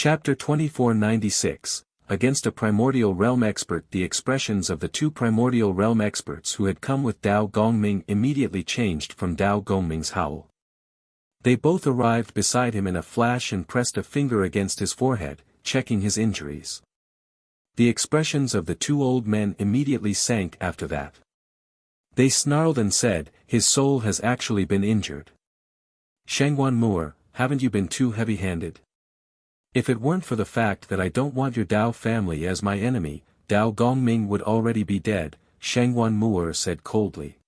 Chapter 2496, Against a Primordial Realm Expert. The expressions of the two Primordial Realm experts who had come with Dao Gongming immediately changed from Dao Gongming's howl. They both arrived beside him in a flash and pressed a finger against his forehead, checking his injuries. The expressions of the two old men immediately sank after that. They snarled and said, "His soul has actually been injured. Shangguan Moor, haven't you been too heavy-handed? If it weren't for the fact that I don't want your Dao family as my enemy, Dao Gongming would already be dead," Shangguan Moor said coldly.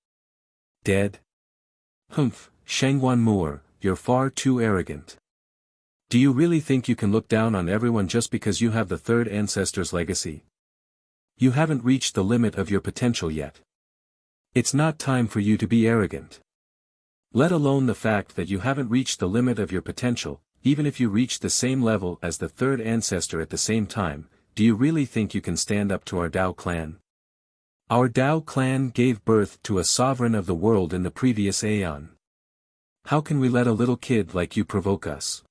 Dead? Humph, Shangguan Moor, you're far too arrogant. Do you really think you can look down on everyone just because you have the third ancestor's legacy? You haven't reached the limit of your potential yet. It's not time for you to be arrogant. Let alone the fact that you haven't reached the limit of your potential. Even if you reach the same level as the third ancestor at the same time, do you really think you can stand up to our Dao clan? Our Dao clan gave birth to a sovereign of the world in the previous aeon. How can we let a little kid like you provoke us?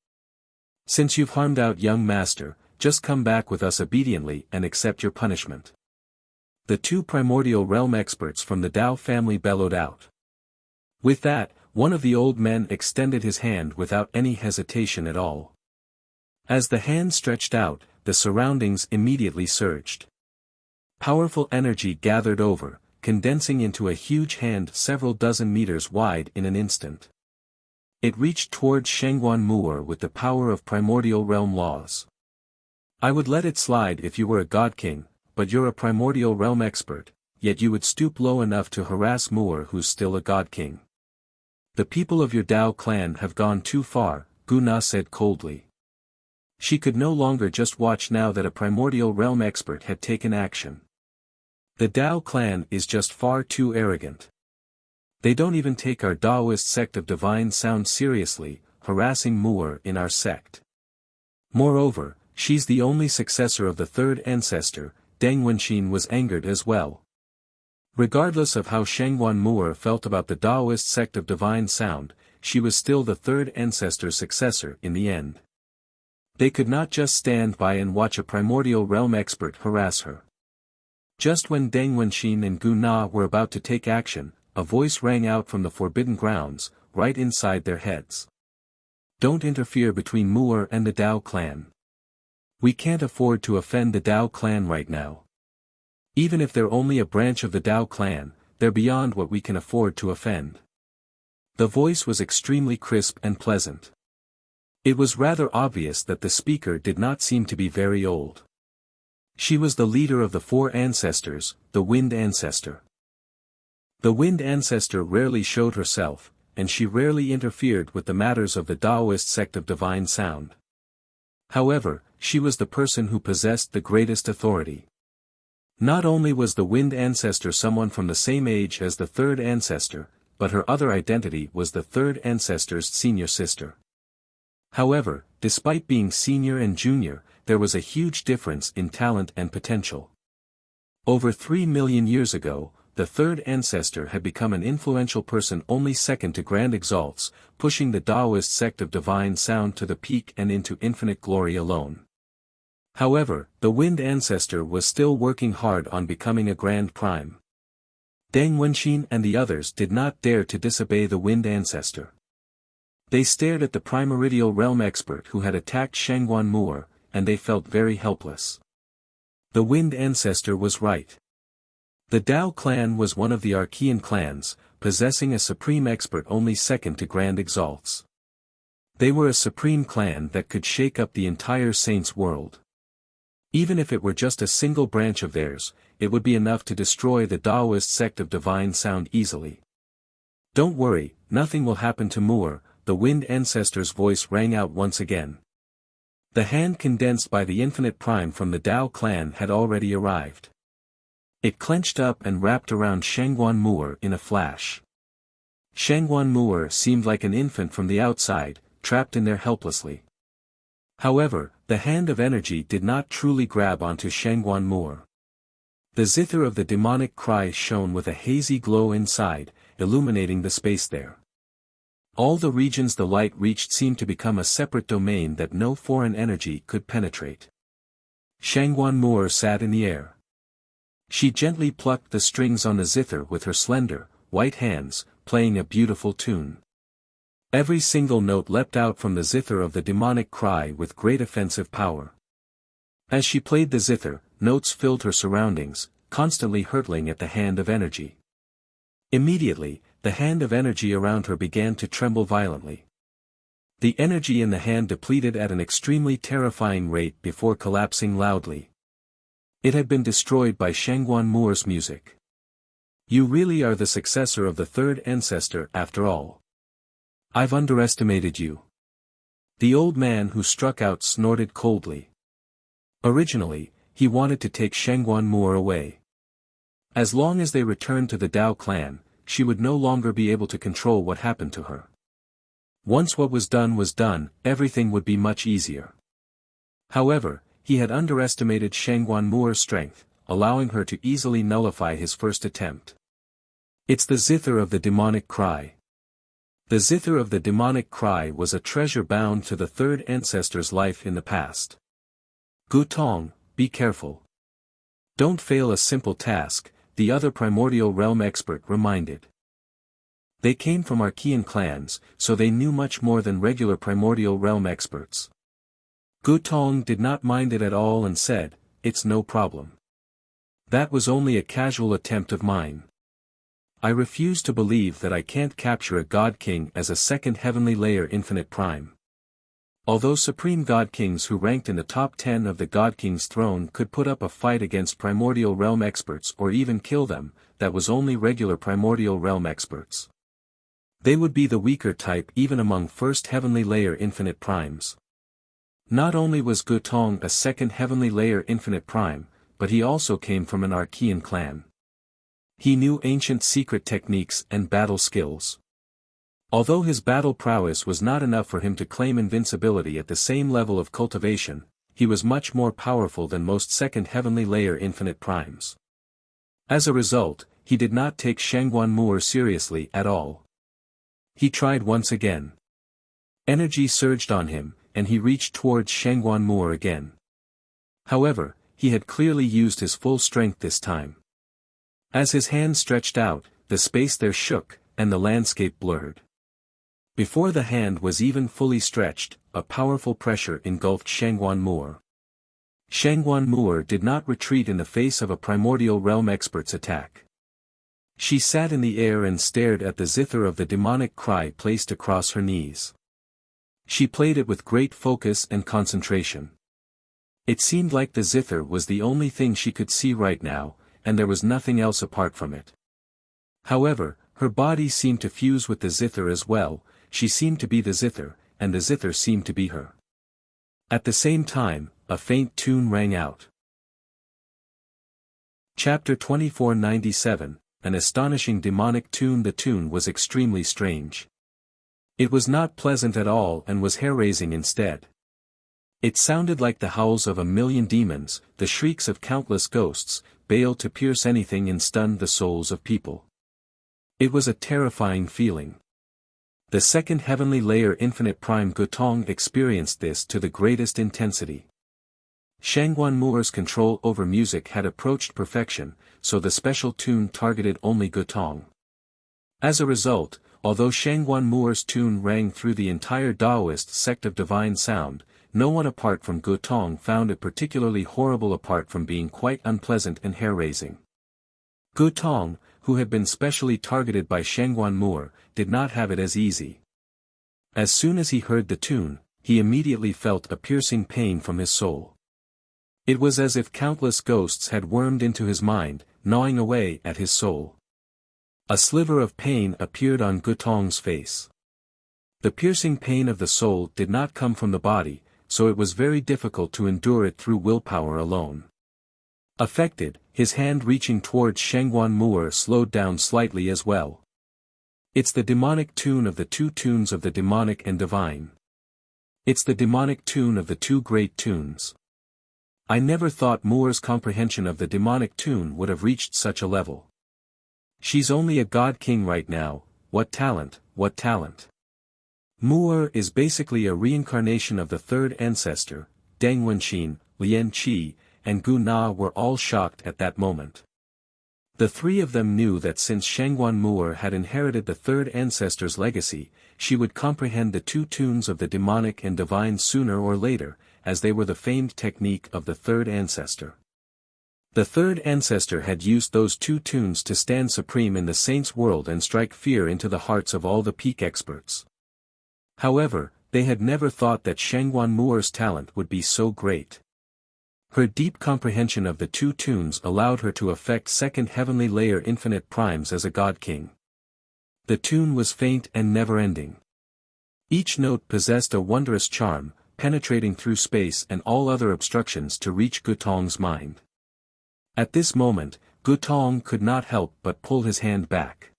Since you've harmed out young master, just come back with us obediently and accept your punishment. The two primordial realm experts from the Dao family bellowed out. With that, one of the old men extended his hand without any hesitation at all. As the hand stretched out, the surroundings immediately surged. Powerful energy gathered over, condensing into a huge hand several dozen meters wide in an instant. It reached towards Shangguan Moor with the power of primordial realm laws. I would let it slide if you were a god king, but you're a primordial realm expert, yet you would stoop low enough to harass Moor who's still a god king. The people of your Dao clan have gone too far, Gu Na said coldly. She could no longer just watch now that a primordial realm expert had taken action. The Dao clan is just far too arrogant. They don't even take our Daoist sect of divine sound seriously, harassing Moor in our sect. Moreover, she's the only successor of the third ancestor. Deng Wenxin was angered as well. Regardless of how Shangguan Moor felt about the Daoist sect of divine sound, she was still the third ancestor's successor in the end. They could not just stand by and watch a primordial realm expert harass her. Just when Deng Wenxin and Gu Na were about to take action, a voice rang out from the forbidden grounds, right inside their heads. Don't interfere between Moor and the Dao clan. We can't afford to offend the Dao clan right now. Even if they're only a branch of the Dao clan, they're beyond what we can afford to offend. The voice was extremely crisp and pleasant. It was rather obvious that the speaker did not seem to be very old. She was the leader of the four ancestors, the Wind Ancestor. The Wind Ancestor rarely showed herself, and she rarely interfered with the matters of the Daoist sect of divine sound. However, she was the person who possessed the greatest authority. Not only was the Wind Ancestor someone from the same age as the third ancestor, but her other identity was the third ancestor's senior sister. However, despite being senior and junior, there was a huge difference in talent and potential. Over 3 million years ago, the third ancestor had become an influential person only second to Grand Exalts, pushing the Daoist sect of divine sound to the peak and into infinite glory alone. However, the Wind Ancestor was still working hard on becoming a Grand Prime. Deng Wenxin and the others did not dare to disobey the Wind Ancestor. They stared at the primordial realm expert who had attacked Shangguan Moor, and they felt very helpless. The Wind Ancestor was right. The Dao clan was one of the Archean clans, possessing a supreme expert only second to Grand Exalts. They were a supreme clan that could shake up the entire Saints world. Even if it were just a single branch of theirs, it would be enough to destroy the Daoist sect of divine sound easily. Don't worry, nothing will happen to Moor, the Wind Ancestor's voice rang out once again. The hand condensed by the infinite prime from the Dao clan had already arrived. It clenched up and wrapped around Shangguan Moor in a flash. Shangguan Moor seemed like an infant from the outside, trapped in there helplessly. However, the hand of energy did not truly grab onto Shangguan Moor. The zither of the demonic cry shone with a hazy glow inside, illuminating the space there. All the regions the light reached seemed to become a separate domain that no foreign energy could penetrate. Shangguan Moor sat in the air. She gently plucked the strings on the zither with her slender, white hands, playing a beautiful tune. Every single note leapt out from the zither of the demonic cry with great offensive power. As she played the zither, notes filled her surroundings, constantly hurtling at the hand of energy. Immediately, the hand of energy around her began to tremble violently. The energy in the hand depleted at an extremely terrifying rate before collapsing loudly. It had been destroyed by Shangguan Moor's music. You really are the successor of the third ancestor after all. I've underestimated you. The old man who struck out snorted coldly. Originally, he wanted to take Shangguan Moor away. As long as they returned to the Dao clan, she would no longer be able to control what happened to her. Once what was done, everything would be much easier. However, he had underestimated Shangguan Moor's strength, allowing her to easily nullify his first attempt. It's the zither of the demonic cry. The zither of the demonic cry was a treasure bound to the third ancestor's life in the past. Gutong, be careful. Don't fail a simple task, the other primordial realm expert reminded. They came from Archean clans, so they knew much more than regular primordial realm experts. Gutong did not mind it at all and said, "It's no problem. That was only a casual attempt of mine. I refuse to believe that I can't capture a God King as a second heavenly layer infinite prime. Although supreme God Kings who ranked in the top 10 of the God King's throne could put up a fight against primordial realm experts or even kill them, that was only regular primordial realm experts. They would be the weaker type even among first heavenly layer infinite primes. Not only was Gutong a second heavenly layer infinite prime, but he also came from an Archean clan. He knew ancient secret techniques and battle skills. Although his battle prowess was not enough for him to claim invincibility at the same level of cultivation, he was much more powerful than most second heavenly layer infinite primes. As a result, he did not take Shangguan Moor seriously at all. He tried once again. Energy surged on him, and he reached towards Shangguan Moor again. However, he had clearly used his full strength this time. As his hand stretched out, the space there shook, and the landscape blurred. Before the hand was even fully stretched, a powerful pressure engulfed Shangguan Moor. Shangguan Moor did not retreat in the face of a primordial realm expert's attack. She sat in the air and stared at the zither of the demonic cry placed across her knees. She played it with great focus and concentration. It seemed like the zither was the only thing she could see right now, and there was nothing else apart from it. However, her body seemed to fuse with the zither as well, she seemed to be the zither, and the zither seemed to be her. At the same time, a faint tune rang out. Chapter 2497, An astonishing demonic tune. The tune was extremely strange. It was not pleasant at all and was hair-raising instead. It sounded like the howls of a million demons, the shrieks of countless ghosts, baled to pierce anything and stun the souls of people. It was a terrifying feeling. The second heavenly layer infinite prime Gutong experienced this to the greatest intensity. Shangguan Moor's control over music had approached perfection, so the special tune targeted only Gutong. As a result, although Shangguan Moor's tune rang through the entire Taoist sect of divine sound, no one apart from Gutong found it particularly horrible apart from being quite unpleasant and hair-raising. Gutong, who had been specially targeted by Shangguan Moor, did not have it as easy. As soon as he heard the tune, he immediately felt a piercing pain from his soul. It was as if countless ghosts had wormed into his mind, gnawing away at his soul. A sliver of pain appeared on Gutong's face. The piercing pain of the soul did not come from the body, so it was very difficult to endure it through willpower alone. Affected, his hand reaching towards Shangguan Moor slowed down slightly as well. It's the demonic tune of the two tunes of the demonic and divine. It's the demonic tune of the two great tunes. I never thought Moor's comprehension of the demonic tune would have reached such a level. She's only a god king right now, what talent, what talent. Mu'er is basically a reincarnation of the third ancestor. Deng Wenqin, Lian Qi, and Gu Na were all shocked at that moment. The three of them knew that since Shangguan Mu'er had inherited the third ancestor's legacy, she would comprehend the two tunes of the demonic and divine sooner or later, as they were the famed technique of the third ancestor. The third ancestor had used those two tunes to stand supreme in the saints' world and strike fear into the hearts of all the peak experts. However, they had never thought that Shangguan Mu'er's talent would be so great. Her deep comprehension of the two tunes allowed her to affect second heavenly layer infinite primes as a god king. The tune was faint and never-ending. Each note possessed a wondrous charm, penetrating through space and all other obstructions to reach Gutong's mind. At this moment, Gutong could not help but pull his hand back.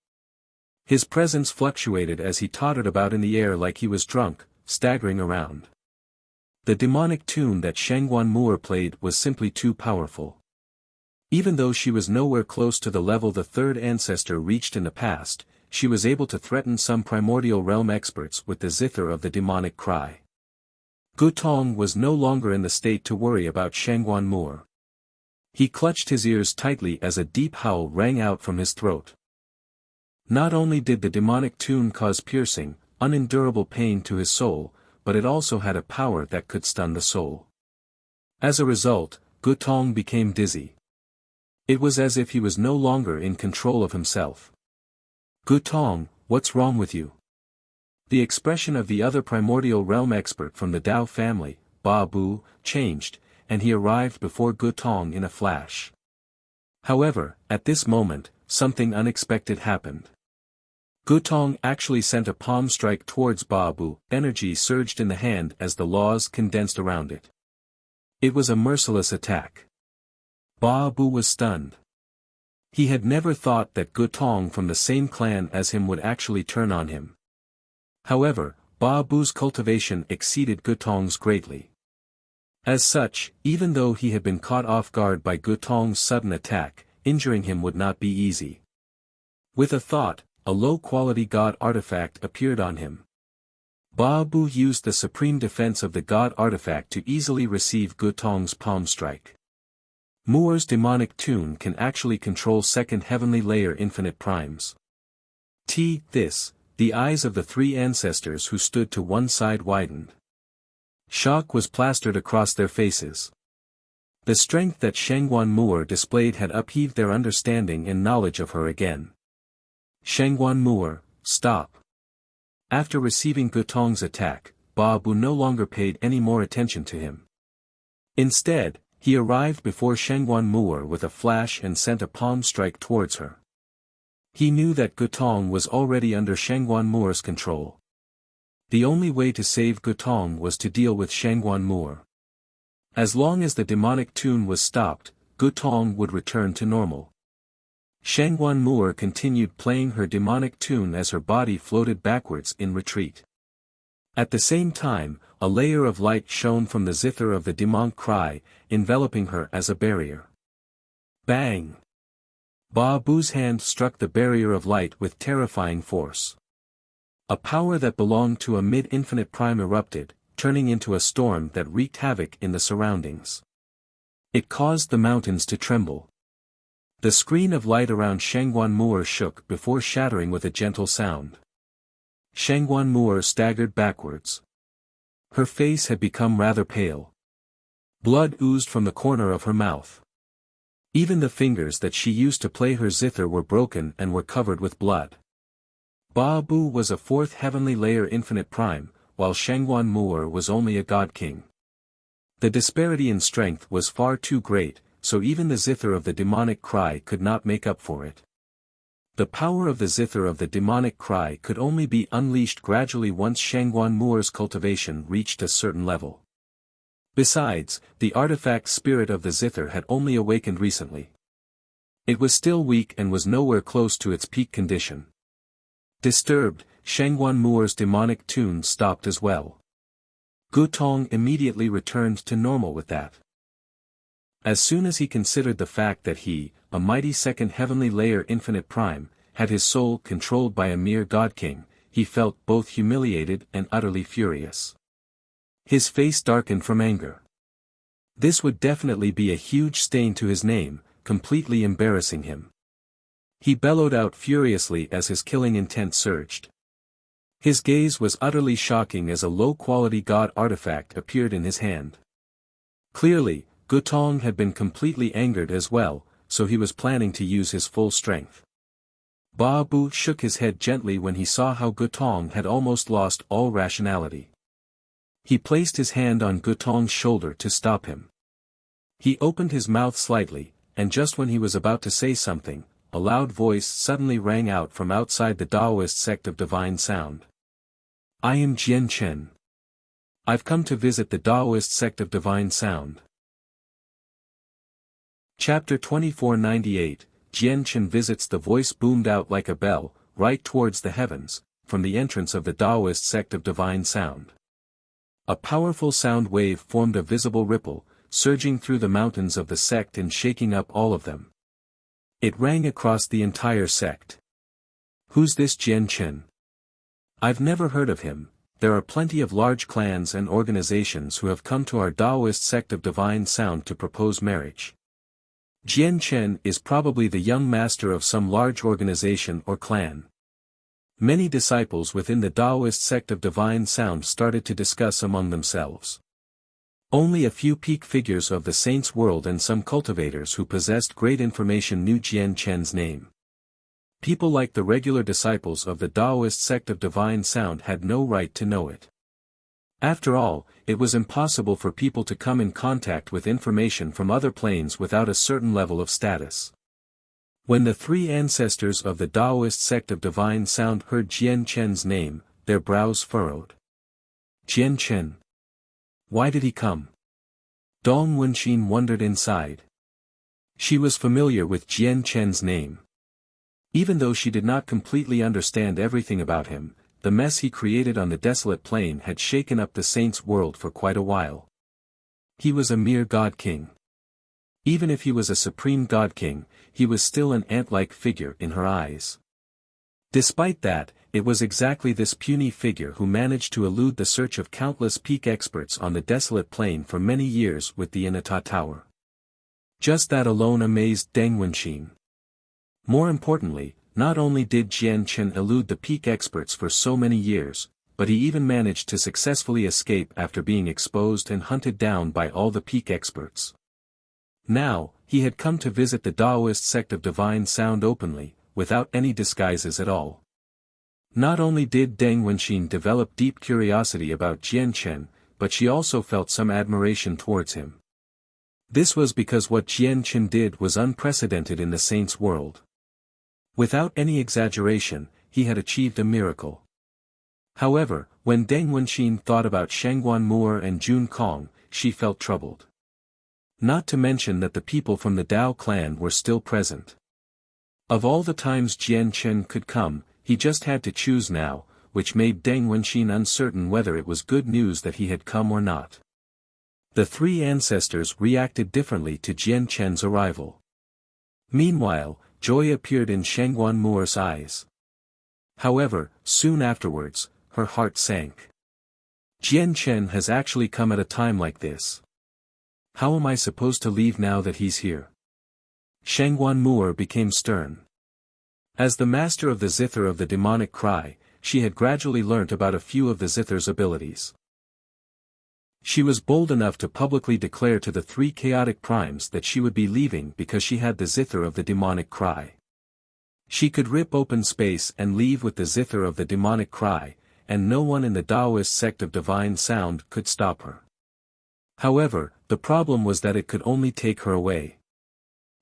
His presence fluctuated as he tottered about in the air like he was drunk, staggering around. The demonic tune that Shangguan Mu'er played was simply too powerful. Even though she was nowhere close to the level the third ancestor reached in the past, she was able to threaten some primordial realm experts with the zither of the demonic cry. Gutong was no longer in the state to worry about Shangguan Mu'er. He clutched his ears tightly as a deep howl rang out from his throat. Not only did the demonic tune cause piercing, unendurable pain to his soul, but it also had a power that could stun the soul. As a result, Gutong became dizzy. It was as if he was no longer in control of himself. Gutong, what's wrong with you? The expression of the other primordial realm expert from the Dao family, Ba Bu, changed, and he arrived before Gutong in a flash. However, at this moment, something unexpected happened. Gutong actually sent a palm strike towards Ba Bu. Energy surged in the hand as the laws condensed around it. It was a merciless attack. Ba Bu was stunned. He had never thought that Gutong from the same clan as him would actually turn on him. However, Ba Bu's cultivation exceeded Gutong's greatly. As such, even though he had been caught off guard by Gutong's sudden attack, injuring him would not be easy. With a thought, a low-quality god artifact appeared on him. Ba Bu used the supreme defense of the god artifact to easily receive Gutong's palm strike. Mu'er's demonic tune can actually control second heavenly layer infinite primes. The eyes of the three ancestors who stood to one side widened. Shock was plastered across their faces. The strength that Shangguan Mu'er displayed had upheaved their understanding and knowledge of her again. Shangguan Mu'er, stop. After receiving Gutong's attack, Ba Bu no longer paid any more attention to him. Instead, he arrived before Shangguan Mu'er with a flash and sent a palm strike towards her. He knew that Gutong was already under Shangguan Mu'er's control. The only way to save Gutong was to deal with Shangguan Mu'er. As long as the demonic tune was stopped, Gutong would return to normal. Shangguan Mu'er continued playing her demonic tune as her body floated backwards in retreat. At the same time, a layer of light shone from the zither of the demonic cry, enveloping her as a barrier. Bang! Ba Bu's hand struck the barrier of light with terrifying force. A power that belonged to a mid-infinite prime erupted, turning into a storm that wreaked havoc in the surroundings. It caused the mountains to tremble. The screen of light around Shangguan Mu'er shook before shattering with a gentle sound. Shangguan Mu'er staggered backwards. Her face had become rather pale. Blood oozed from the corner of her mouth. Even the fingers that she used to play her zither were broken and were covered with blood. Ba Bu was a fourth heavenly layer infinite prime, while Shangguan Mu'er was only a god king. The disparity in strength was far too great, so even the zither of the demonic cry could not make up for it. The power of the zither of the demonic cry could only be unleashed gradually once Shangguan Mu'er's cultivation reached a certain level. Besides, the artifact spirit of the zither had only awakened recently. It was still weak and was nowhere close to its peak condition. Disturbed, Shangguan Mu'er's demonic tune stopped as well. Gutong immediately returned to normal with that. As soon as he considered the fact that he, a mighty second heavenly layer infinite prime, had his soul controlled by a mere god king, he felt both humiliated and utterly furious. His face darkened from anger. This would definitely be a huge stain to his name, completely embarrassing him. He bellowed out furiously as his killing intent surged. His gaze was utterly shocking as a low-quality god artifact appeared in his hand. Clearly, Gutong had been completely angered as well, so he was planning to use his full strength. Ba Bu shook his head gently when he saw how Gutong had almost lost all rationality. He placed his hand on Gutong's shoulder to stop him. He opened his mouth slightly, and just when he was about to say something, a loud voice suddenly rang out from outside the Taoist sect of Divine Sound. "I am Jian Chen. I've come to visit the Taoist sect of Divine Sound." Chapter 2498, Jian Chen visits. The voice boomed out like a bell, right towards the heavens, from the entrance of the Taoist sect of Divine Sound. A powerful sound wave formed a visible ripple, surging through the mountains of the sect and shaking up all of them. It rang across the entire sect. "Who's this Jian Chen? I've never heard of him. There are plenty of large clans and organizations who have come to our Taoist sect of Divine Sound to propose marriage. Jian Chen is probably the young master of some large organization or clan." Many disciples within the Taoist sect of Divine Sound started to discuss among themselves. Only a few peak figures of the saints' world and some cultivators who possessed great information knew Jian Chen's name. People like the regular disciples of the Taoist sect of Divine Sound had no right to know it. After all, it was impossible for people to come in contact with information from other planes without a certain level of status. When the three ancestors of the Taoist sect of Divine Sound heard Jian Chen's name, their brows furrowed. Jian Chen. Why did he come? Dong Wenxin wondered inside. She was familiar with Jian Chen's name. Even though she did not completely understand everything about him, the mess he created on the desolate plain had shaken up the saints' world for quite a while. He was a mere god king. Even if he was a supreme god king, he was still an ant-like figure in her eyes. Despite that, it was exactly this puny figure who managed to elude the search of countless peak experts on the desolate plain for many years with the Inata Tower. Just that alone amazed Deng Wenxin. More importantly, not only did Jian Chen elude the peak experts for so many years, but he even managed to successfully escape after being exposed and hunted down by all the peak experts. Now, he had come to visit the Taoist sect of Divine Sound openly, without any disguises at all. Not only did Deng Wenxin develop deep curiosity about Jian Chen, but she also felt some admiration towards him. This was because what Jian Chen did was unprecedented in the saints' world. Without any exaggeration, he had achieved a miracle. However, when Deng Wenxin thought about Shangguan Mu'er and Jun Kong, she felt troubled. Not to mention that the people from the Dao clan were still present. Of all the times Jian Chen could come, he just had to choose now, which made Deng Wenxin uncertain whether it was good news that he had come or not. The three ancestors reacted differently to Jian Chen's arrival. Meanwhile, joy appeared in Shangguan Mu'er's eyes. However, soon afterwards, her heart sank. Jian Chen has actually come at a time like this. How am I supposed to leave now that he's here? Shangguan Mu'er became stern. As the master of the zither of the demonic cry, she had gradually learnt about a few of the zither's abilities. She was bold enough to publicly declare to the three chaotic primes that she would be leaving because she had the zither of the demonic cry. She could rip open space and leave with the zither of the demonic cry, and no one in the Taoist sect of Divine Sound could stop her. However, the problem was that it could only take her away.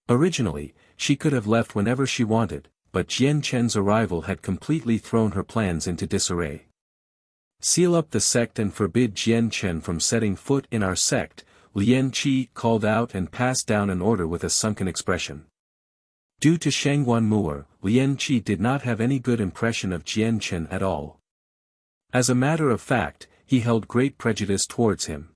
Originally, she could have left whenever she wanted, but Jian Chen's arrival had completely thrown her plans into disarray. "Seal up the sect and forbid Jian Chen from setting foot in our sect," Lian Qi called out and passed down an order with a sunken expression. Due to Shangguan Mu'er, Lian Qi did not have any good impression of Jian Chen at all. As a matter of fact, he held great prejudice towards him.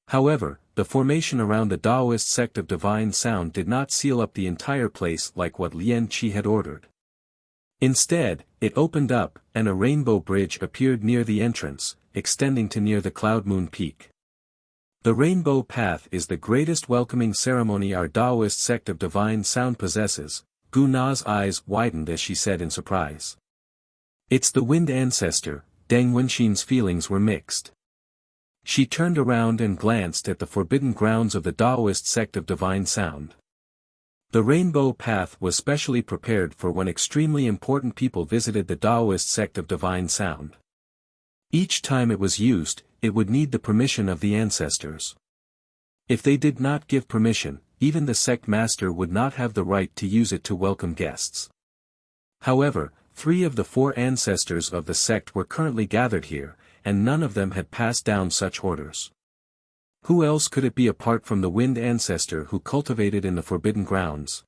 However, the formation around the Taoist sect of Divine Sound did not seal up the entire place like what Lian Qi had ordered. Instead, it opened up, and a rainbow bridge appeared near the entrance, extending to near the Cloud Moon Peak. The rainbow path is the greatest welcoming ceremony our Taoist sect of divine sound possesses. Gu Na's eyes widened as she said in surprise. It's the wind ancestor. Deng Wenxin's feelings were mixed. She turned around and glanced at the forbidden grounds of the Taoist sect of divine sound. The rainbow path was specially prepared for when extremely important people visited the Taoist sect of divine sound. Each time it was used, it would need the permission of the ancestors. If they did not give permission, even the sect master would not have the right to use it to welcome guests. However, 3 of the 4 ancestors of the sect were currently gathered here, and none of them had passed down such orders. Who else could it be apart from the wind ancestor who cultivated in the forbidden grounds?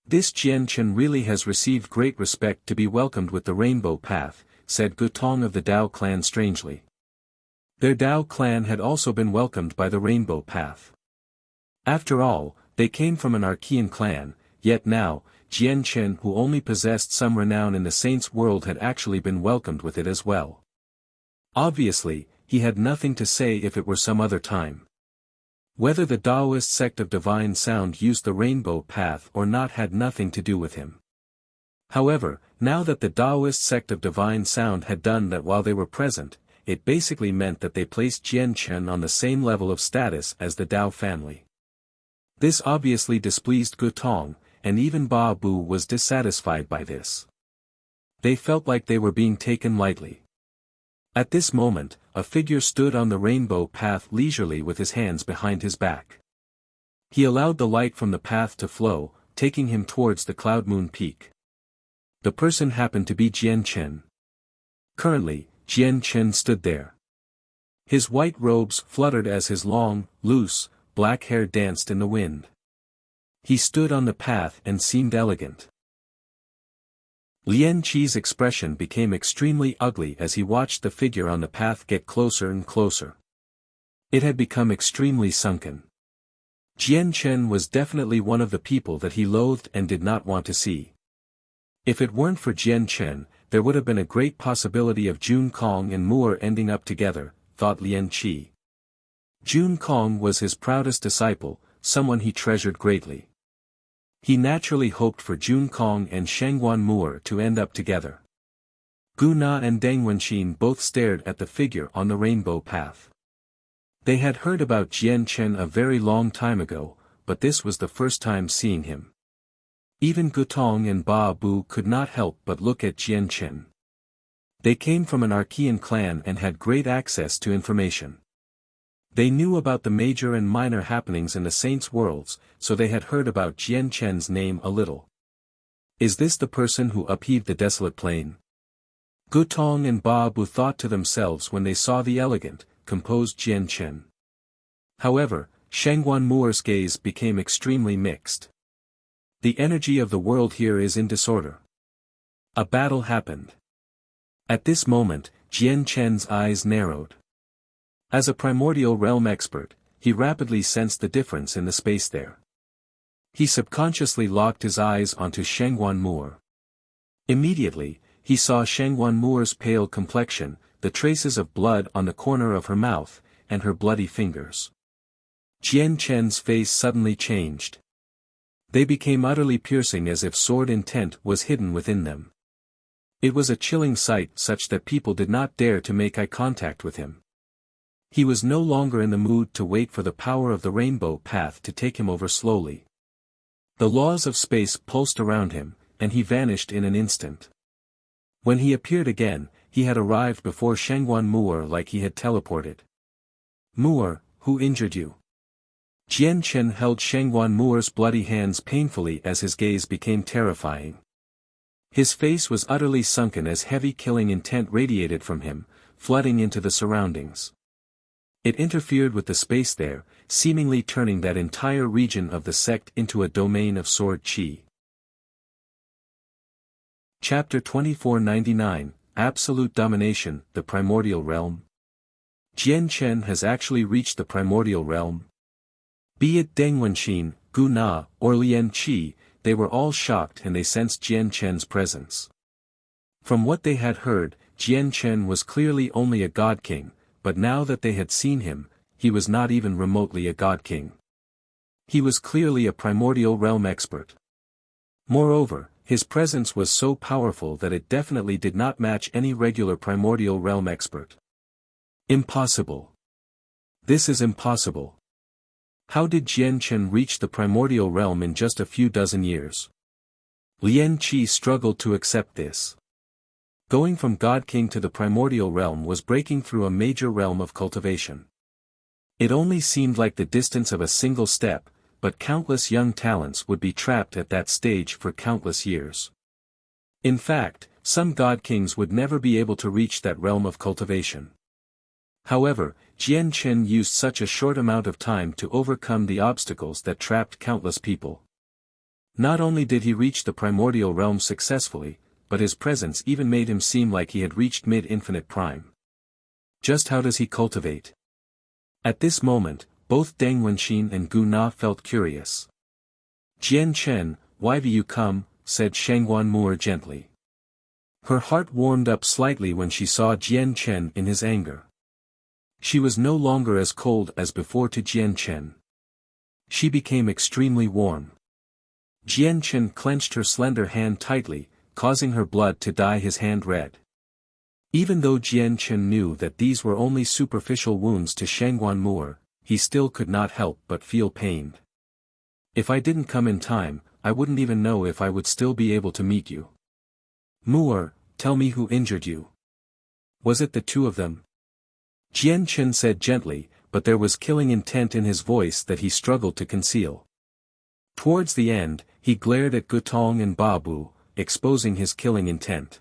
This Jian Chen really has received great respect to be welcomed with the rainbow path, said Gutong of the Dao clan strangely. Their Dao clan had also been welcomed by the rainbow path. After all, they came from an Archean clan, yet now, Jian Chen who only possessed some renown in the saints' world had actually been welcomed with it as well. Obviously, he had nothing to say if it were some other time. Whether the Taoist sect of divine sound used the rainbow path or not had nothing to do with him. However, now that the Taoist sect of divine sound had done that while they were present, it basically meant that they placed Jian Chen on the same level of status as the Dao family. This obviously displeased Gutong, and even Ba Bu was dissatisfied by this. They felt like they were being taken lightly. At this moment, a figure stood on the rainbow path leisurely with his hands behind his back. He allowed the light from the path to flow, taking him towards the Cloud Moon Peak. The person happened to be Jian Chen. Currently, Jian Chen stood there. His white robes fluttered as his long, loose, black hair danced in the wind. He stood on the path and seemed elegant. Lian Qi's expression became extremely ugly as he watched the figure on the path get closer and closer. It had become extremely sunken. Jian Chen was definitely one of the people that he loathed and did not want to see. If it weren't for Jian Chen, there would have been a great possibility of Jun Kong and Moore ending up together, thought Lian Qi. Jun Kong was his proudest disciple, someone he treasured greatly. He naturally hoped for Jun Kong and Shangguan Moore to end up together. Gu Na and Deng Wenxin both stared at the figure on the rainbow path. They had heard about Jian Chen a very long time ago, but this was the first time seeing him. Even Gutong and Ba Bu could not help but look at Jian Chen. They came from an Archean clan and had great access to information. They knew about the major and minor happenings in the saints' worlds, so they had heard about Jian Chen's name a little. Is this the person who upheaved the desolate plain? Gutong and Ba Bu thought to themselves when they saw the elegant, composed Jian Chen. However, Shangguan Moore's gaze became extremely mixed. The energy of the world here is in disorder. A battle happened. At this moment, Jian Chen's eyes narrowed. As a primordial realm expert, he rapidly sensed the difference in the space there. He subconsciously locked his eyes onto Shangguan Moore. Immediately, he saw Shangguan Moore's pale complexion, the traces of blood on the corner of her mouth, and her bloody fingers. Jian Chen's face suddenly changed. They became utterly piercing as if sword intent was hidden within them. It was a chilling sight such that people did not dare to make eye contact with him. He was no longer in the mood to wait for the power of the rainbow path to take him over slowly. The laws of space pulsed around him, and he vanished in an instant. When he appeared again, he had arrived before Shangguan Moore like he had teleported. Moore, who injured you? Jian Chen held Shangguan Moore's bloody hands painfully as his gaze became terrifying. His face was utterly sunken as heavy killing intent radiated from him, flooding into the surroundings. It interfered with the space there, seemingly turning that entire region of the sect into a domain of sword qi. Chapter 2499, Absolute Domination, the Primordial Realm. Jian Chen has actually reached the primordial realm. Be it Deng Wenxin, Gu Na, or Lian Qi, they were all shocked and they sensed Jian Chen's presence. From what they had heard, Jian Chen was clearly only a god king, but now that they had seen him, he was not even remotely a god king. He was clearly a primordial realm expert. Moreover, his presence was so powerful that it definitely did not match any regular primordial realm expert. Impossible. This is impossible. How did Jian Chen reach the primordial realm in just a few dozen years? Lien Qi struggled to accept this. Going from God King to the primordial realm was breaking through a major realm of cultivation. It only seemed like the distance of a single step, but countless young talents would be trapped at that stage for countless years. In fact, some God Kings would never be able to reach that realm of cultivation. However, Jian Chen used such a short amount of time to overcome the obstacles that trapped countless people. Not only did he reach the primordial realm successfully, but his presence even made him seem like he had reached mid-infinite prime. Just how does he cultivate? At this moment, both Deng Wenxin and Gu Na felt curious. Jian Chen, why have you come? Said Shangguan Moor gently. Her heart warmed up slightly when she saw Jian Chen in his anger. She was no longer as cold as before to Jian Chen. She became extremely warm. Jian Chen clenched her slender hand tightly, causing her blood to dye his hand red. Even though Jian Chen knew that these were only superficial wounds to Shangguan Moor, he still could not help but feel pained. If I didn't come in time, I wouldn't even know if I would still be able to meet you. Moor, tell me who injured you. Was it the two of them? Jian Chen said gently, but there was killing intent in his voice that he struggled to conceal. Towards the end, he glared at Gutong and Ba Bu, exposing his killing intent.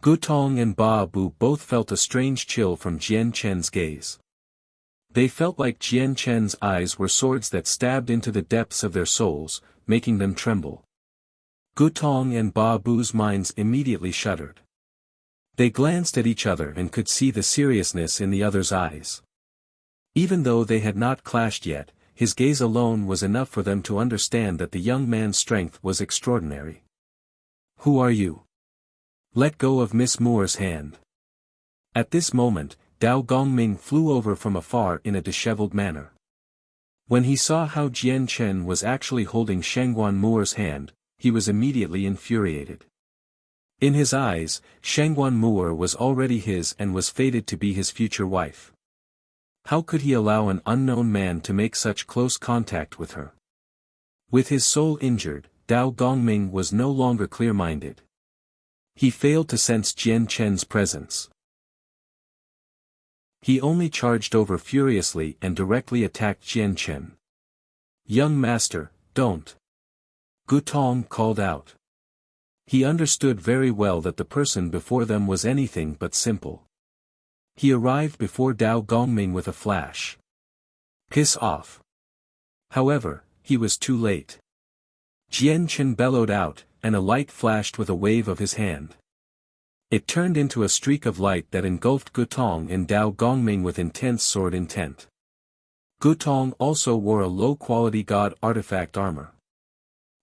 Gutong and Ba Bu both felt a strange chill from Jian Chen's gaze. They felt like Jian Chen's eyes were swords that stabbed into the depths of their souls, making them tremble. Gutong and Ba Bu's minds immediately shuddered. They glanced at each other and could see the seriousness in the other's eyes. Even though they had not clashed yet, his gaze alone was enough for them to understand that the young man's strength was extraordinary. Who are you? Let go of Miss Moor's hand. At this moment, Dao Gongming flew over from afar in a disheveled manner. When he saw how Jian Chen was actually holding Shangguan Moor's hand, he was immediately infuriated. In his eyes, Shangguan Moor was already his and was fated to be his future wife. How could he allow an unknown man to make such close contact with her? With his soul injured, Dao Gongming was no longer clear-minded. He failed to sense Jian Chen's presence. He only charged over furiously and directly attacked Jian Chen. Young master, don't. Gutong called out. He understood very well that the person before them was anything but simple. He arrived before Dao Gongming with a flash. Piss off. However, he was too late. Jian Chen bellowed out, and a light flashed with a wave of his hand. It turned into a streak of light that engulfed Gutong and Dao Gongming with intense sword intent. Gutong also wore a low-quality god artifact armor.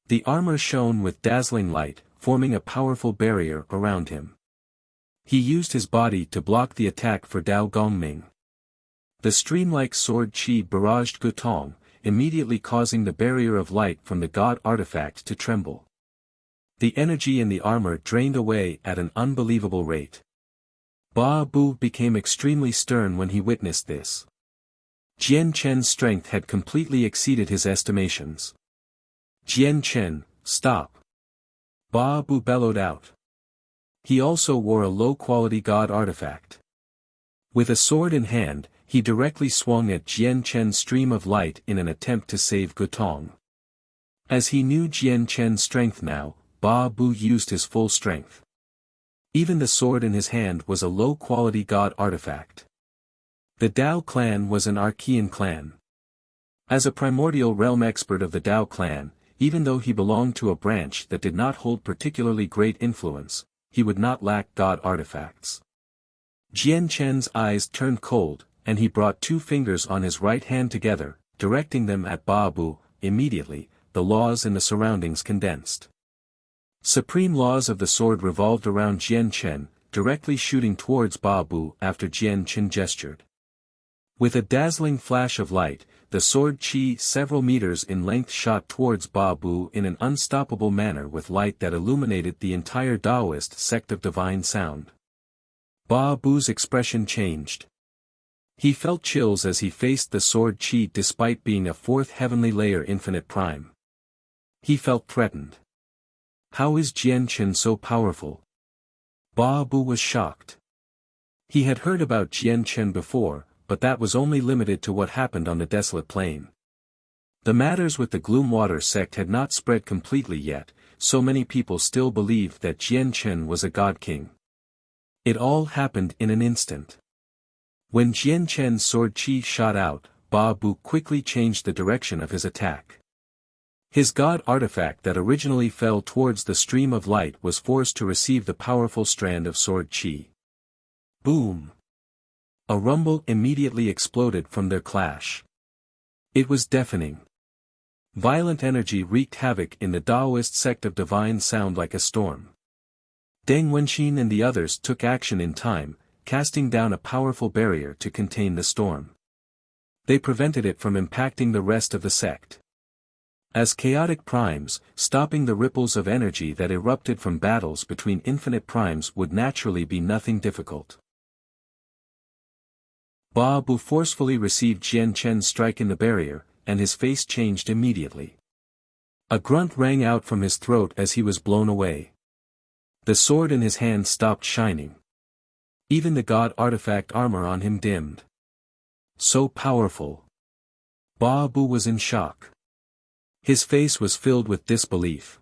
The armor shone with dazzling light, forming a powerful barrier around him. He used his body to block the attack for Dao Gongming. The stream-like sword qi barraged Gutong, immediately causing the barrier of light from the god artifact to tremble. The energy in the armor drained away at an unbelievable rate. Ba Bu became extremely stern when he witnessed this. Jian Chen's strength had completely exceeded his estimations. Jian Chen, stop. Ba Bu bellowed out. He also wore a low-quality god artifact. With a sword in hand, he directly swung at Jian Chen's stream of light in an attempt to save Gutong. As he knew Jian Chen's strength now, Ba Bu used his full strength. Even the sword in his hand was a low-quality god artifact. The Dao clan was an Archean clan. As a primordial realm expert of the Dao clan, even though he belonged to a branch that did not hold particularly great influence, he would not lack god artifacts. Jian Chen's eyes turned cold, and he brought two fingers on his right hand together, directing them at Ba Bu. Immediately, the laws in the surroundings condensed. Supreme laws of the sword revolved around Jian Chen, directly shooting towards Ba Bu after Jian Chen gestured. With a dazzling flash of light, the sword Qi several meters in length shot towards Ba Bu in an unstoppable manner with light that illuminated the entire Taoist sect of divine sound. Ba Bu's expression changed. He felt chills as he faced the sword Qi despite being a fourth heavenly layer infinite prime. He felt threatened. How is Jian Chen so powerful? Ba Bu was shocked. He had heard about Jian Chen before, but that was only limited to what happened on the desolate plain. The matters with the Gloomwater sect had not spread completely yet, so many people still believed that Jian Chen was a god king. It all happened in an instant. When Jian Chen's sword Qi shot out, Ba Bu quickly changed the direction of his attack. His god artifact that originally fell towards the stream of light was forced to receive the powerful strand of sword Qi. Boom! A rumble immediately exploded from their clash. It was deafening. Violent energy wreaked havoc in the Taoist sect of divine sound like a storm. Deng Wenqin and the others took action in time, casting down a powerful barrier to contain the storm. They prevented it from impacting the rest of the sect. As chaotic primes, stopping the ripples of energy that erupted from battles between infinite primes would naturally be nothing difficult. Ba Bu forcefully received Jian Chen's strike in the barrier, and his face changed immediately. A grunt rang out from his throat as he was blown away. The sword in his hand stopped shining. Even the god artifact armor on him dimmed. So powerful. Ba Bu was in shock. His face was filled with disbelief.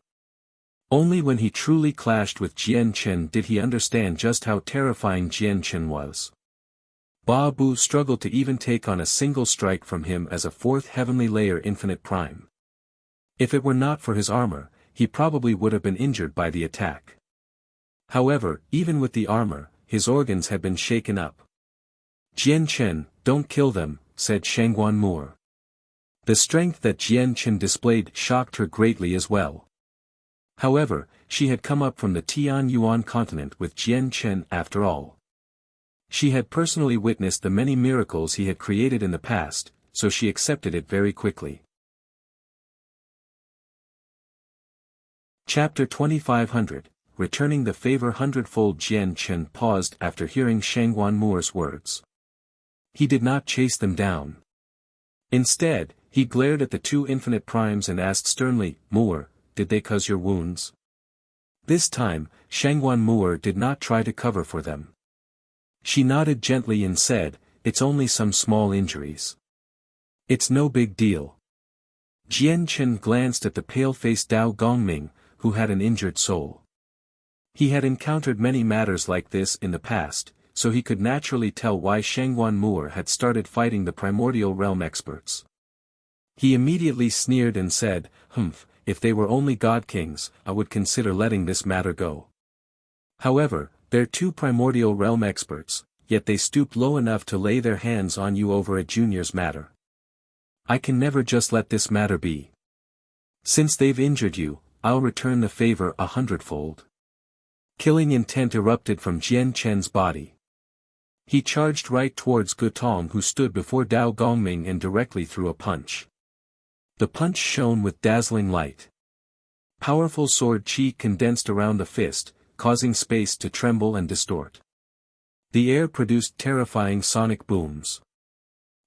Only when he truly clashed with Jian Chen did he understand just how terrifying Jian Chen was. Ba Bu struggled to even take on a single strike from him as a fourth heavenly layer infinite prime. If it were not for his armor, he probably would have been injured by the attack. However, even with the armor, his organs had been shaken up. Jian Chen, don't kill them, said Shangguan Moore. The strength that Jian Chen displayed shocked her greatly as well. However, she had come up from the Tian Yuan continent with Jian Chen after all. She had personally witnessed the many miracles he had created in the past, so she accepted it very quickly. Chapter 2500, Returning the Favor Hundredfold. Jian Chen paused after hearing Shangguan Moore's words. He did not chase them down. Instead, he glared at the two infinite primes and asked sternly, Moore, did they cause your wounds? This time, Shangguan Moore did not try to cover for them. She nodded gently and said, it's only some small injuries. It's no big deal. Jian Chen glanced at the pale-faced Dao Gongming, who had an injured soul. He had encountered many matters like this in the past, so he could naturally tell why Shangguan Moore had started fighting the primordial realm experts. He immediately sneered and said, if they were only god kings, I would consider letting this matter go. However, they're two primordial realm experts, yet they stooped low enough to lay their hands on you over a junior's matter. I can never just let this matter be. Since they've injured you, I'll return the favor 100-fold. Killing intent erupted from Jian Chen's body. He charged right towards Gutong, who stood before Dao Gongming, and directly threw a punch. The punch shone with dazzling light. Powerful sword Qi condensed around the fist, causing space to tremble and distort. The air produced terrifying sonic booms.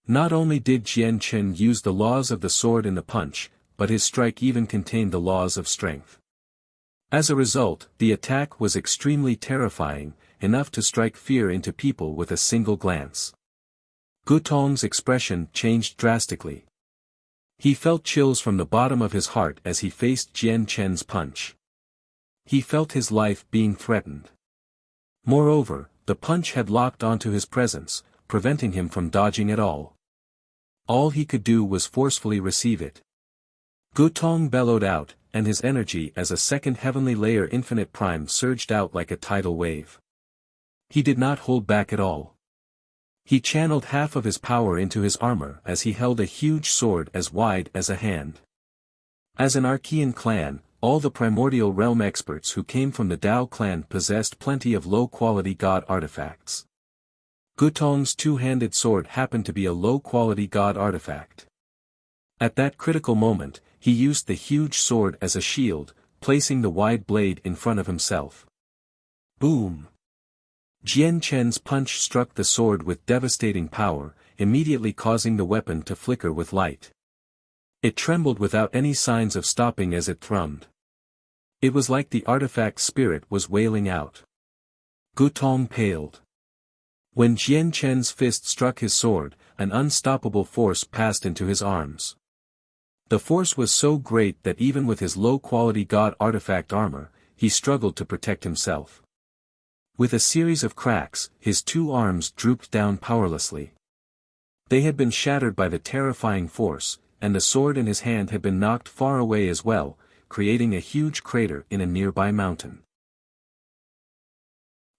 Not only did Jian Chen use the laws of the sword in the punch, but his strike even contained the laws of strength. As a result, the attack was extremely terrifying, enough to strike fear into people with a single glance. Gutong's expression changed drastically. He felt chills from the bottom of his heart as he faced Jian Chen's punch. He felt his life being threatened. Moreover, the punch had locked onto his presence, preventing him from dodging at all. All he could do was forcefully receive it. Gutong bellowed out, and his energy as a second heavenly layer infinite prime surged out like a tidal wave. He did not hold back at all. He channeled half of his power into his armor as he held a huge sword as wide as a hand. As an Archean clan, all the primordial realm experts who came from the Dao clan possessed plenty of low-quality god artifacts. Gutong's two-handed sword happened to be a low-quality god artifact. At that critical moment, he used the huge sword as a shield, placing the wide blade in front of himself. Boom! Jian Chen's punch struck the sword with devastating power, immediately causing the weapon to flicker with light. It trembled without any signs of stopping as it thrummed. It was like the artifact's spirit was wailing out. Gutong paled. When Jian Chen's fist struck his sword, an unstoppable force passed into his arms. The force was so great that even with his low-quality god artifact armor, he struggled to protect himself. With a series of cracks, his two arms drooped down powerlessly. They had been shattered by the terrifying force, and the sword in his hand had been knocked far away as well, creating a huge crater in a nearby mountain.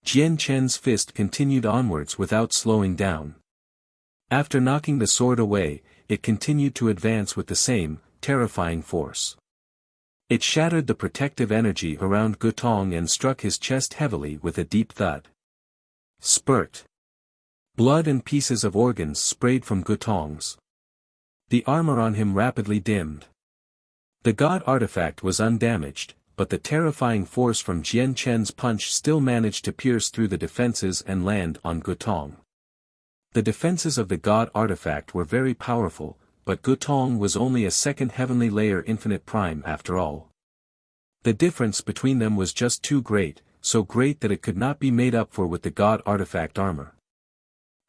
Jian Chen's fist continued onwards without slowing down. After knocking the sword away, it continued to advance with the same, terrifying force. It shattered the protective energy around Gutong and struck his chest heavily with a deep thud. Spurt. Blood and pieces of organs sprayed from Gutong's. The armor on him rapidly dimmed. The god artifact was undamaged, but the terrifying force from Jian Chen's punch still managed to pierce through the defenses and land on Gutong. The defenses of the god artifact were very powerful, but Gutong was only a second heavenly layer infinite prime after all. The difference between them was just too great, so great that it could not be made up for with the god artifact armor.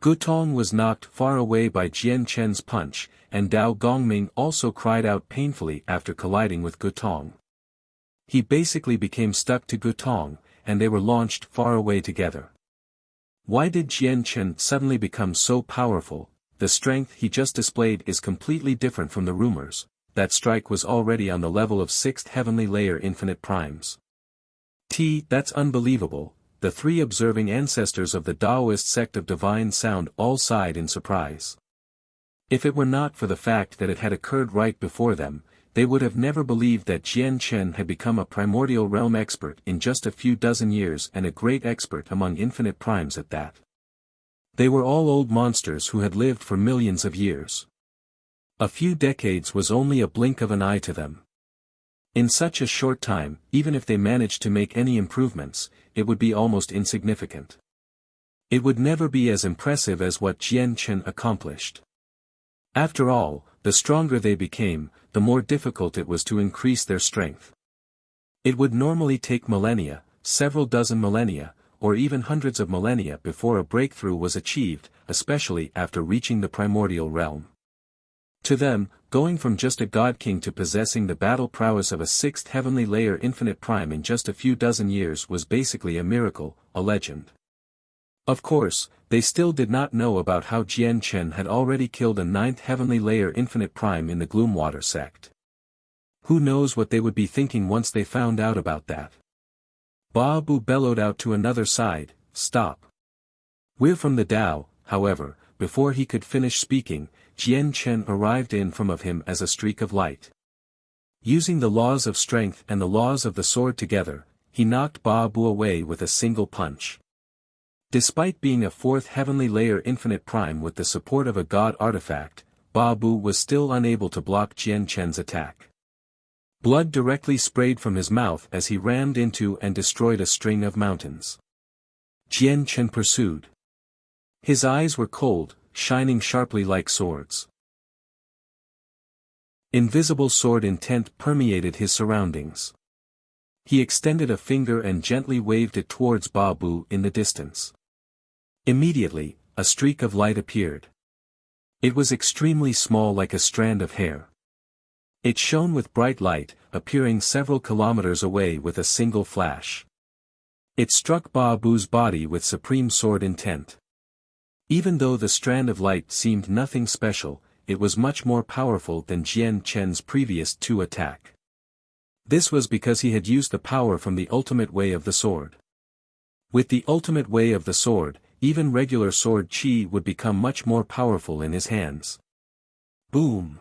Gutong was knocked far away by Jian Chen's punch, and Dao Gongming also cried out painfully after colliding with Gutong. He basically became stuck to Gutong, and they were launched far away together. Why did Jian Chen suddenly become so powerful? The strength he just displayed is completely different from the rumors. That strike was already on the level of 6th heavenly layer infinite primes. That's unbelievable. The three observing ancestors of the Taoist sect of divine sound all sighed in surprise. If it were not for the fact that it had occurred right before them, they would have never believed that Jian Chen had become a primordial realm expert in just a few dozen years and a great expert among infinite primes at that. They were all old monsters who had lived for millions of years. A few decades was only a blink of an eye to them. In such a short time, even if they managed to make any improvements, it would be almost insignificant. It would never be as impressive as what Jian Chen accomplished. After all, the stronger they became, the more difficult it was to increase their strength. It would normally take millennia, several dozen millennia, or even hundreds of millennia before a breakthrough was achieved, especially after reaching the primordial realm. To them, going from just a god king to possessing the battle prowess of a 6th heavenly layer infinite prime in just a few dozen years was basically a miracle, a legend. Of course, they still did not know about how Jian Chen had already killed a 9th heavenly layer infinite prime in the Gloomwater sect. Who knows what they would be thinking once they found out about that. Ba Bu bellowed out to another side, "Stop. We're from the Tao." However, before he could finish speaking, Jian Chen arrived in front of him as a streak of light. Using the laws of strength and the laws of the sword together, he knocked Ba Bu away with a single punch. Despite being a 4th heavenly layer infinite prime with the support of a god artifact, Ba Bu was still unable to block Jian Chen's attack. Blood directly sprayed from his mouth as he rammed into and destroyed a string of mountains. Jian Chen pursued. His eyes were cold, shining sharply like swords. Invisible sword intent permeated his surroundings. He extended a finger and gently waved it towards Ba Bu in the distance. Immediately, a streak of light appeared. It was extremely small like a strand of hair. It shone with bright light, appearing several kilometers away with a single flash. It struck Ba Bu's body with supreme sword intent. Even though the strand of light seemed nothing special, it was much more powerful than Jian Chen's previous 2 attack. This was because he had used the power from the ultimate way of the sword. With the ultimate way of the sword, even regular sword chi would become much more powerful in his hands. Boom!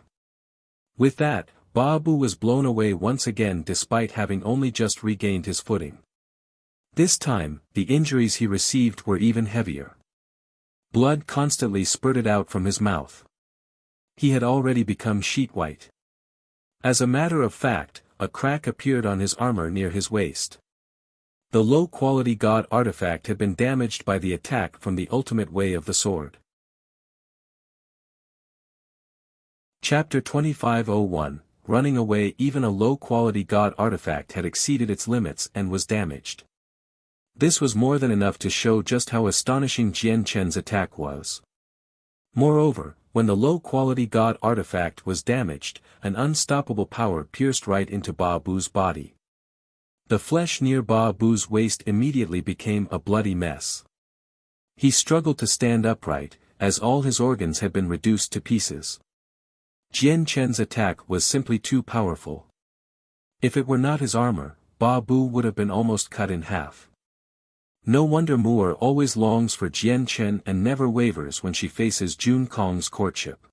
With that, Ba Bu was blown away once again despite having only just regained his footing. This time, the injuries he received were even heavier. Blood constantly spurted out from his mouth. He had already become sheet white. As a matter of fact, a crack appeared on his armor near his waist. The low-quality god artifact had been damaged by the attack from the ultimate way of the sword. Chapter 2501, Running away. Even a low-quality god artifact had exceeded its limits and was damaged. This was more than enough to show just how astonishing Jian Chen's attack was. Moreover, when the low-quality god artifact was damaged, an unstoppable power pierced right into Ba Bu's body. The flesh near Ba Bu's waist immediately became a bloody mess. He struggled to stand upright, as all his organs had been reduced to pieces. Jian Chen's attack was simply too powerful. If it were not his armor, Ba Bu would have been almost cut in half. No wonder Moore always longs for Jian Chen and never wavers when she faces Jun Kong's courtship.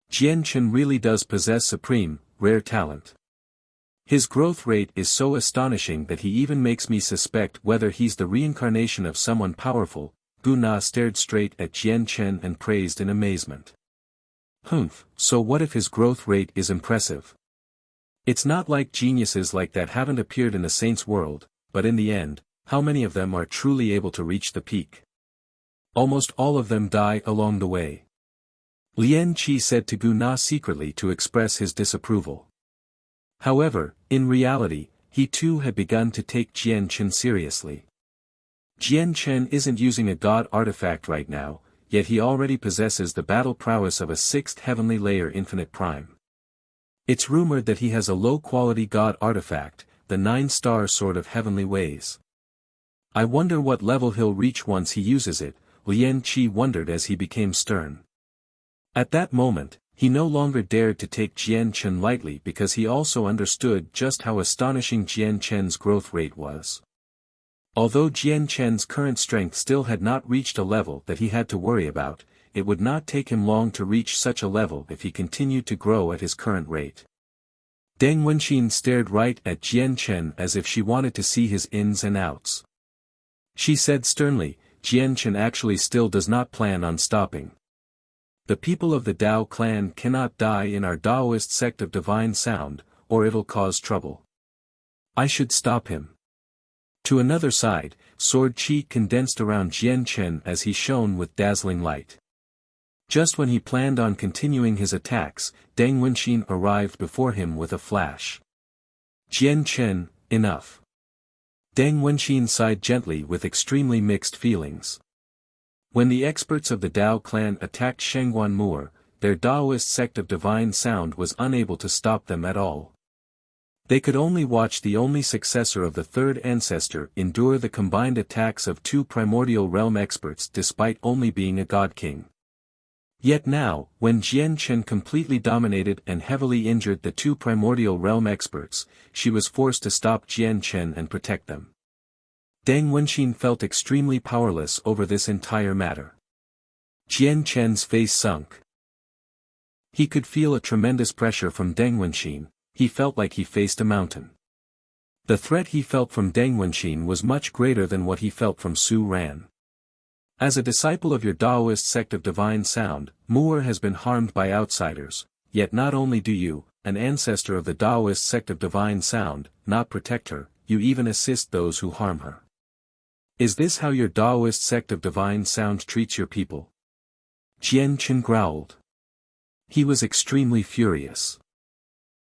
Jian Chen really does possess supreme, rare talent. His growth rate is so astonishing that he even makes me suspect whether he's the reincarnation of someone powerful. Gu Na stared straight at Jian Chen and praised in amazement. Humph, so what if his growth rate is impressive? It's not like geniuses like that haven't appeared in a saint's world, but in the end, how many of them are truly able to reach the peak? Almost all of them die along the way. Lien Qi said to Gu Na secretly to express his disapproval. However, in reality, he too had begun to take Jian Chen seriously. Jian Chen isn't using a god artifact right now, yet he already possesses the battle prowess of a 6th heavenly layer infinite prime. It's rumored that he has a low-quality god artifact, the 9-star sword of heavenly ways. I wonder what level he'll reach once he uses it, Lien Qi wondered as he became stern. At that moment, he no longer dared to take Jian Chen lightly because he also understood just how astonishing Jian Chen's growth rate was. Although Jian Chen's current strength still had not reached a level that he had to worry about, it would not take him long to reach such a level if he continued to grow at his current rate. Deng Wenxin stared right at Jian Chen as if she wanted to see his ins and outs. She said sternly, Jian Chen actually still does not plan on stopping. The people of the Dao clan cannot die in our Daoist sect of divine sound, or it'll cause trouble. I should stop him. To another side, sword qi condensed around Jian Chen as he shone with dazzling light. Just when he planned on continuing his attacks, Deng Wenxin arrived before him with a flash. Jian Chen, enough. Deng Wenxin sighed gently with extremely mixed feelings. When the experts of the Dao clan attacked Shengguan Moor, their Daoist sect of divine sound was unable to stop them at all. They could only watch the only successor of the third ancestor endure the combined attacks of 2 primordial realm experts despite only being a god king. Yet now, when Jian Chen completely dominated and heavily injured the 2 primordial realm experts, she was forced to stop Jian Chen and protect them. Deng Wenxin felt extremely powerless over this entire matter. Jian Chen's face sunk. He could feel a tremendous pressure from Deng Wenxin. He felt like he faced a mountain. The threat he felt from Deng Wenxin was much greater than what he felt from Su Ran. As a disciple of your Daoist sect of divine sound, Moor has been harmed by outsiders, yet not only do you, an ancestor of the Daoist sect of divine sound, not protect her, you even assist those who harm her. Is this how your Daoist sect of divine sound treats your people? Jian Chen growled. He was extremely furious.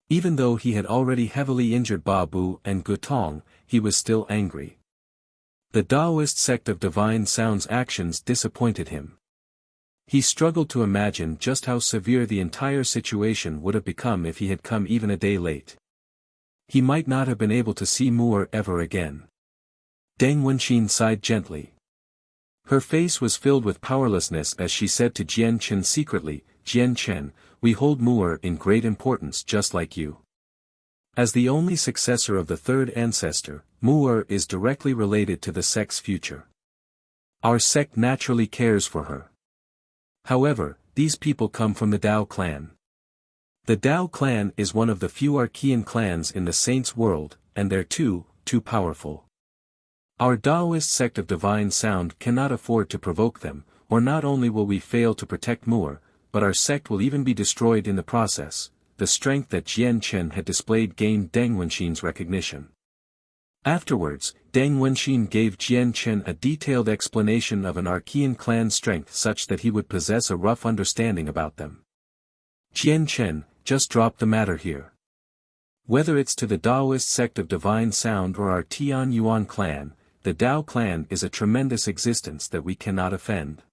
Even though he had already heavily injured Ba Bu and Gutong, he was still angry. The Daoist sect of divine sound's actions disappointed him. He struggled to imagine just how severe the entire situation would have become if he had come even a day late. He might not have been able to see Moor ever again. Deng Wenxin sighed gently. Her face was filled with powerlessness as she said to Jian Chen secretly, Jian Chen, we hold Moor in great importance just like you. As the only successor of the third ancestor, Moor is directly related to the sect's future. Our sect naturally cares for her. However, these people come from the Dao clan. The Dao clan is one of the few Archean clans in the Saints' world, and they're too powerful. Our Taoist sect of divine sound cannot afford to provoke them, or not only will we fail to protect Mu'er, but our sect will even be destroyed in the process. The strength that Jian Chen had displayed gained Deng Wenxin's recognition. Afterwards, Deng Wenxin gave Jian Chen a detailed explanation of an Archean clan strength such that he would possess a rough understanding about them. Jian Chen, just drop the matter here. Whether it's to the Taoist sect of divine sound or our Tian Yuan clan, the Dao clan is a tremendous existence that we cannot offend.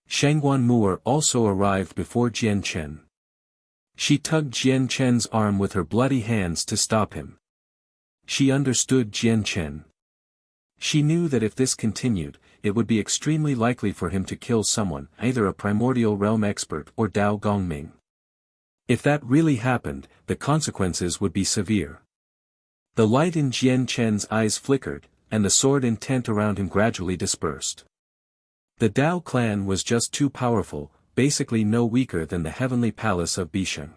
Shangguan Mu'er also arrived before Jian Chen. She tugged Jian Chen's arm with her bloody hands to stop him. She understood Jian Chen. She knew that if this continued, it would be extremely likely for him to kill someone, either a primordial realm expert or Dao Gongming. If that really happened, the consequences would be severe. The light in Jian Chen's eyes flickered, and the sword intent around him gradually dispersed. The Dao clan was just too powerful, basically no weaker than the heavenly palace of Bisheng.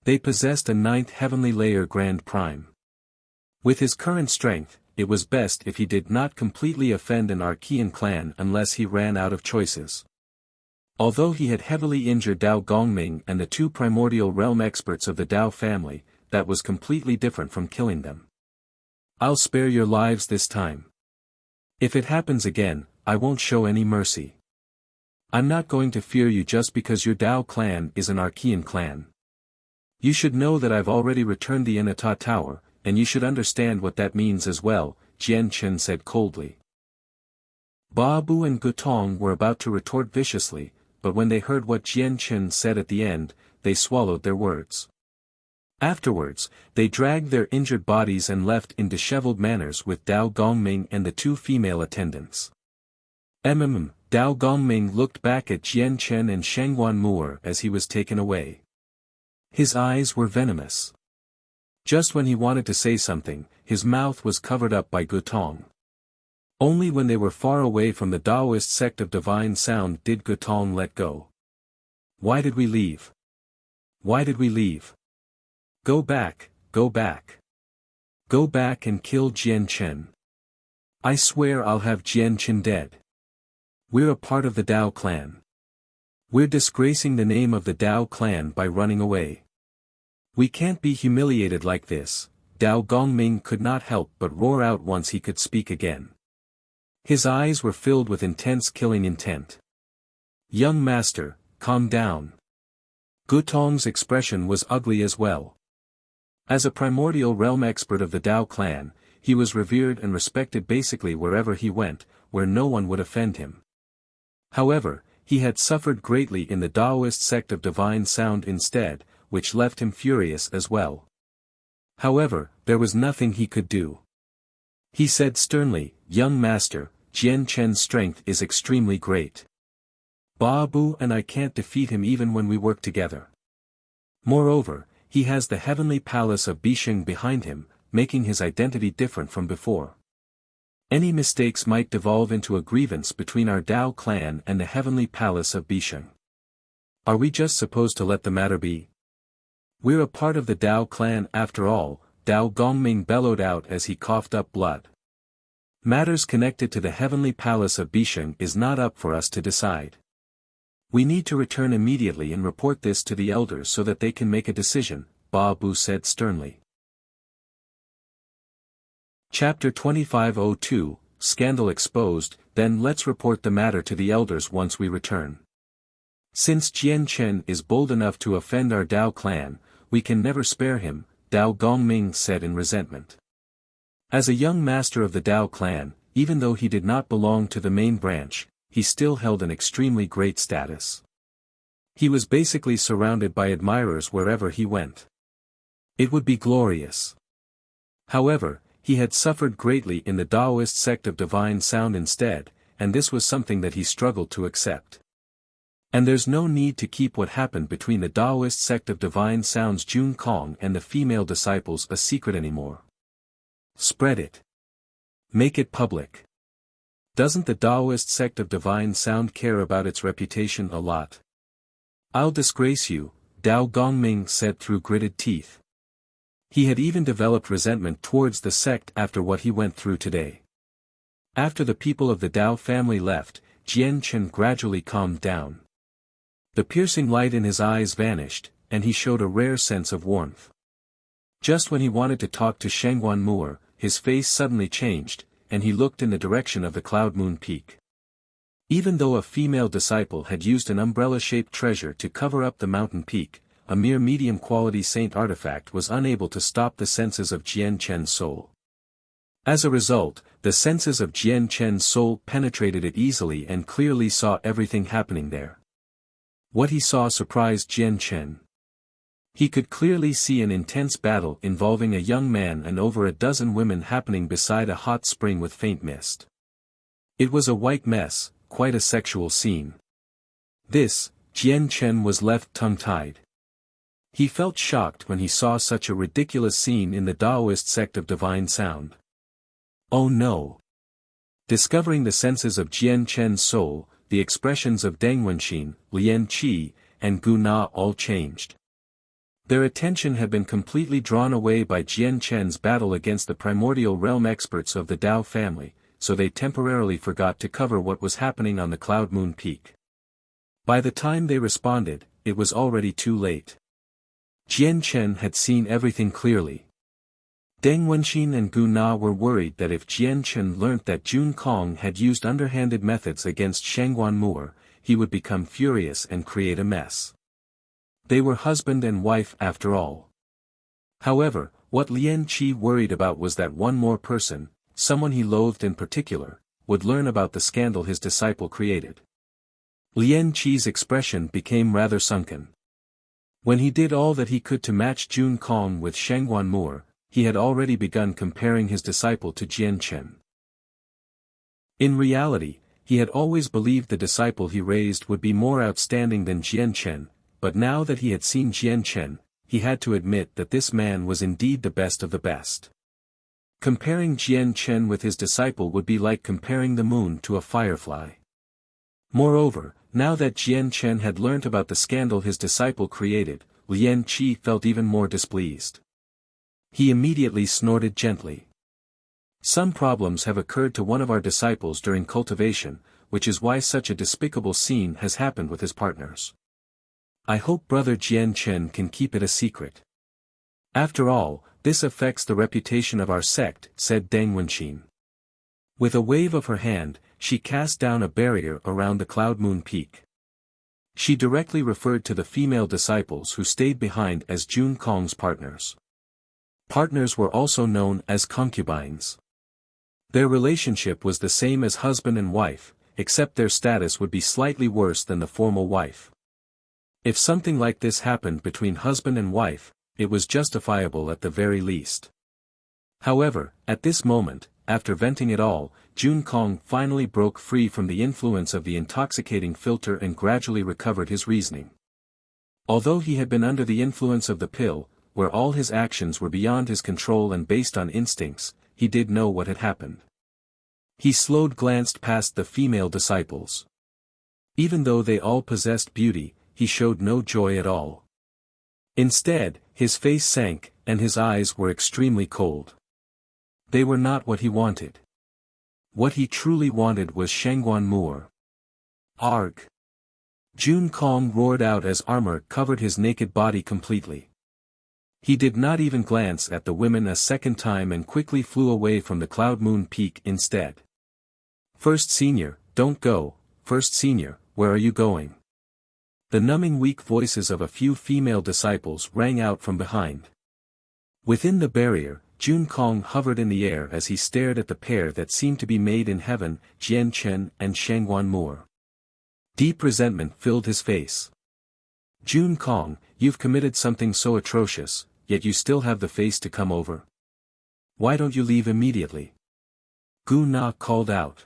They possessed a 9th heavenly layer Grand Prime. With his current strength, it was best if he did not completely offend an Archean clan unless he ran out of choices. Although he had heavily injured Dao Gongming and the 2 primordial realm experts of the Dao family, that was completely different from killing them. I'll spare your lives this time. If it happens again, I won't show any mercy. I'm not going to fear you just because your Dao clan is an Archean clan. You should know that I've already returned the Inata Tower, and you should understand what that means as well, Jian Chen said coldly. Ba Bu and Gutong were about to retort viciously, but when they heard what Jian Chen said at the end, they swallowed their words. Afterwards, they dragged their injured bodies and left in disheveled manners with Dao Gongming and the 2 female attendants. Dao Gongming looked back at Jian Chen and Shangguan Mu'er as he was taken away. His eyes were venomous. Just when he wanted to say something, his mouth was covered up by Gutong. Only when they were far away from the Taoist sect of divine sound did Gutong let go. Why did we leave? Why did we leave? Go back, go back. Go back and kill Jian Chen. I swear I'll have Jian Chen dead. We're a part of the Dao clan. We're disgracing the name of the Dao clan by running away. We can't be humiliated like this. Dao Gongming could not help but roar out once he could speak again. His eyes were filled with intense killing intent. Young master, calm down. Gutong's expression was ugly as well. As a primordial realm expert of the Dao clan, he was revered and respected basically wherever he went, where no one would offend him. However, he had suffered greatly in the Taoist sect of divine sound instead, which left him furious as well. However, there was nothing he could do. He said sternly, "Young master, Jian Chen's strength is extremely great. Ba Bu and I can't defeat him even when we work together. Moreover, he has the heavenly palace of Bisheng behind him, making his identity different from before. Any mistakes might devolve into a grievance between our Dao clan and the heavenly palace of Bisheng. Are we just supposed to let the matter be? We're a part of the Dao clan after all," Dao Gongming bellowed out as he coughed up blood. Matters connected to the heavenly palace of Bisheng is not up for us to decide. We need to return immediately and report this to the elders so that they can make a decision, Ba Bu said sternly. Chapter 2502, Scandal Exposed. Then let's report the matter to the elders once we return. Since Jian Chen is bold enough to offend our Dao clan, we can never spare him, Dao Gongming said in resentment. As a young master of the Dao clan, even though he did not belong to the main branch, he still held an extremely great status. He was basically surrounded by admirers wherever he went. It would be glorious. However, he had suffered greatly in the Taoist sect of divine sound instead, and this was something that he struggled to accept. And there's no need to keep what happened between the Taoist sect of divine sound's Jun Kong and the female disciples a secret anymore. Spread it. Make it public. Doesn't the Taoist sect of divine sound care about its reputation a lot? I'll disgrace you, Dao Gongming said through gritted teeth. He had even developed resentment towards the sect after what he went through today. After the people of the Dao family left, Jian Chen gradually calmed down. The piercing light in his eyes vanished, and he showed a rare sense of warmth. Just when he wanted to talk to Shangguan Moor, his face suddenly changed, and he looked in the direction of the Cloud Moon Peak. Even though a female disciple had used an umbrella-shaped treasure to cover up the mountain peak, a mere medium-quality saint artifact was unable to stop the senses of Jian Chen's soul. As a result, the senses of Jian Chen's soul penetrated it easily and clearly saw everything happening there. What he saw surprised Jian Chen. He could clearly see an intense battle involving a young man and over a dozen women happening beside a hot spring with faint mist. It was a white mess, quite a sexual scene. This, Jian Chen was left tongue-tied. He felt shocked when he saw such a ridiculous scene in the Taoist sect of divine sound. Oh no! Discovering the senses of Jian Chen's soul, the expressions of Deng Wenxin, Lian Qi, and Gu Na all changed. Their attention had been completely drawn away by Jian Chen's battle against the primordial realm experts of the Dao family, so they temporarily forgot to cover what was happening on the Cloud Moon Peak. By the time they responded, it was already too late. Jian Chen had seen everything clearly. Deng Wenxin and Gu Na were worried that if Jian Chen learnt that Jun Kong had used underhanded methods against Shangguan Moor, he would become furious and create a mess. They were husband and wife after all. However, what Lian Qi worried about was that one more person, someone he loathed in particular, would learn about the scandal his disciple created. Lian Qi's expression became rather sunken. When he did all that he could to match Jun Kong with Shangguan Moor, he had already begun comparing his disciple to Jian Chen. In reality, he had always believed the disciple he raised would be more outstanding than Jian Chen, but now that he had seen Jian Chen, he had to admit that this man was indeed the best of the best. Comparing Jian Chen with his disciple would be like comparing the moon to a firefly. Moreover, now that Jian Chen had learnt about the scandal his disciple created, Lian Qi felt even more displeased. He immediately snorted gently. Some problems have occurred to one of our disciples during cultivation, which is why such a despicable scene has happened with his partners. I hope Brother Jian Chen can keep it a secret. After all, this affects the reputation of our sect, said Deng Wenxin. With a wave of her hand, she cast down a barrier around the Cloud Moon Peak. She directly referred to the female disciples who stayed behind as Jun Kong's partners. Partners were also known as concubines. Their relationship was the same as husband and wife, except their status would be slightly worse than the formal wife. If something like this happened between husband and wife, it was justifiable at the very least. However, at this moment, after venting it all, Jun Kong finally broke free from the influence of the intoxicating filter and gradually recovered his reasoning. Although he had been under the influence of the pill, where all his actions were beyond his control and based on instincts, he did know what had happened. He slowly glanced past the female disciples. Even though they all possessed beauty, he showed no joy at all. Instead, his face sank, and his eyes were extremely cold. They were not what he wanted. What he truly wanted was Shangguan Moor. Arg! Jun Kong roared out as armor covered his naked body completely. He did not even glance at the women a second time and quickly flew away from the Cloud Moon Peak instead. First Senior, don't go, First Senior, where are you going? The numbing weak voices of a few female disciples rang out from behind. Within the barrier, Jun Kong hovered in the air as he stared at the pair that seemed to be made in heaven, Jian Chen and Shangguan Moor. Deep resentment filled his face. Jun Kong, you've committed something so atrocious, yet you still have the face to come over. Why don't you leave immediately? Gu Na called out.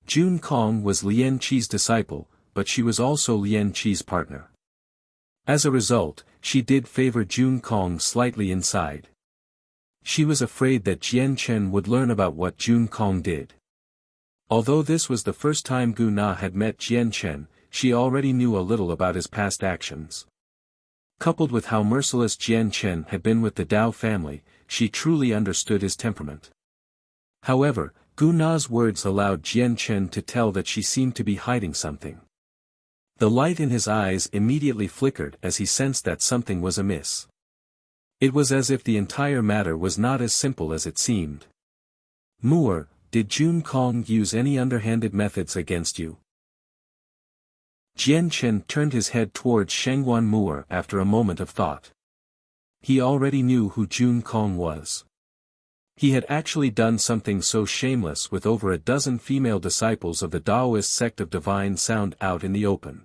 Jun Kong was Lian Qi's disciple, but she was also Lian Qi's partner. As a result, she did favor Jun Kong slightly inside. She was afraid that Jian Chen would learn about what Jun Kong did. Although this was the first time Gu Na had met Jian Chen, she already knew a little about his past actions. Coupled with how merciless Jian Chen had been with the Dao family, she truly understood his temperament. However, Gu Na's words allowed Jian Chen to tell that she seemed to be hiding something. The light in his eyes immediately flickered as he sensed that something was amiss. It was as if the entire matter was not as simple as it seemed. Moore, did Jun Kong use any underhanded methods against you? Jian Chen turned his head towards Shangguan Moore after a moment of thought. He already knew who Jun Kong was. He had actually done something so shameless with over a dozen female disciples of the Taoist sect of Divine Sound out in the open.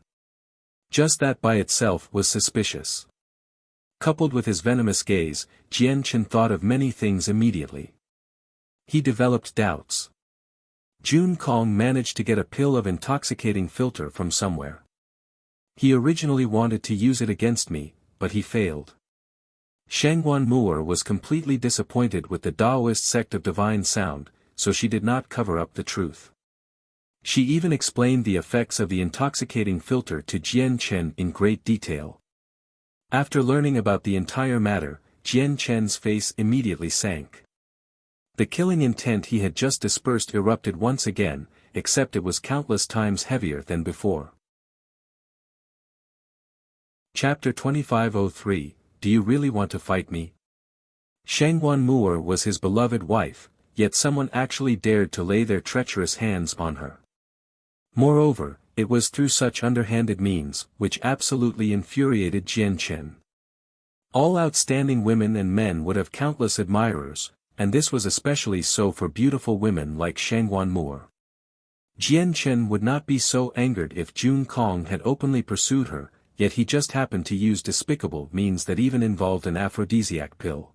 Just that by itself was suspicious. Coupled with his venomous gaze, Jian Chen thought of many things immediately. He developed doubts. Jun Kong managed to get a pill of intoxicating filter from somewhere. He originally wanted to use it against me, but he failed. Shangguan Moore was completely disappointed with the Taoist sect of Divine Sound, so she did not cover up the truth. She even explained the effects of the intoxicating filter to Jian Chen in great detail. After learning about the entire matter, Jian Chen's face immediately sank. The killing intent he had just dispersed erupted once again, except it was countless times heavier than before. Chapter 2503, Do you really want to fight me? Shangguan Moore was his beloved wife, yet someone actually dared to lay their treacherous hands on her. Moreover, it was through such underhanded means, which absolutely infuriated Jian Chen. All outstanding women and men would have countless admirers, and this was especially so for beautiful women like Shangguan Moore. Jian Chen would not be so angered if Jun Kong had openly pursued her, yet he just happened to use despicable means that even involved an aphrodisiac pill.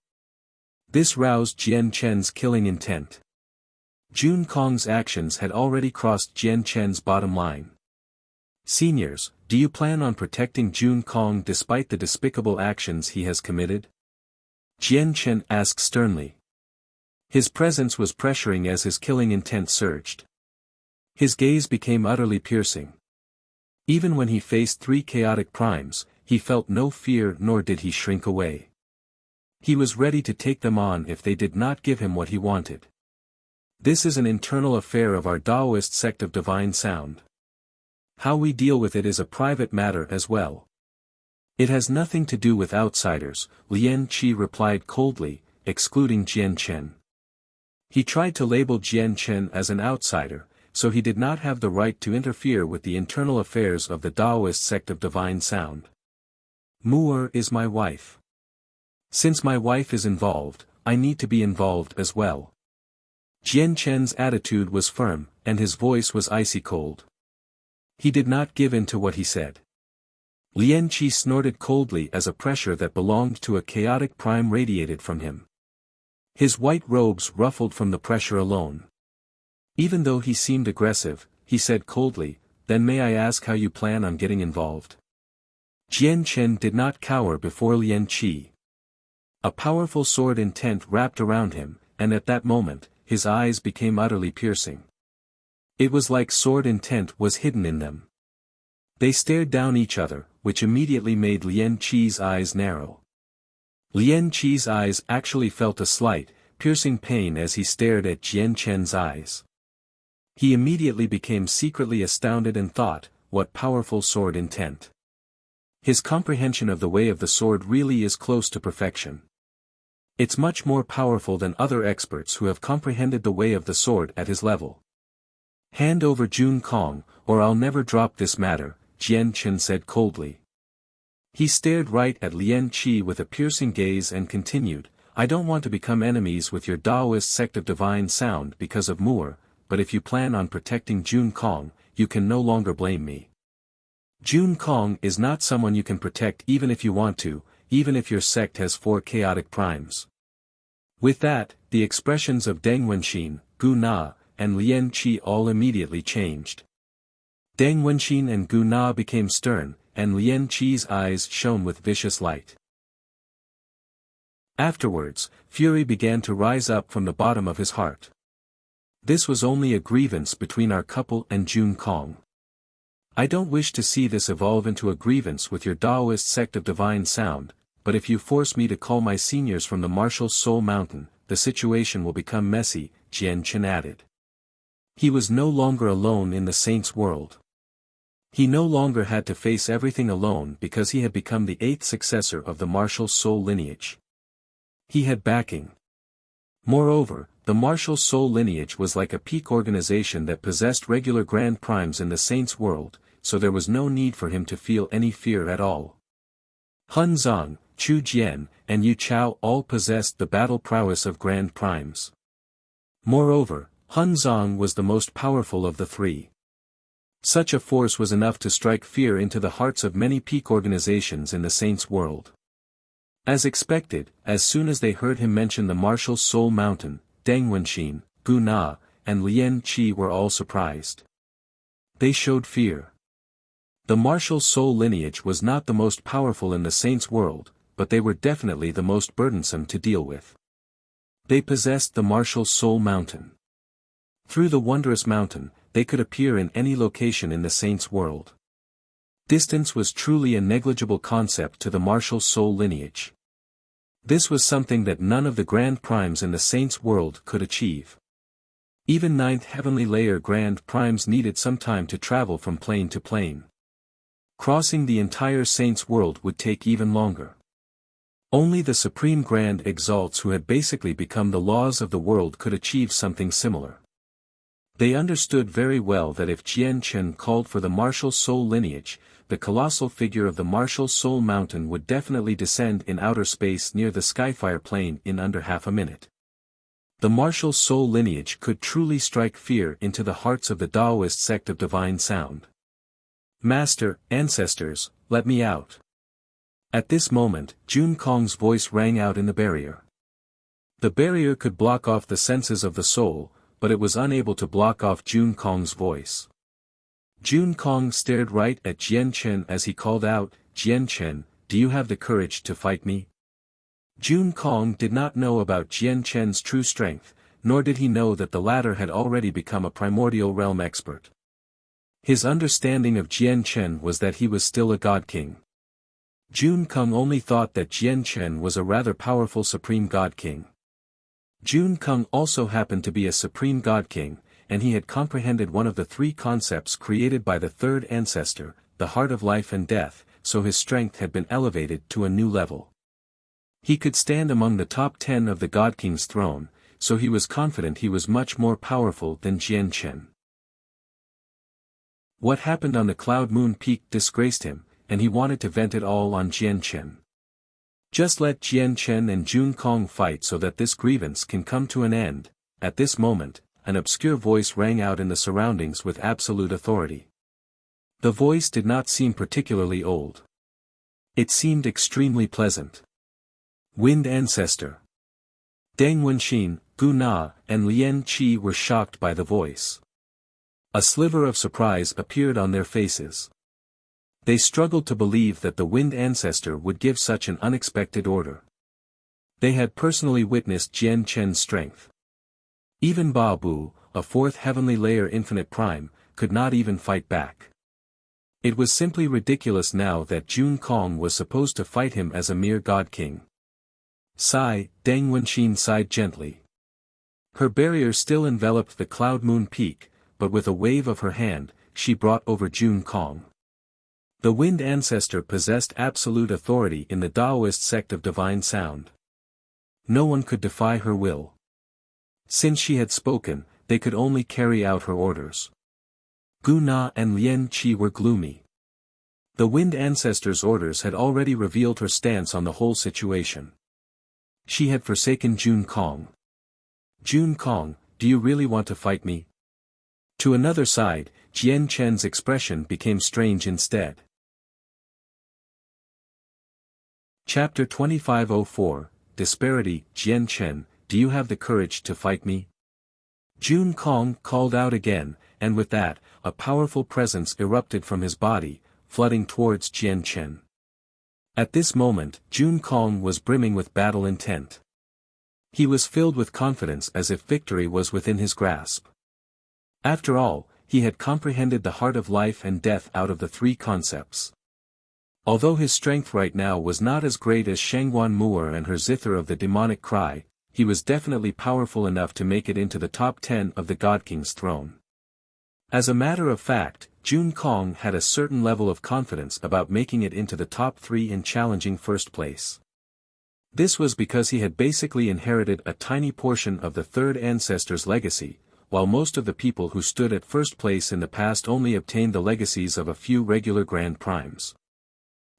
This roused Jian Chen's killing intent. Jun Kong's actions had already crossed Jian Chen's bottom line. Seniors, do you plan on protecting Jun Kong despite the despicable actions he has committed? Jian Chen asked sternly. His presence was pressuring as his killing intent surged. His gaze became utterly piercing. Even when he faced 3 chaotic primes, he felt no fear nor did he shrink away. He was ready to take them on if they did not give him what he wanted. This is an internal affair of our Taoist sect of Divine Sound. How we deal with it is a private matter as well. It has nothing to do with outsiders, Lian Qi replied coldly, excluding Jian Chen. He tried to label Jian Chen as an outsider, so he did not have the right to interfere with the internal affairs of the Taoist sect of Divine Sound. Moore is my wife. Since my wife is involved, I need to be involved as well. Jian Chen's attitude was firm, and his voice was icy cold. He did not give in to what he said. Lian Qi snorted coldly as a pressure that belonged to a chaotic prime radiated from him. His white robes ruffled from the pressure alone. Even though he seemed aggressive, he said coldly, then may I ask how you plan on getting involved? Jian Chen did not cower before Lian Qi. A powerful sword intent wrapped around him, and at that moment, his eyes became utterly piercing. It was like sword intent was hidden in them. They stared down each other, which immediately made Lian Qi's eyes narrow. Lian Qi's eyes actually felt a slight, piercing pain as he stared at Jian Chen's eyes. He immediately became secretly astounded and thought, what powerful sword intent. His comprehension of the way of the sword really is close to perfection. It's much more powerful than other experts who have comprehended the way of the sword at his level. Hand over Jun Kong, or I'll never drop this matter, Jian Chen said coldly. He stared right at Lian Qi with a piercing gaze and continued, I don't want to become enemies with your Taoist sect of Divine Sound because of Moore, but if you plan on protecting Jun Kong, you can no longer blame me. Jun Kong is not someone you can protect even if you want to, even if your sect has 4 chaotic primes. With that, the expressions of Deng Wenxin, Gu Na, and Lian Qi all immediately changed. Deng Wenxin and Gu Na became stern, and Lian Qi's eyes shone with vicious light. Afterwards, fury began to rise up from the bottom of his heart. This was only a grievance between our couple and Jun Kong. I don't wish to see this evolve into a grievance with your Taoist sect of divine sound, but if you force me to call my seniors from the martial Soul Mountain, the situation will become messy, Jian Chen added. He was no longer alone in the saints' world. He no longer had to face everything alone because he had become the 8th successor of the martial soul lineage. He had backing. Moreover, the martial soul lineage was like a peak organization that possessed regular grand primes in the saints' world, so there was no need for him to feel any fear at all. Hun Zong, Chu Jian, and Yu Chao all possessed the battle prowess of grand primes. Moreover, Hun Zong was the most powerful of the three. Such a force was enough to strike fear into the hearts of many peak organizations in the saints' world. As expected, as soon as they heard him mention the martial Soul Mountain, Deng Wenxin, Gu Na, and Lian Qi were all surprised. They showed fear. The martial soul lineage was not the most powerful in the saints' world, but they were definitely the most burdensome to deal with. They possessed the martial Soul Mountain. Through the wondrous mountain, they could appear in any location in the saints' world. Distance was truly a negligible concept to the martial soul lineage. This was something that none of the grand primes in the saints' world could achieve. Even 9th heavenly layer grand primes needed some time to travel from plane to plane. Crossing the entire saints' world would take even longer. Only the supreme grand exalts who had basically become the laws of the world could achieve something similar. They understood very well that if Jian Chen called for the martial soul lineage, the colossal figure of the martial soul mountain would definitely descend in outer space near the Skyfire plane in under half a minute. The martial soul lineage could truly strike fear into the hearts of the Taoist sect of divine sound. Master, ancestors, let me out. At this moment, Jun Kong's voice rang out in the barrier. The barrier could block off the senses of the soul, but it was unable to block off Jun Kong's voice. Jun Kong stared right at Jian Chen as he called out, "Jian Chen, do you have the courage to fight me?" Jun Kong did not know about Jian Chen's true strength, nor did he know that the latter had already become a primordial realm expert. His understanding of Jian Chen was that he was still a god king. Jun Kong only thought that Jian Chen was a rather powerful supreme god king. Jun Kong also happened to be a supreme god king, and he had comprehended one of the three concepts created by the third ancestor, the heart of life and death, so his strength had been elevated to a new level. He could stand among the top 10 of the God King's throne, so he was confident he was much more powerful than Jian Chen. What happened on the Cloud Moon Peak disgraced him, and he wanted to vent it all on Jian Chen. Just let Jian Chen and Jun Kong fight so that this grievance can come to an end. At this moment, an obscure voice rang out in the surroundings with absolute authority. The voice did not seem particularly old. It seemed extremely pleasant. Wind Ancestor. Deng Wenxin, Gu Na, and Lian Qi were shocked by the voice. A sliver of surprise appeared on their faces. They struggled to believe that the Wind Ancestor would give such an unexpected order. They had personally witnessed Jian Chen's strength. Even Ba Bu, a 4th heavenly layer infinite prime, could not even fight back. It was simply ridiculous now that Jun Kong was supposed to fight him as a mere god king. Sigh, Deng Wenxin sighed gently. Her barrier still enveloped the Cloud Moon Peak, but with a wave of her hand, she brought over Jun Kong. The Wind Ancestor possessed absolute authority in the Taoist sect of divine sound. No one could defy her will. Since she had spoken, they could only carry out her orders. Gu Na and Lian Qi were gloomy. The Wind Ancestor's orders had already revealed her stance on the whole situation. She had forsaken Jun Kong. Jun Kong, do you really want to fight me? To another side, Jian Chen's expression became strange instead. Chapter 2504, Disparity. Jian Chen, do you have the courage to fight me? Jun Kong called out again, and with that, a powerful presence erupted from his body, flooding towards Jian Chen. At this moment, Jun Kong was brimming with battle intent. He was filled with confidence as if victory was within his grasp. After all, he had comprehended the heart of life and death out of the three concepts. Although his strength right now was not as great as Shangguan Mu'er and her zither of the demonic cry, he was definitely powerful enough to make it into the top 10 of the God King's throne. As a matter of fact, Jun Kong had a certain level of confidence about making it into the top 3 in challenging first place. This was because he had basically inherited a tiny portion of the third ancestor's legacy, while most of the people who stood at first place in the past only obtained the legacies of a few regular Grand Primes.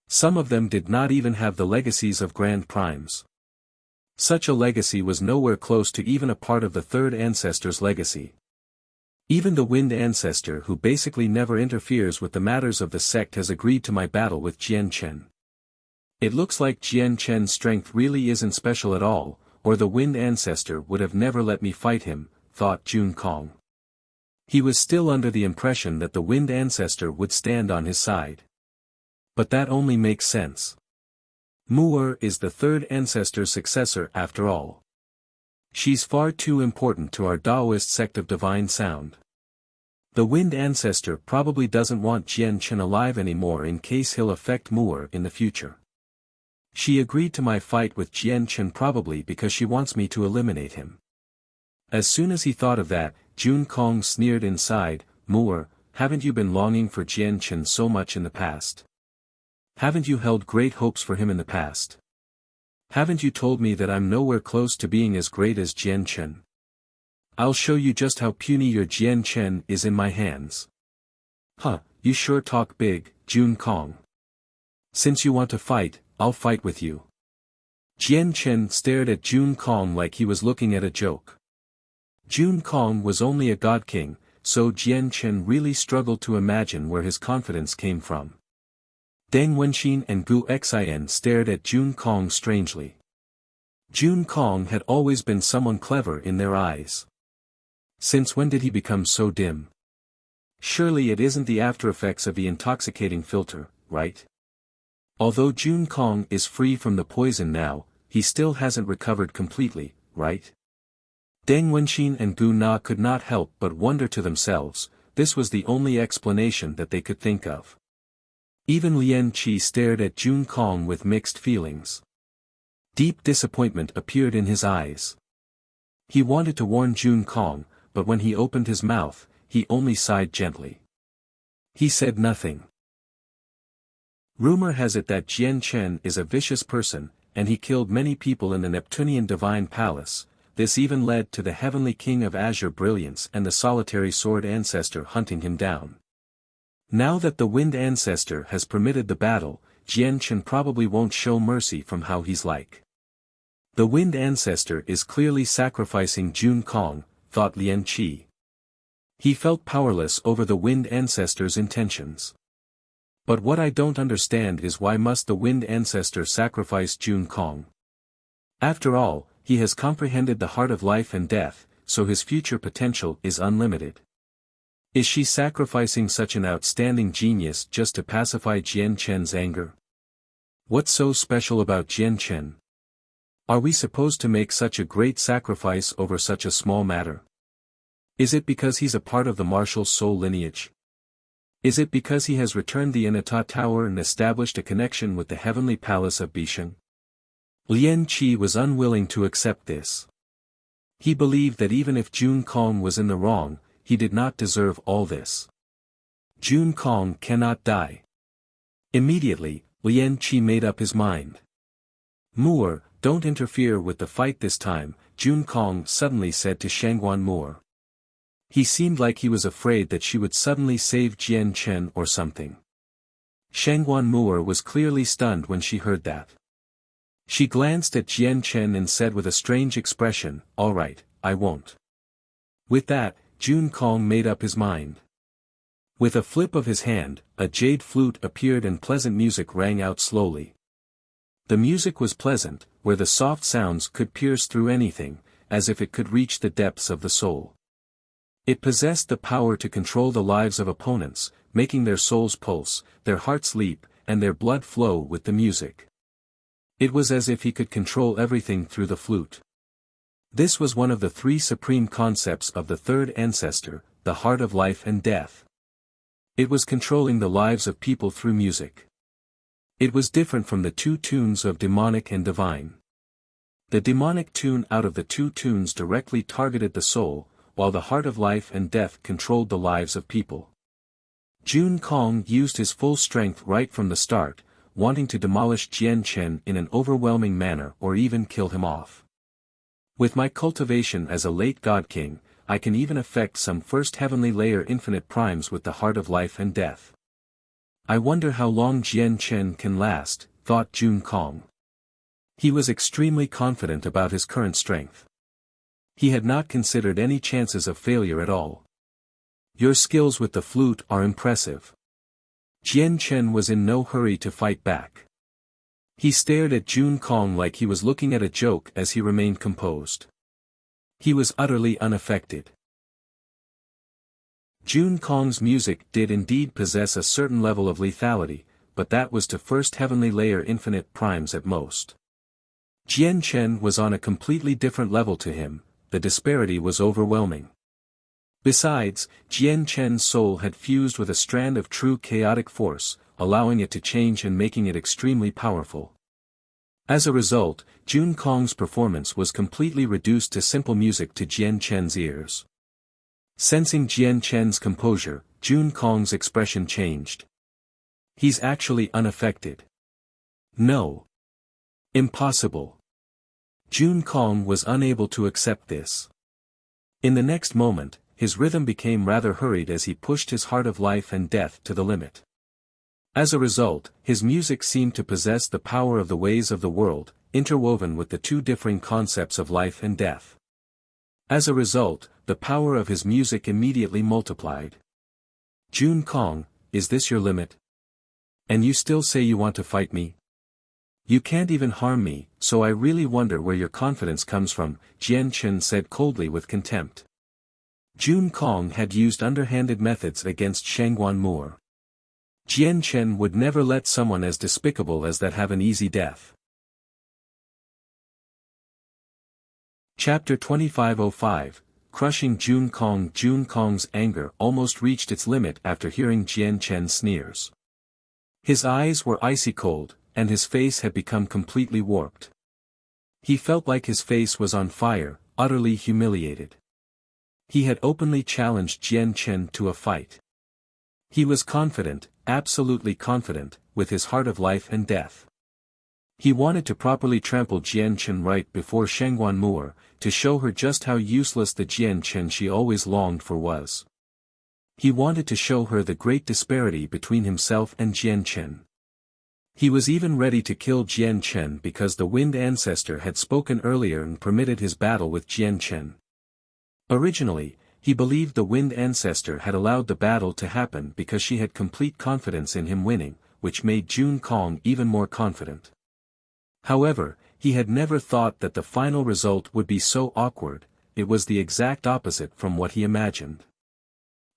Some of them did not even have the legacies of Grand Primes. Such a legacy was nowhere close to even a part of the third ancestor's legacy. Even the Wind Ancestor, who basically never interferes with the matters of the sect, has agreed to my battle with Jian Chen. It looks like Jian Chen's strength really isn't special at all, or the Wind Ancestor would have never let me fight him, thought Jun Kong. He was still under the impression that the Wind Ancestor would stand on his side. But that only makes sense. Mu'er is the third ancestor's successor after all. She's far too important to our Taoist sect of divine sound. The Wind Ancestor probably doesn't want Jian Chen alive anymore in case he'll affect Mu'er in the future. She agreed to my fight with Jian Chen probably because she wants me to eliminate him. As soon as he thought of that, Jun Kong sneered inside, Mu'er, haven't you been longing for Jian Chen so much in the past? Haven't you held great hopes for him in the past? Haven't you told me that I'm nowhere close to being as great as Jian Chen? I'll show you just how puny your Jian Chen is in my hands. Huh, you sure talk big, Jun Kong. Since you want to fight, I'll fight with you. Jian Chen stared at Jun Kong like he was looking at a joke. Jun Kong was only a god king, so Jian Chen really struggled to imagine where his confidence came from. Deng Wenxin and Gu Xin stared at Jun Kong strangely. Jun Kong had always been someone clever in their eyes. Since when did he become so dim? Surely it isn't the aftereffects of the intoxicating filter, right? Although Jun Kong is free from the poison now, he still hasn't recovered completely, right? Deng Wenxin and Gu Na could not help but wonder to themselves, this was the only explanation that they could think of. Even Lian Qi stared at Jun Kong with mixed feelings. Deep disappointment appeared in his eyes. He wanted to warn Jun Kong, but when he opened his mouth, he only sighed gently. He said nothing. Rumor has it that Jian Chen is a vicious person, and he killed many people in the Neptunian Divine Palace. This even led to the Heavenly King of Azure Brilliance and the Solitary Sword Ancestor hunting him down. Now that the Wind Ancestor has permitted the battle, Jian Chen probably won't show mercy from how he's like. The Wind Ancestor is clearly sacrificing Jun Kong, thought Lian Qi. He felt powerless over the Wind Ancestor's intentions. But what I don't understand is why must the Wind Ancestor sacrifice Jun Kong? After all, he has comprehended the heart of life and death, so his future potential is unlimited. Is she sacrificing such an outstanding genius just to pacify Jian Chen's anger? What's so special about Jian Chen? Are we supposed to make such a great sacrifice over such a small matter? Is it because he's a part of the martial soul lineage? Is it because he has returned the Inata Tower and established a connection with the heavenly palace of Bishan? Lian Qi was unwilling to accept this. He believed that even if Jun Kong was in the wrong, he did not deserve all this. Jun Kong cannot die. Immediately, Lian Qi made up his mind. Mu'er, don't interfere with the fight this time, Jun Kong suddenly said to Shangguan Mu'er. He seemed like he was afraid that she would suddenly save Jian Chen or something. Shangguan Mu'er was clearly stunned when she heard that. She glanced at Jian Chen and said with a strange expression, "All right, I won't." With that, Jun Kong made up his mind. With a flip of his hand, a jade flute appeared and pleasant music rang out slowly. The music was pleasant, where the soft sounds could pierce through anything, as if it could reach the depths of the soul. It possessed the power to control the lives of opponents, making their souls pulse, their hearts leap, and their blood flow with the music. It was as if he could control everything through the flute. This was one of the three supreme concepts of the third ancestor, the heart of life and death. It was controlling the lives of people through music. It was different from the two tunes of demonic and divine. The demonic tune out of the two tunes directly targeted the soul, while the heart of life and death controlled the lives of people. Jun Kong used his full strength right from the start, wanting to demolish Jian Chen in an overwhelming manner or even kill him off. With my cultivation as a late God King, I can even affect some first heavenly layer infinite primes with the heart of life and death. I wonder how long Jian Chen can last, thought Jun Kong. He was extremely confident about his current strength. He had not considered any chances of failure at all. Your skills with the flute are impressive. Jian Chen was in no hurry to fight back. He stared at Jun Kong like he was looking at a joke as he remained composed. He was utterly unaffected. Jun Kong's music did indeed possess a certain level of lethality, but that was to first heavenly layer infinite primes at most. Jian Chen was on a completely different level to him, the disparity was overwhelming. Besides, Jian Chen's soul had fused with a strand of true chaotic force, allowing it to change and making it extremely powerful. As a result, Jun Kong's performance was completely reduced to simple music to Jian Chen's ears. Sensing Jian Chen's composure, Jun Kong's expression changed. He's actually unaffected. No. Impossible. Jun Kong was unable to accept this. In the next moment, his rhythm became rather hurried as he pushed his heart of life and death to the limit. As a result, his music seemed to possess the power of the ways of the world, interwoven with the two differing concepts of life and death. As a result, the power of his music immediately multiplied. Jun Kong, is this your limit? And you still say you want to fight me? You can't even harm me, so I really wonder where your confidence comes from, Jian Chen said coldly with contempt. Jun Kong had used underhanded methods against Shangguan Moore. Jian Chen would never let someone as despicable as that have an easy death. Chapter 2505, Crushing Jun Kong. Jun Kong's anger almost reached its limit after hearing Jian Chen's sneers. His eyes were icy cold, and his face had become completely warped. He felt like his face was on fire, utterly humiliated. He had openly challenged Jian Chen to a fight. He was confident, absolutely confident, with his heart of life and death. He wanted to properly trample Jian Chen right before Shangguan Moore, to show her just how useless the Jian Chen she always longed for was. He wanted to show her the great disparity between himself and Jian Chen. He was even ready to kill Jian Chen because the Wind Ancestor had spoken earlier and permitted his battle with Jian Chen. Originally, he believed the Wind Ancestor had allowed the battle to happen because she had complete confidence in him winning, which made Jun Kong even more confident. However, he had never thought that the final result would be so awkward. It was the exact opposite from what he imagined.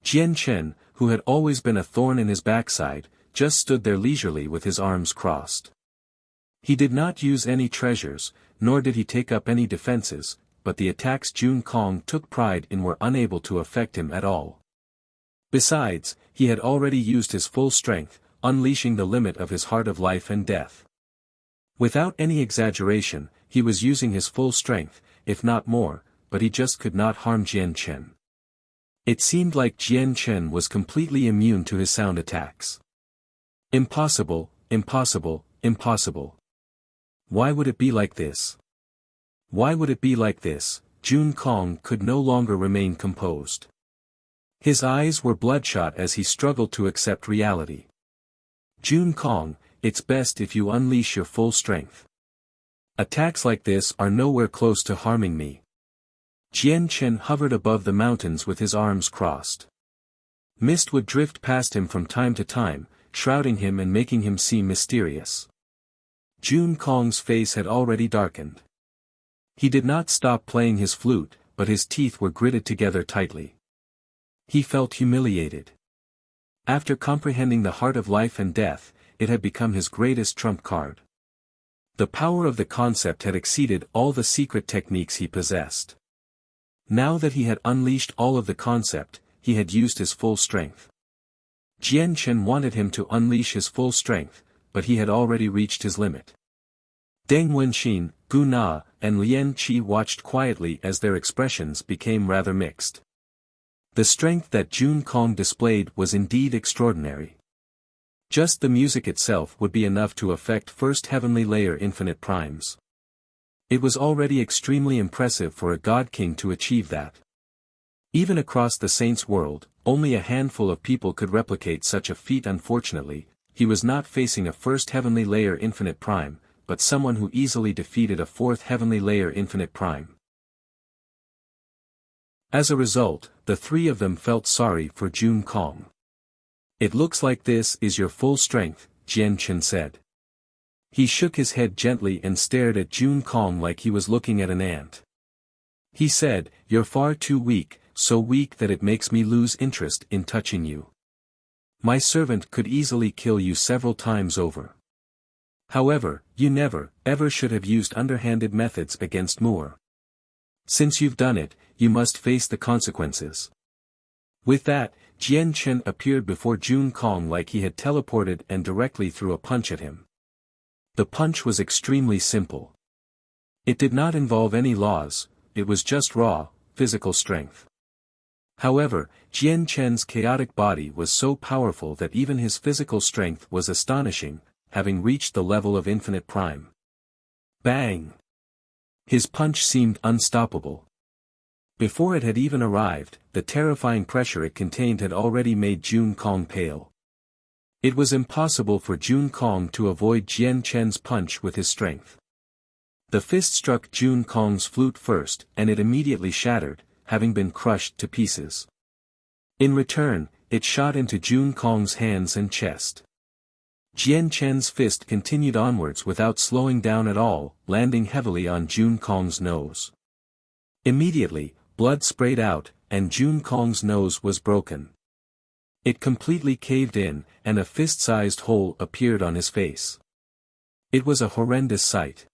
Jian Chen, who had always been a thorn in his backside, just stood there leisurely with his arms crossed. He did not use any treasures, nor did he take up any defenses, but the attacks Jun Kong took pride in were unable to affect him at all. Besides, he had already used his full strength, unleashing the limit of his heart of life and death. Without any exaggeration, he was using his full strength, if not more, but he just could not harm Jian Chen. It seemed like Jian Chen was completely immune to his sound attacks. Impossible, impossible, impossible. Why would it be like this? Why would it be like this? Jun Kong could no longer remain composed. His eyes were bloodshot as he struggled to accept reality. Jun Kong, it's best if you unleash your full strength. Attacks like this are nowhere close to harming me. Jian Chen hovered above the mountains with his arms crossed. Mist would drift past him from time to time, shrouding him and making him seem mysterious. Jun Kong's face had already darkened. He did not stop playing his flute, but his teeth were gritted together tightly. He felt humiliated. After comprehending the heart of life and death, it had become his greatest trump card. The power of the concept had exceeded all the secret techniques he possessed. Now that he had unleashed all of the concept, he had used his full strength. Jian Chen wanted him to unleash his full strength, but he had already reached his limit. Deng Wenxin, Gu Na, and Lian Qi watched quietly as their expressions became rather mixed. The strength that Jun Kong displayed was indeed extraordinary. Just the music itself would be enough to affect first heavenly layer infinite primes. It was already extremely impressive for a God King to achieve that. Even across the saints' world, only a handful of people could replicate such a feat. Unfortunately, he was not facing a first heavenly layer infinite prime, but someone who easily defeated a fourth heavenly layer infinite prime. As a result, the three of them felt sorry for Jun Kong. "It looks like this is your full strength," Jian Chen said. He shook his head gently and stared at Jun Kong like he was looking at an ant. He said, "You're far too weak, so weak that it makes me lose interest in touching you. My servant could easily kill you several times over. However, you never, ever should have used underhanded methods against Moore. Since you've done it, you must face the consequences." With that, Jian Chen appeared before Jun Kong like he had teleported and directly threw a punch at him. The punch was extremely simple. It did not involve any laws, it was just raw, physical strength. However, Jian Chen's chaotic body was so powerful that even his physical strength was astonishing, having reached the level of infinite prime. Bang! His punch seemed unstoppable. Before it had even arrived, the terrifying pressure it contained had already made Jun Kong pale. It was impossible for Jun Kong to avoid Jian Chen's punch with his strength. The fist struck Jun Kong's flute first, and it immediately shattered, having been crushed to pieces. In return, it shot into Jun Kong's hands and chest. Jian Chen's fist continued onwards without slowing down at all, landing heavily on Jun Kong's nose. Immediately, blood sprayed out, and Jun Kong's nose was broken. It completely caved in, and a fist-sized hole appeared on his face. It was a horrendous sight.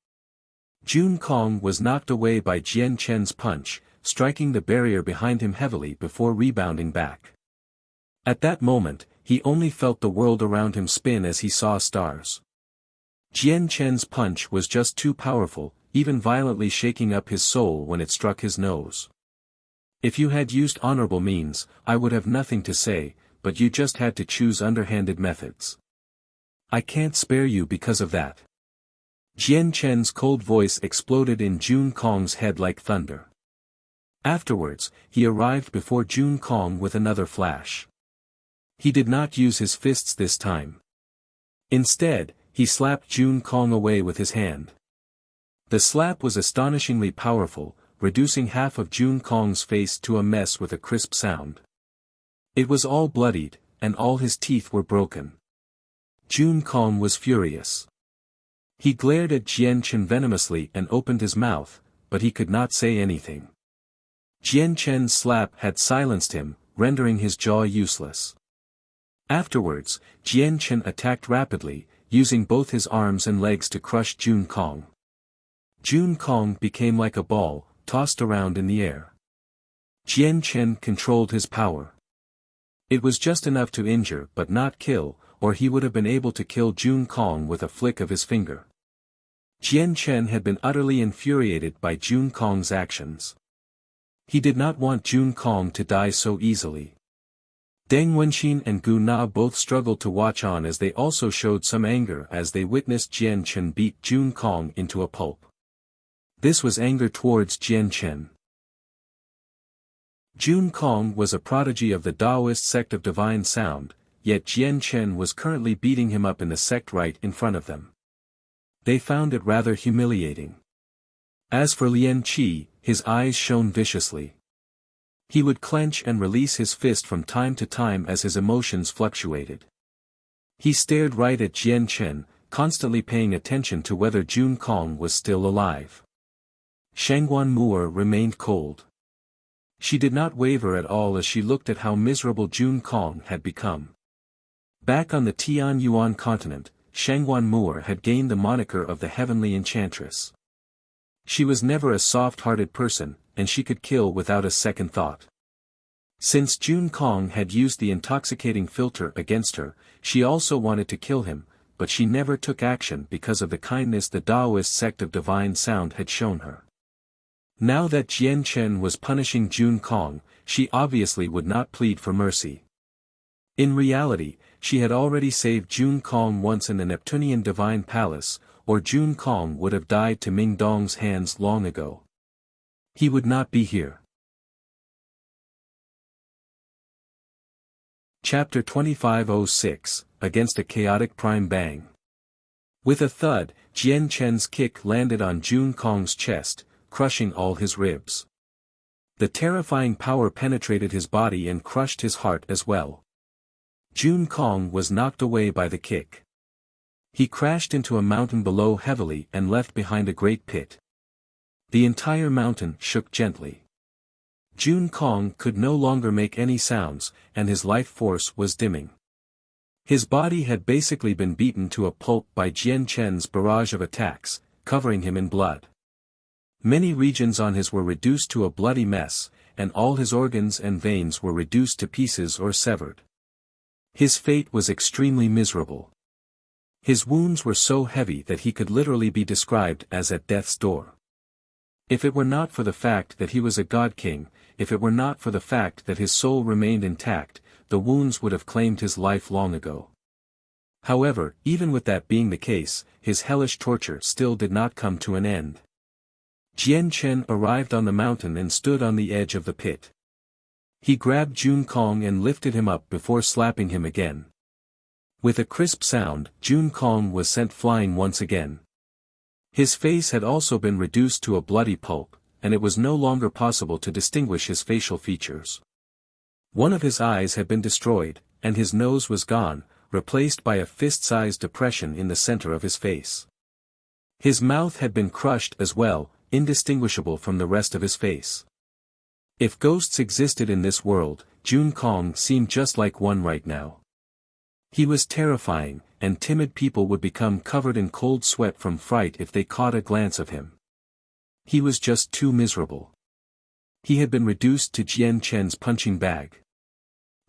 Jun Kong was knocked away by Jian Chen's punch, striking the barrier behind him heavily before rebounding back. At that moment, he only felt the world around him spin as he saw stars. Jian Chen's punch was just too powerful, even violently shaking up his soul when it struck his nose. "If you had used honorable means, I would have nothing to say, but you just had to choose underhanded methods. I can't spare you because of that." Jian Chen's cold voice exploded in Jun Kong's head like thunder. Afterwards, he arrived before Jun Kong with another flash. He did not use his fists this time. Instead, he slapped Jun Kong away with his hand. The slap was astonishingly powerful, reducing half of Jun Kong's face to a mess with a crisp sound. It was all bloodied, and all his teeth were broken. Jun Kong was furious. He glared at Jian Chen venomously and opened his mouth, but he could not say anything. Jian Chen's slap had silenced him, rendering his jaw useless. Afterwards, Jian Chen attacked rapidly, using both his arms and legs to crush Jun Kong. Jun Kong became like a ball, tossed around in the air. Jian Chen controlled his power. It was just enough to injure but not kill, or he would have been able to kill Jun Kong with a flick of his finger. Jian Chen had been utterly infuriated by Jun Kong's actions. He did not want Jun Kong to die so easily. Deng Wenxin and Gu Na both struggled to watch on as they also showed some anger as they witnessed Jian Chen beat Jun Kong into a pulp. This was anger towards Jian Chen. Jun Kong was a prodigy of the Taoist sect of divine sound, yet Jian Chen was currently beating him up in the sect right in front of them. They found it rather humiliating. As for Lian Qi, his eyes shone viciously. He would clench and release his fist from time to time as his emotions fluctuated. He stared right at Jian Chen, constantly paying attention to whether Jun Kong was still alive. Shangguan Moore remained cold. She did not waver at all as she looked at how miserable Jun Kong had become. Back on the Tian Yuan continent, Shangguan Moore had gained the moniker of the Heavenly Enchantress. She was never a soft-hearted person, and she could kill without a second thought. Since Jun Kong had used the intoxicating filter against her, she also wanted to kill him, but she never took action because of the kindness the Taoist sect of Divine Sound had shown her. Now that Jian Chen was punishing Jun Kong, she obviously would not plead for mercy. In reality, she had already saved Jun Kong once in the Neptunian Divine Palace, or Jun Kong would have died to Ming Dong's hands long ago. He would not be here. Chapter 2506, Against a Chaotic Prime Bang. With a thud, Jian Chen's kick landed on Jun Kong's chest, crushing all his ribs. The terrifying power penetrated his body and crushed his heart as well. Jun Kong was knocked away by the kick. He crashed into a mountain below heavily and left behind a great pit. The entire mountain shook gently. Jun Kong could no longer make any sounds, and his life force was dimming. His body had basically been beaten to a pulp by Jian Chen's barrage of attacks, covering him in blood. Many regions on his were reduced to a bloody mess, and all his organs and veins were reduced to pieces or severed. His fate was extremely miserable. His wounds were so heavy that he could literally be described as at death's door. If it were not for the fact that he was a god king, if it were not for the fact that his soul remained intact, the wounds would have claimed his life long ago. However, even with that being the case, his hellish torture still did not come to an end. Jian Chen arrived on the mountain and stood on the edge of the pit. He grabbed Jun Kong and lifted him up before slapping him again. With a crisp sound, Jun Kong was sent flying once again. His face had also been reduced to a bloody pulp, and it was no longer possible to distinguish his facial features. One of his eyes had been destroyed, and his nose was gone, replaced by a fist-sized depression in the center of his face. His mouth had been crushed as well, indistinguishable from the rest of his face. If ghosts existed in this world, Jun Kong seemed just like one right now. He was terrifying, and timid people would become covered in cold sweat from fright if they caught a glance of him. He was just too miserable. He had been reduced to Jian Chen's punching bag.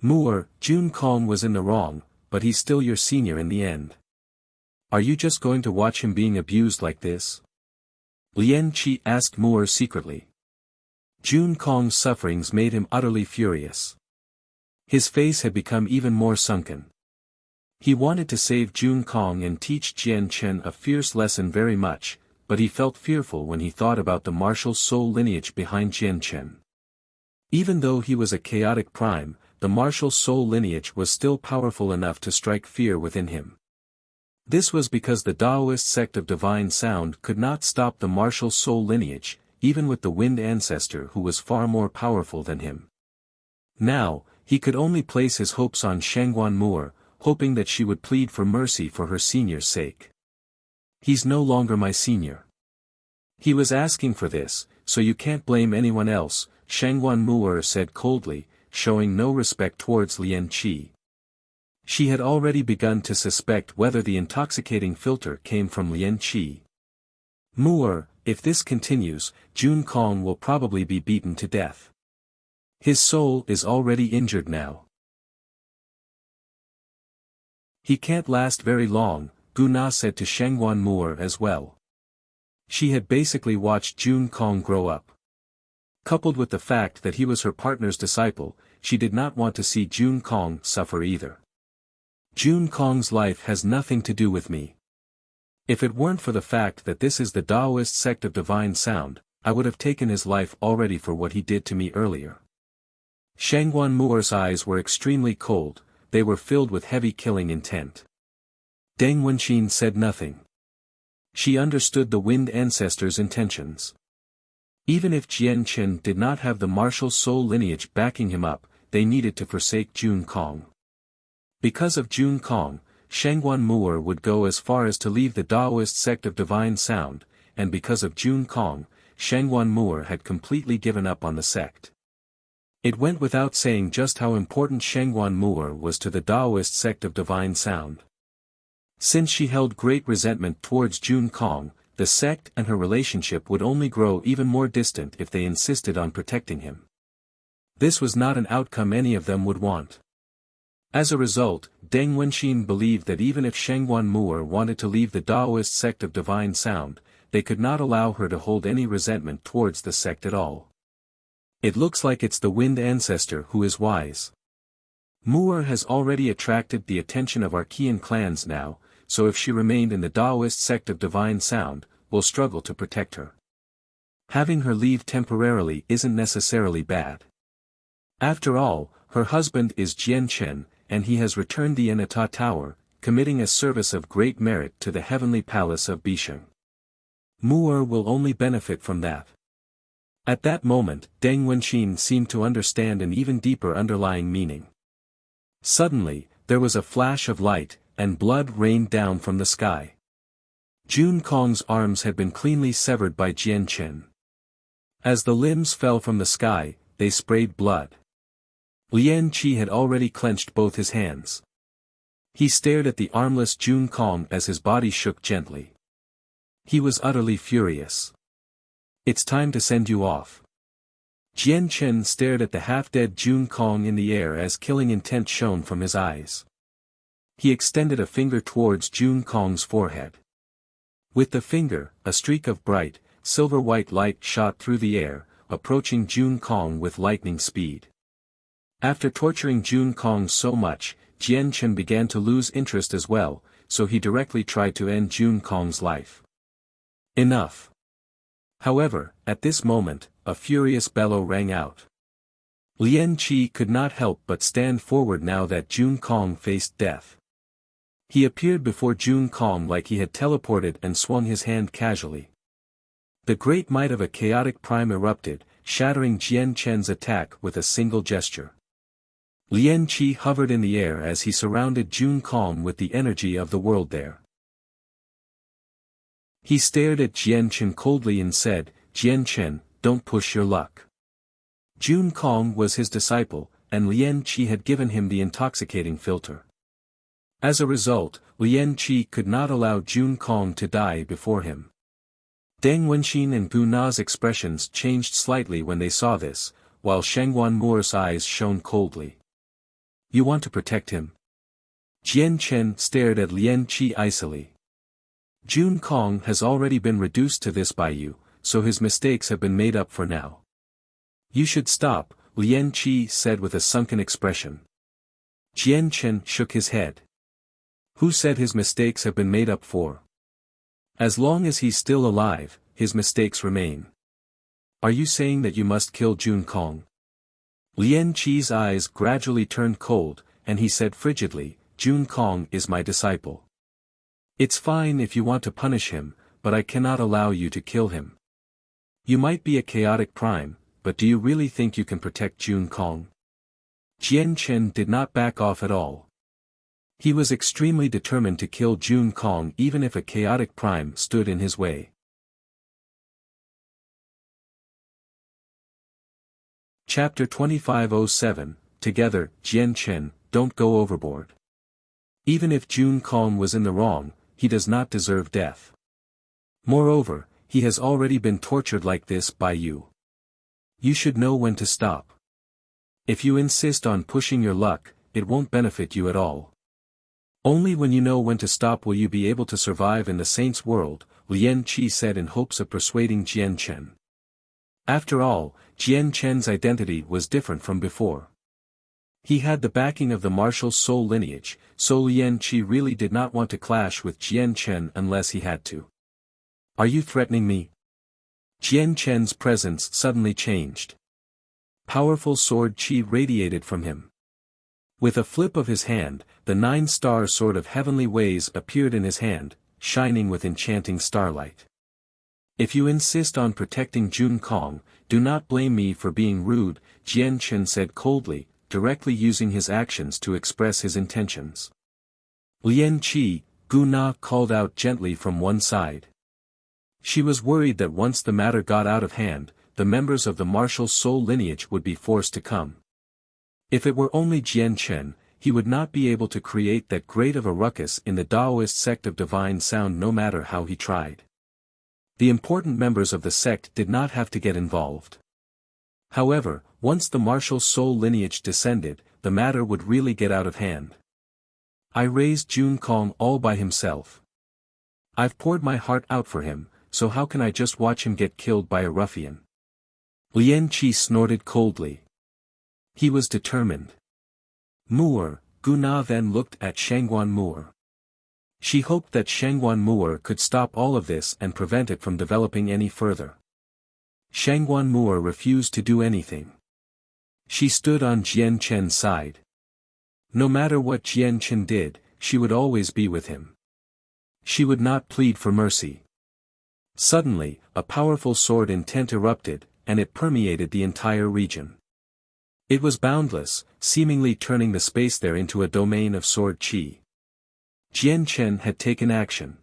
Moore, Jun Kong was in the wrong, but he's still your senior in the end. Are you just going to watch him being abused like this? Lian Qi asked Moore secretly. Jun Kong's sufferings made him utterly furious. His face had become even more sunken. He wanted to save Jun Kong and teach Jian Chen a fierce lesson very much, but he felt fearful when he thought about the martial soul lineage behind Jian Chen. Even though he was a chaotic prime, the martial soul lineage was still powerful enough to strike fear within him. This was because the Taoist sect of Divine Sound could not stop the martial soul lineage, even with the Wind Ancestor who was far more powerful than him. Now, he could only place his hopes on Shangguan Moore, hoping that she would plead for mercy for her senior's sake. He's no longer my senior. He was asking for this, so you can't blame anyone else, Shangguan Moore said coldly, showing no respect towards Lian Qi. She had already begun to suspect whether the intoxicating filter came from Lian Qi. Moore, if this continues, Jun Kong will probably be beaten to death. His soul is already injured now. He can't last very long, Gu Na said to Shangguan Moore as well. She had basically watched Jun Kong grow up. Coupled with the fact that he was her partner's disciple, she did not want to see Jun Kong suffer either. Jun Kong's life has nothing to do with me. If it weren't for the fact that this is the Taoist sect of Divine Sound, I would have taken his life already for what he did to me earlier. Shangguan Moore's eyes were extremely cold, they were filled with heavy killing intent. Deng Wenqin said nothing. She understood the Wind Ancestor's intentions. Even if Jian Chen did not have the martial soul lineage backing him up, they needed to forsake Jun Kong. Because of Jun Kong, Shangguan Moore would go as far as to leave the Taoist sect of Divine Sound, and because of Jun Kong, Shangguan Moore had completely given up on the sect. It went without saying just how important Shangguan Moore was to the Taoist sect of Divine Sound. Since she held great resentment towards Jun Kong, the sect and her relationship would only grow even more distant if they insisted on protecting him. This was not an outcome any of them would want. As a result, Deng Wenxin believed that even if Shengguan Mu'er wanted to leave the Daoist sect of Divine Sound, they could not allow her to hold any resentment towards the sect at all. It looks like it's the Wind Ancestor who is wise. Mu'er has already attracted the attention of Archean clans now, so if she remained in the Daoist sect of Divine Sound, we'll struggle to protect her. Having her leave temporarily isn't necessarily bad. After all, her husband is Jian Chen, and he has returned the Enata Tower, committing a service of great merit to the heavenly palace of Bisheng. Mu'er will only benefit from that. At that moment, Deng Wenxin seemed to understand an even deeper underlying meaning. Suddenly, there was a flash of light, and blood rained down from the sky. Jun Kong's arms had been cleanly severed by Jian Chen. As the limbs fell from the sky, they sprayed blood. Lian Qi had already clenched both his hands. He stared at the armless Jun Kong as his body shook gently. He was utterly furious. It's time to send you off. Jian Chen stared at the half-dead Jun Kong in the air as killing intent shone from his eyes. He extended a finger towards Jun Kong's forehead. With the finger, a streak of bright, silver-white light shot through the air, approaching Jun Kong with lightning speed. After torturing Jun Kong so much, Jian Chen began to lose interest as well, so he directly tried to end Jun Kong's life. Enough. However, at this moment, a furious bellow rang out. Lian Qi could not help but stand forward now that Jun Kong faced death. He appeared before Jun Kong like he had teleported and swung his hand casually. The great might of a chaotic prime erupted, shattering Jian Chen's attack with a single gesture. Lian Qi hovered in the air as he surrounded Jun Kong with the energy of the world there. He stared at Jian Chen coldly and said, "Jian Chen, don't push your luck." Jun Kong was his disciple, and Lian Qi had given him the intoxicating filter. As a result, Lian Qi could not allow Jun Kong to die before him. Deng Wenxin and Gu Na's expressions changed slightly when they saw this, while Shengguan Mu'er's eyes shone coldly. You want to protect him? Jian Chen stared at Lian Qi icily. Jun Kong has already been reduced to this by you, so his mistakes have been made up for now. You should stop, Lian Qi said with a sunken expression. Jian Chen shook his head. Who said his mistakes have been made up for? As long as he's still alive, his mistakes remain. Are you saying that you must kill Jun Kong? Lian Qi's eyes gradually turned cold, and he said frigidly, Jun Kong is my disciple. It's fine if you want to punish him, but I cannot allow you to kill him. You might be a chaotic prime, but do you really think you can protect Jun Kong? Jian Chen did not back off at all. He was extremely determined to kill Jun Kong even if a chaotic prime stood in his way. Chapter 2507, Together, Jian Chen, don't go overboard. Even if Jun Kong was in the wrong, he does not deserve death. Moreover, he has already been tortured like this by you. You should know when to stop. If you insist on pushing your luck, it won't benefit you at all. Only when you know when to stop will you be able to survive in the saint's world, Lian Qi said in hopes of persuading Jian Chen. After all, Jian Chen's identity was different from before. He had the backing of the martial soul lineage, so Lian Qi really did not want to clash with Jian Chen unless he had to. Are you threatening me? Jian Chen's presence suddenly changed. Powerful sword qi radiated from him. With a flip of his hand, the 9-star sword of heavenly ways appeared in his hand, shining with enchanting starlight. If you insist on protecting Jun Kong, do not blame me for being rude, Jian Chen said coldly, directly using his actions to express his intentions. Lian Qi, Gu Na called out gently from one side. She was worried that once the matter got out of hand, the members of the martial soul lineage would be forced to come. If it were only Jian Chen, he would not be able to create that great of a ruckus in the Daoist sect of Divine Sound no matter how he tried. The important members of the sect did not have to get involved. However, Once the martial soul lineage descended, the matter would really get out of hand. I raised Jun Kong all by himself. I've poured my heart out for him, so how can I just watch him get killed by a ruffian? Lian Qi snorted coldly. He was determined. Mu'er, Gu Na then looked at Shangguan Mu'er. She hoped that Shangguan Mu'er could stop all of this and prevent it from developing any further. Shangguan Mu'er refused to do anything. She stood on Jian Chen's side. No matter what Jian Chen did, she would always be with him. She would not plead for mercy. Suddenly, a powerful sword intent erupted, and it permeated the entire region. It was boundless, seemingly turning the space there into a domain of sword qi. Jian Chen had taken action.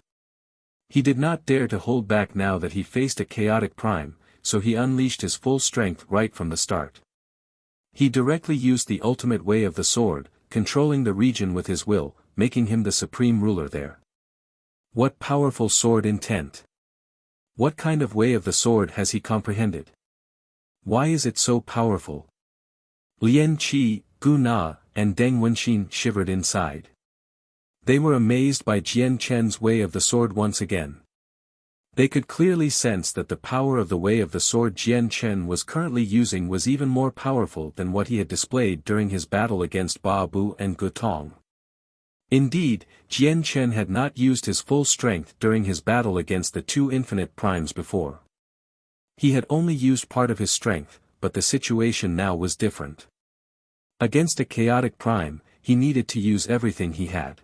He did not dare to hold back now that he faced a chaotic prime, so he unleashed his full strength right from the start. He directly used the ultimate way of the sword, controlling the region with his will, making him the supreme ruler there. What powerful sword intent! What kind of way of the sword has he comprehended? Why is it so powerful? Lian Qi, Gu Na, and Deng Wenxin shivered inside. They were amazed by Jian Chen's way of the sword once again. They could clearly sense that the power of the way of the sword Jian Chen was currently using was even more powerful than what he had displayed during his battle against Ba Bu and Gu Tong. Indeed, Jian Chen had not used his full strength during his battle against the two infinite primes before. He had only used part of his strength, but the situation now was different. Against a chaotic prime, he needed to use everything he had.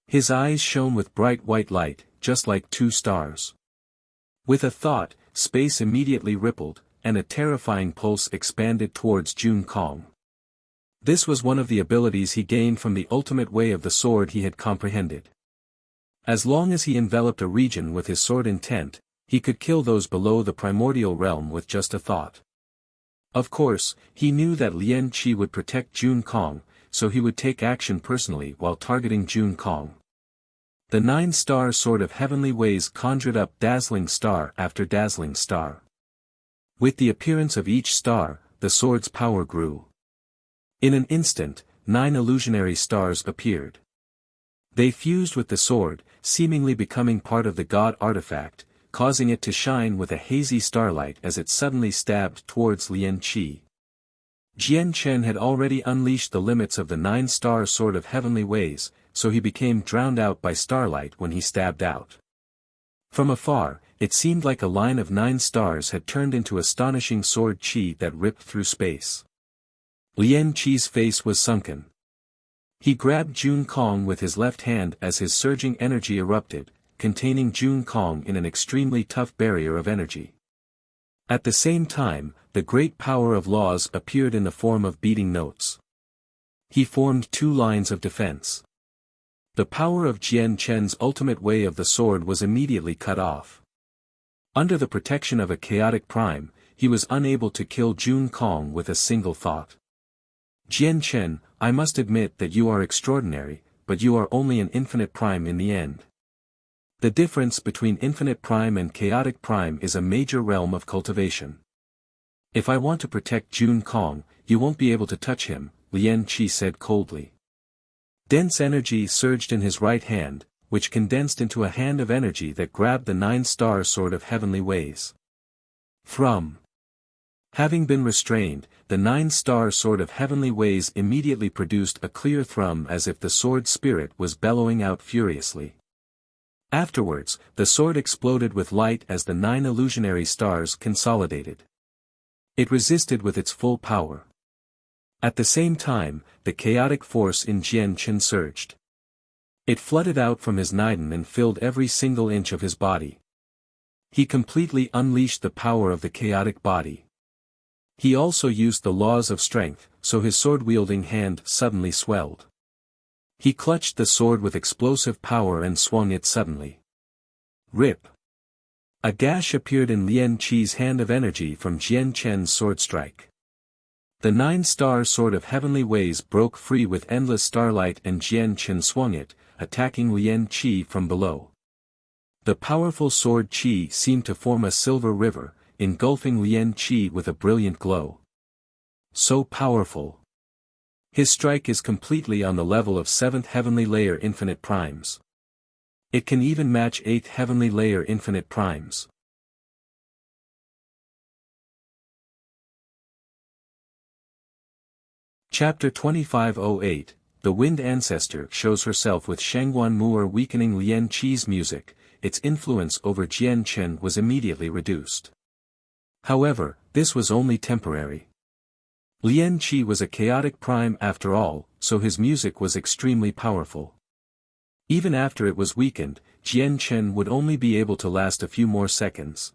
His eyes shone with bright white light, just like two stars. With a thought, space immediately rippled, and a terrifying pulse expanded towards Jun Kong. This was one of the abilities he gained from the ultimate way of the sword he had comprehended. As long as he enveloped a region with his sword intent, he could kill those below the primordial realm with just a thought. Of course, he knew that Lian Qi would protect Jun Kong, so he would take action personally while targeting Jun Kong. The 9-star sword of heavenly ways conjured up dazzling star after dazzling star. With the appearance of each star, the sword's power grew. In an instant, 9 illusionary stars appeared. They fused with the sword, seemingly becoming part of the god artifact, causing it to shine with a hazy starlight as it suddenly stabbed towards Lian Qi. Jian Chen had already unleashed the limits of the 9-star sword of heavenly ways, so he became drowned out by starlight when he stabbed out. From afar, it seemed like a line of 9 stars had turned into astonishing sword qi that ripped through space. Lian Qi's face was sunken. He grabbed Jun Kong with his left hand as his surging energy erupted, containing Jun Kong in an extremely tough barrier of energy. At the same time, the great power of laws appeared in the form of beating notes. He formed 2 lines of defense. The power of Jian Chen's ultimate way of the sword was immediately cut off. Under the protection of a chaotic prime, he was unable to kill Jun Kong with a single thought. Jian Chen, I must admit that you are extraordinary, but you are only an infinite prime in the end. The difference between infinite prime and chaotic prime is a major realm of cultivation. If I want to protect Jun Kong, you won't be able to touch him, Lian Qi said coldly. Dense energy surged in his right hand, which condensed into a hand of energy that grabbed the 9-star sword of heavenly ways. Having been restrained, the 9-star sword of heavenly ways immediately produced a clear thrum as if the sword spirit was bellowing out furiously. Afterwards, the sword exploded with light as the 9 illusionary stars consolidated. It resisted with its full power. At the same time, the chaotic force in Jian Chen surged. It flooded out from his naiden and filled every single inch of his body. He completely unleashed the power of the chaotic body. He also used the laws of strength, so his sword-wielding hand suddenly swelled. He clutched the sword with explosive power and swung it suddenly. Rip! A gash appeared in Lian Qi's hand of energy from Jian Chen's sword strike. The 9-star sword of heavenly ways broke free with endless starlight and Jian Chen swung it, attacking Lian Qi from below. The powerful sword qi seemed to form a silver river, engulfing Lien Qi with a brilliant glow. So powerful. His strike is completely on the level of 7th heavenly layer infinite primes. It can even match 8th heavenly layer infinite primes. Chapter 2508, The Wind Ancestor shows herself with Shangguan Mu'er weakening Lien Qi's music. Its influence over Jian Chen was immediately reduced. However, this was only temporary. Lien Qi was a chaotic prime after all, so his music was extremely powerful. Even after it was weakened, Jian Chen would only be able to last a few more seconds.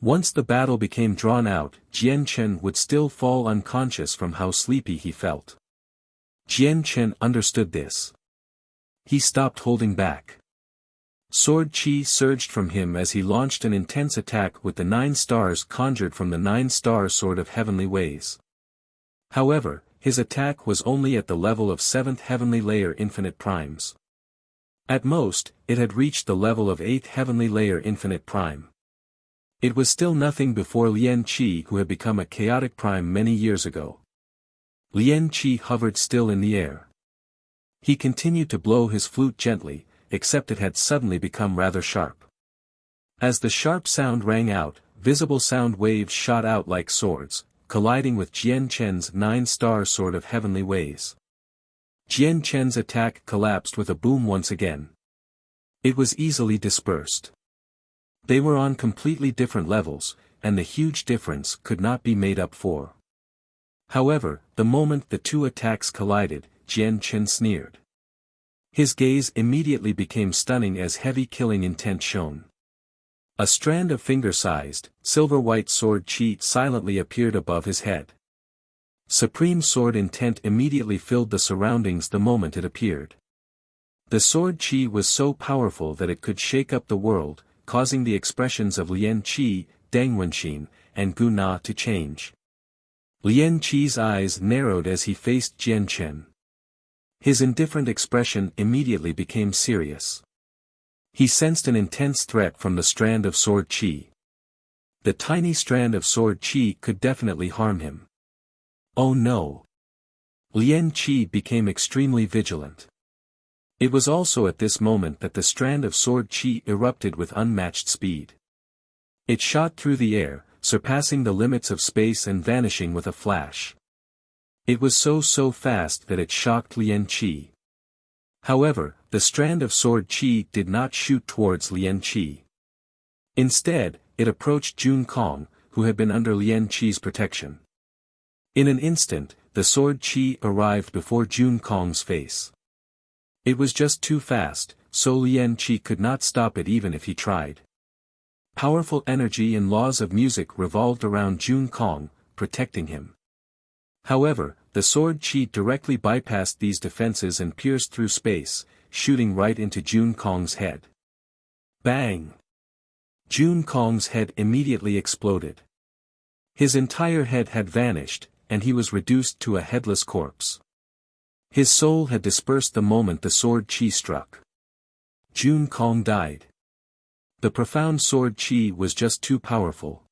Once the battle became drawn out, Jian Chen would still fall unconscious from how sleepy he felt. Jian Chen understood this. He stopped holding back. Sword Qi surged from him as he launched an intense attack with the 9 stars conjured from the 9-star Sword of Heavenly Ways. However, his attack was only at the level of 7th heavenly layer infinite primes. At most, it had reached the level of 8th heavenly layer infinite prime. It was still nothing before Lien Qi, who had become a chaotic prime many years ago. Lien Qi hovered still in the air. He continued to blow his flute gently, except it had suddenly become rather sharp. As the sharp sound rang out, visible sound waves shot out like swords, colliding with Jian Chen's 9-star Sword of Heavenly Ways. Jian Chen's attack collapsed with a boom once again. It was easily dispersed. They were on completely different levels, and the huge difference could not be made up for. However, the moment the two attacks collided, Jian Chen sneered. His gaze immediately became stunning as heavy killing intent shone. A strand of finger-sized, silver-white sword Qi silently appeared above his head. Supreme sword intent immediately filled the surroundings the moment it appeared. The sword Qi was so powerful that it could shake up the world, causing the expressions of Lien Qi, Deng Wenxin, and Gu Na to change. Lien Qi's eyes narrowed as he faced Jian Chen. His indifferent expression immediately became serious. He sensed an intense threat from the strand of sword Qi. The tiny strand of sword Qi could definitely harm him. Oh no! Lien Qi became extremely vigilant. It was also at this moment that the strand of sword Qi erupted with unmatched speed. It shot through the air, surpassing the limits of space and vanishing with a flash. It was so fast that it shocked Lien Qi. However, the strand of sword Qi did not shoot towards Lien Qi. Instead, it approached Jun Kong, who had been under Lien Qi's protection. In an instant, the sword Qi arrived before Jun Kong's face. It was just too fast, so Lien Qi could not stop it even if he tried. Powerful energy and laws of music revolved around Jun Kong, protecting him. However, the sword Qi directly bypassed these defenses and pierced through space, shooting right into Jun Kong's head. Bang! Jun Kong's head immediately exploded. His entire head had vanished, and he was reduced to a headless corpse. His soul had dispersed the moment the sword Qi struck. Jun Kong died. The profound sword Qi was just too powerful.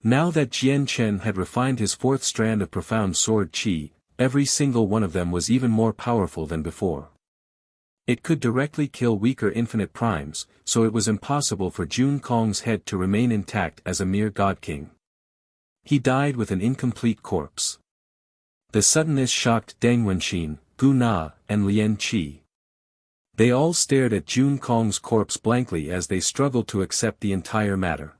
Now that Jian Chen had refined his 4th strand of profound sword Qi, every single one of them was even more powerful than before. It could directly kill weaker infinite primes, so it was impossible for Jun Kong's head to remain intact as a mere god king. He died with an incomplete corpse. The suddenness shocked Deng Wenxin, Gu Na, and Lien Qi. They all stared at Jun Kong's corpse blankly as they struggled to accept the entire matter.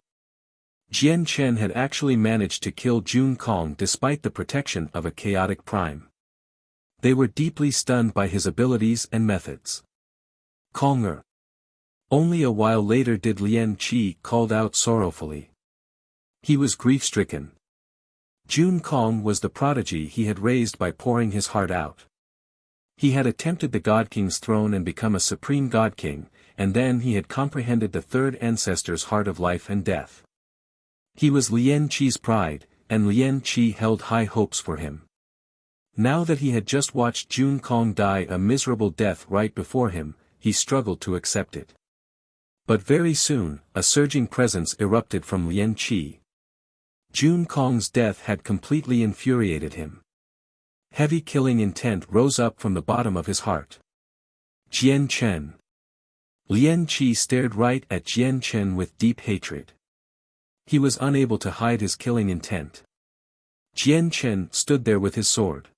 Jian Chen had actually managed to kill Jun Kong despite the protection of a chaotic prime. They were deeply stunned by his abilities and methods. Konger. Only a while later did Lien Qi called out sorrowfully. He was grief-stricken. Jun Kong was the prodigy he had raised by pouring his heart out. He had attempted the God King's throne and become a supreme God King, and then he had comprehended the 3rd ancestor's heart of life and death. He was Lien Qi's pride, and Lien Qi held high hopes for him. Now that he had just watched Jun Kong die a miserable death right before him, he struggled to accept it. But very soon, a surging presence erupted from Lian Qi. Jun Kong's death had completely infuriated him. Heavy killing intent rose up from the bottom of his heart. Jian Chen. Lian Qi stared right at Jian Chen with deep hatred. He was unable to hide his killing intent. Jian Chen stood there with his sword.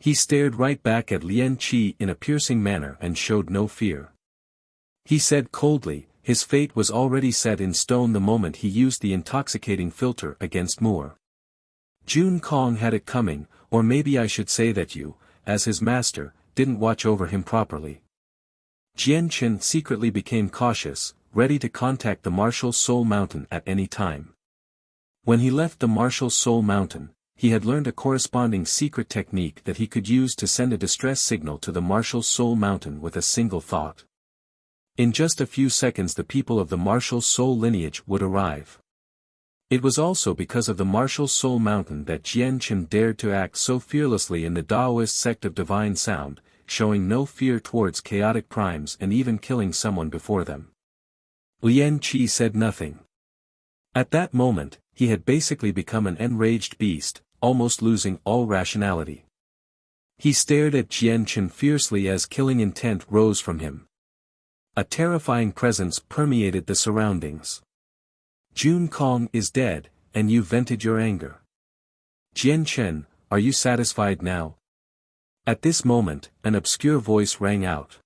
He stared right back at Lian Qi in a piercing manner and showed no fear. He said coldly, his fate was already set in stone the moment he used the intoxicating filter against Moore. Jun Kong had it coming, or maybe I should say that you, as his master, didn't watch over him properly. Jian Chen secretly became cautious, ready to contact the Martial Soul Mountain at any time. When he left the Martial Soul Mountain, he had learned a corresponding secret technique that he could use to send a distress signal to the Martial Soul Mountain with a single thought. In just a few seconds the people of the Martial Soul lineage would arrive. It was also because of the Martial Soul Mountain that Jian Chen dared to act so fearlessly in the Taoist sect of Divine Sound, showing no fear towards chaotic primes and even killing someone before them. Lian Qi said nothing. At that moment, he had basically become an enraged beast, almost losing all rationality. He stared at Jian Chen fiercely as killing intent rose from him. A terrifying presence permeated the surroundings. Jun Kong is dead, and you vented your anger. Jian Chen, are you satisfied now? At this moment, an obscure voice rang out.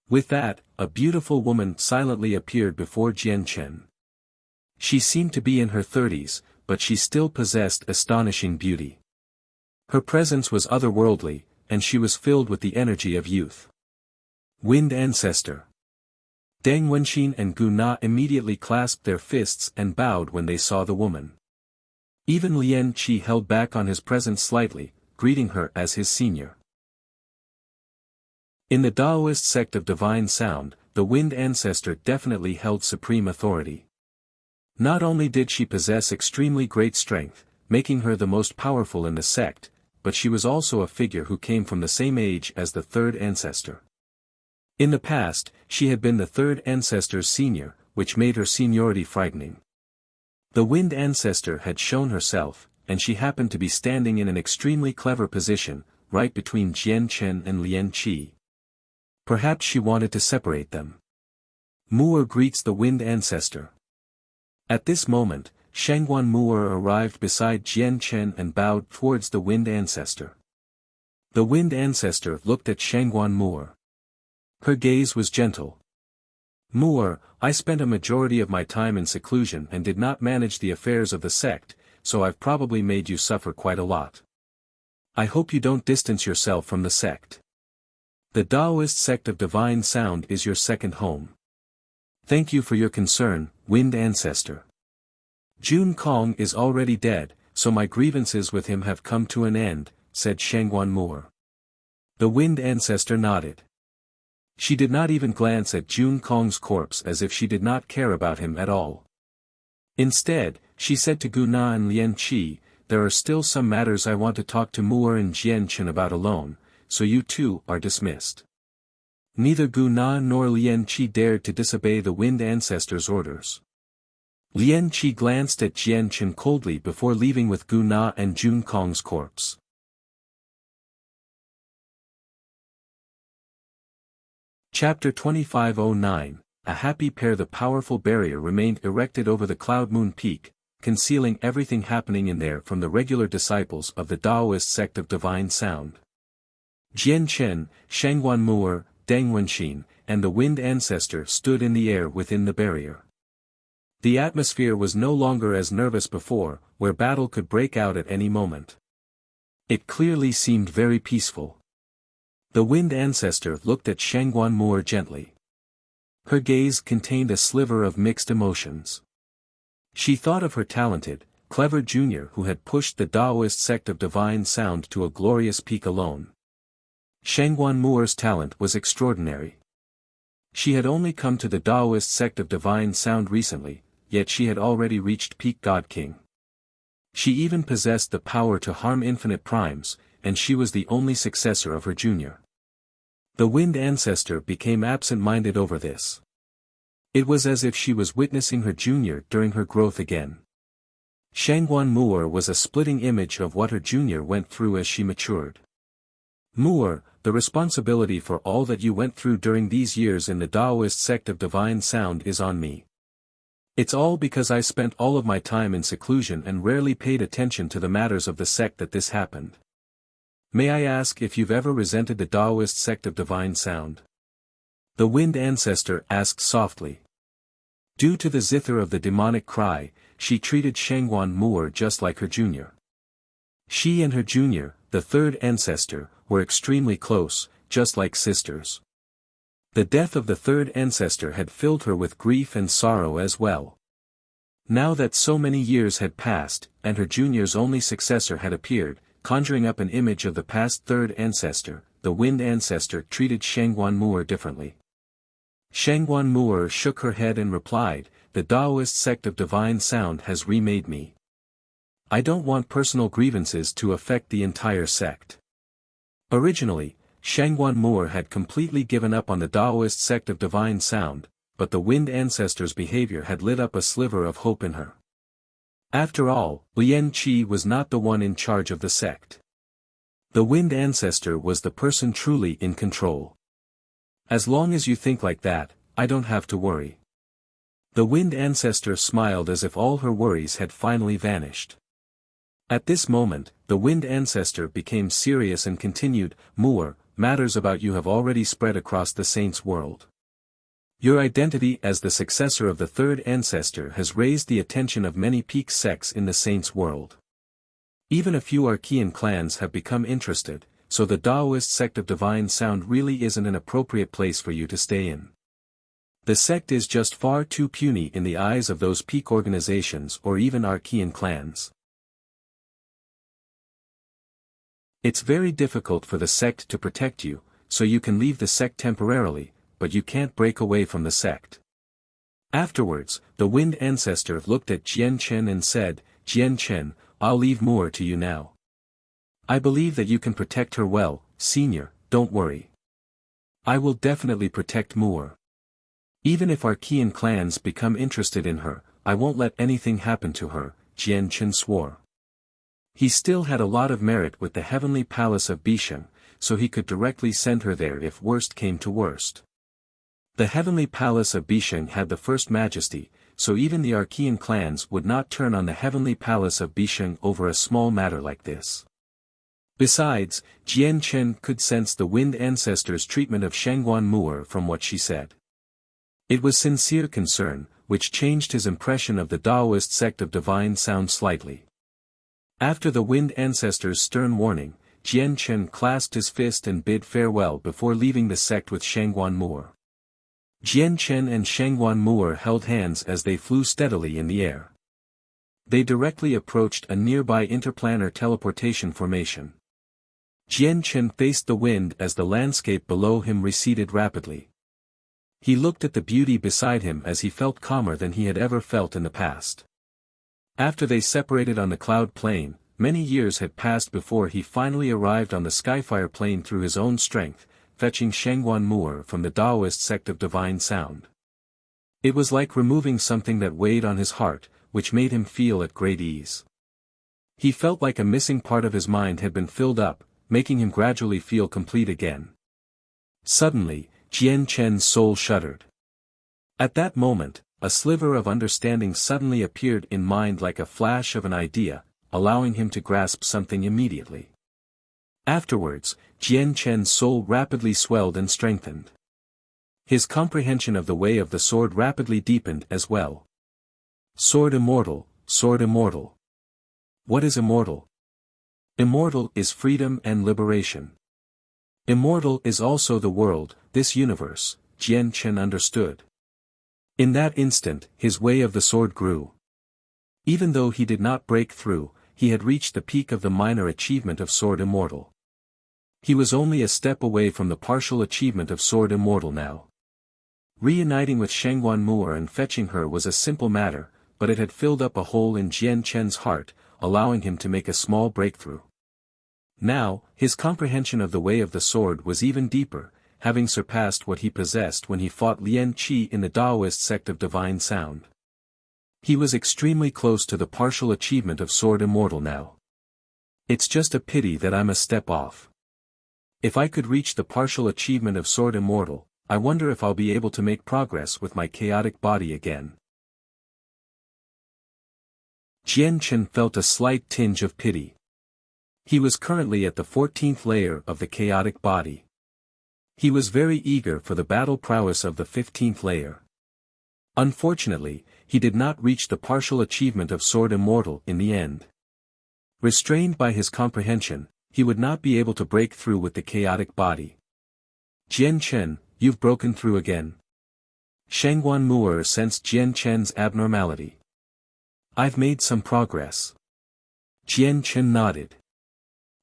With that, a beautiful woman silently appeared before Jian Chen. She seemed to be in her 30s, but she still possessed astonishing beauty. Her presence was otherworldly, and she was filled with the energy of youth. Wind Ancestor. Deng Wenxin and Gu Na immediately clasped their fists and bowed when they saw the woman. Even Lian Qi held back on his presence slightly, greeting her as his senior. In the Taoist sect of Divine Sound, the Wind Ancestor definitely held supreme authority. Not only did she possess extremely great strength, making her the most powerful in the sect, but she was also a figure who came from the same age as the third ancestor. In the past, she had been the third ancestor's senior, which made her seniority frightening. The Wind Ancestor had shown herself, and she happened to be standing in an extremely clever position, right between Jian Chen and Lian Qi. Perhaps she wanted to separate them. Moore greets the Wind Ancestor. At this moment, Shangguan Moore arrived beside Jian Chen and bowed towards the Wind Ancestor. The Wind Ancestor looked at Shangguan Moore. Her gaze was gentle. Moore, I spent a majority of my time in seclusion and did not manage the affairs of the sect, so I've probably made you suffer quite a lot. I hope you don't distance yourself from the sect. The Taoist sect of Divine Sound is your second home. Thank you for your concern, Wind Ancestor. Jun Kong is already dead, so my grievances with him have come to an end, said Shangguan Moore. The Wind Ancestor nodded. She did not even glance at Jun Kong's corpse as if she did not care about him at all. Instead, she said to Gu Na and Lian Qi, there are still some matters I want to talk to Moore and Jian Chen about alone, so you two are dismissed. Neither Gu Na nor Lian Qi dared to disobey the Wind Ancestor's orders. Lian Qi glanced at Jian Chen coldly before leaving with Gu Na and Jun Kong's corpse. Chapter 2509, A happy pair. The powerful barrier remained erected over the Cloud Moon Peak, concealing everything happening in there from the regular disciples of the Taoist sect of Divine Sound. Jian Chen, Shangguan Moore, Deng Wenxin, and the Wind Ancestor stood in the air within the barrier. The atmosphere was no longer as nervous before, where battle could break out at any moment. It clearly seemed very peaceful. The Wind Ancestor looked at Shangguan Moore gently. Her gaze contained a sliver of mixed emotions. She thought of her talented, clever junior who had pushed the Taoist sect of Divine Sound to a glorious peak alone. Shangguan Moore's talent was extraordinary. She had only come to the Taoist sect of Divine Sound recently, yet she had already reached peak God King. She even possessed the power to harm infinite primes, and she was the only successor of her junior. The Wind Ancestor became absent-minded over this. It was as if she was witnessing her junior during her growth again. Shangguan Mu'er was a splitting image of what her junior went through as she matured. Mu'er, the responsibility for all that you went through during these years in the Taoist sect of Divine Sound is on me. It's all because I spent all of my time in seclusion and rarely paid attention to the matters of the sect that this happened. May I ask if you've ever resented the Taoist sect of Divine Sound? The Wind Ancestor asked softly. Due to the zither of the demonic cry, she treated Shangguan Mu'er just like her junior. She and her junior, the third ancestor, were extremely close, just like sisters. The death of the third ancestor had filled her with grief and sorrow as well. Now that so many years had passed, and her junior's only successor had appeared, conjuring up an image of the past third ancestor, the Wind Ancestor treated Shangguan Mu'er differently. Shangguan Mu'er shook her head and replied, "The Taoist sect of Divine Sound has remade me. I don't want personal grievances to affect the entire sect." Originally, Shangguan Mu'er had completely given up on the Taoist sect of Divine Sound, but the Wind Ancestor's behavior had lit up a sliver of hope in her. After all, Lian Qi was not the one in charge of the sect. The Wind Ancestor was the person truly in control. As long as you think like that, I don't have to worry. The Wind Ancestor smiled as if all her worries had finally vanished. At this moment, the Wind Ancestor became serious and continued, "Mu'er, matters about you have already spread across the saints' world. Your identity as the successor of the third ancestor has raised the attention of many peak sects in the saints' world. Even a few Archean clans have become interested, so the Taoist sect of Divine Sound really isn't an appropriate place for you to stay in. The sect is just far too puny in the eyes of those peak organizations or even Archean clans. It's very difficult for the sect to protect you, so you can leave the sect temporarily, but you can't break away from the sect." Afterwards, the Wind Ancestor looked at Jian Chen and said, "Jian Chen, I'll leave Mu'er to you now. I believe that you can protect her well, senior, don't worry. I will definitely protect Mu'er. Even if Archean clans become interested in her, I won't let anything happen to her," Jian Chen swore. He still had a lot of merit with the heavenly palace of Bisheng, so he could directly send her there if worst came to worst. The heavenly palace of Bisheng had the first majesty, so even the Archean clans would not turn on the heavenly palace of Bisheng over a small matter like this. Besides, Jian Chen could sense the Wind Ancestor's treatment of Shangguan Mu'er from what she said. It was sincere concern, which changed his impression of the Taoist sect of Divine Sound slightly. After the Wind Ancestor's stern warning, Jian Chen clasped his fist and bid farewell before leaving the sect with Shangguan Mu'er. Jian Chen and Shangguan Mu'er held hands as they flew steadily in the air. They directly approached a nearby interplanar teleportation formation. Jian Chen faced the wind as the landscape below him receded rapidly. He looked at the beauty beside him as he felt calmer than he had ever felt in the past. After they separated on the cloud plane, many years had passed before he finally arrived on the Skyfire plane through his own strength, fetching Shangguan Mu'er from the Taoist sect of Divine Sound. It was like removing something that weighed on his heart, which made him feel at great ease. He felt like a missing part of his mind had been filled up, making him gradually feel complete again. Suddenly, Jian Chen's soul shuddered. At that moment, a sliver of understanding suddenly appeared in mind like a flash of an idea, allowing him to grasp something immediately. Afterwards, Jian Chen's soul rapidly swelled and strengthened. His comprehension of the way of the sword rapidly deepened as well. Sword immortal, sword immortal. What is immortal? Immortal is freedom and liberation. Immortal is also the world, this universe, Jian Chen understood. In that instant, his way of the sword grew. Even though he did not break through, he had reached the peak of the minor achievement of sword immortal. He was only a step away from the partial achievement of sword immortal now. Reuniting with Shangguan Mu'er and fetching her was a simple matter, but it had filled up a hole in Jian Chen's heart, allowing him to make a small breakthrough. Now, his comprehension of the way of the sword was even deeper, having surpassed what he possessed when he fought Lian Qi in the Taoist sect of Divine Sound. He was extremely close to the partial achievement of Sword Immortal now. It's just a pity that I'm a step off. If I could reach the partial achievement of Sword Immortal, I wonder if I'll be able to make progress with my chaotic body again. Jian Chen felt a slight tinge of pity. He was currently at the 14th layer of the chaotic body. He was very eager for the battle prowess of the 15th layer. Unfortunately, he did not reach the partial achievement of Sword Immortal in the end. Restrained by his comprehension, he would not be able to break through with the chaotic body. Jian Chen, you've broken through again. Shangguan Mu'er sensed Jian Chen's abnormality. I've made some progress. Jian Chen nodded.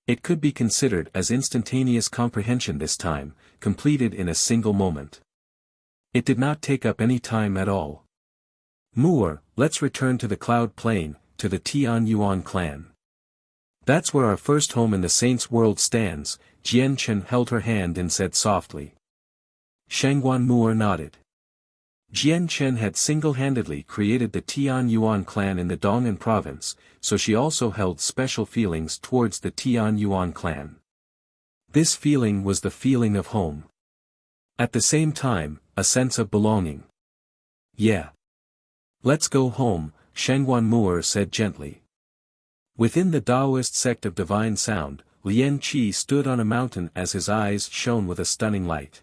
It could be considered as instantaneous comprehension this time, completed in a single moment. It did not take up any time at all. Mu'er, let's return to the Cloud Plain, to the Tian Yuan clan. That's where our first home in the Saints' world stands. Jian Chen held her hand and said softly. Shangguan Mu'er nodded. Jian Chen had single-handedly created the Tian Yuan clan in the Dong'an province, so she also held special feelings towards the Tian Yuan clan. This feeling was the feeling of home. At the same time, a sense of belonging. Yeah. Let's go home, Shangguan Mu'er said gently. Within the Taoist sect of Divine Sound, Lian Qi stood on a mountain as his eyes shone with a stunning light.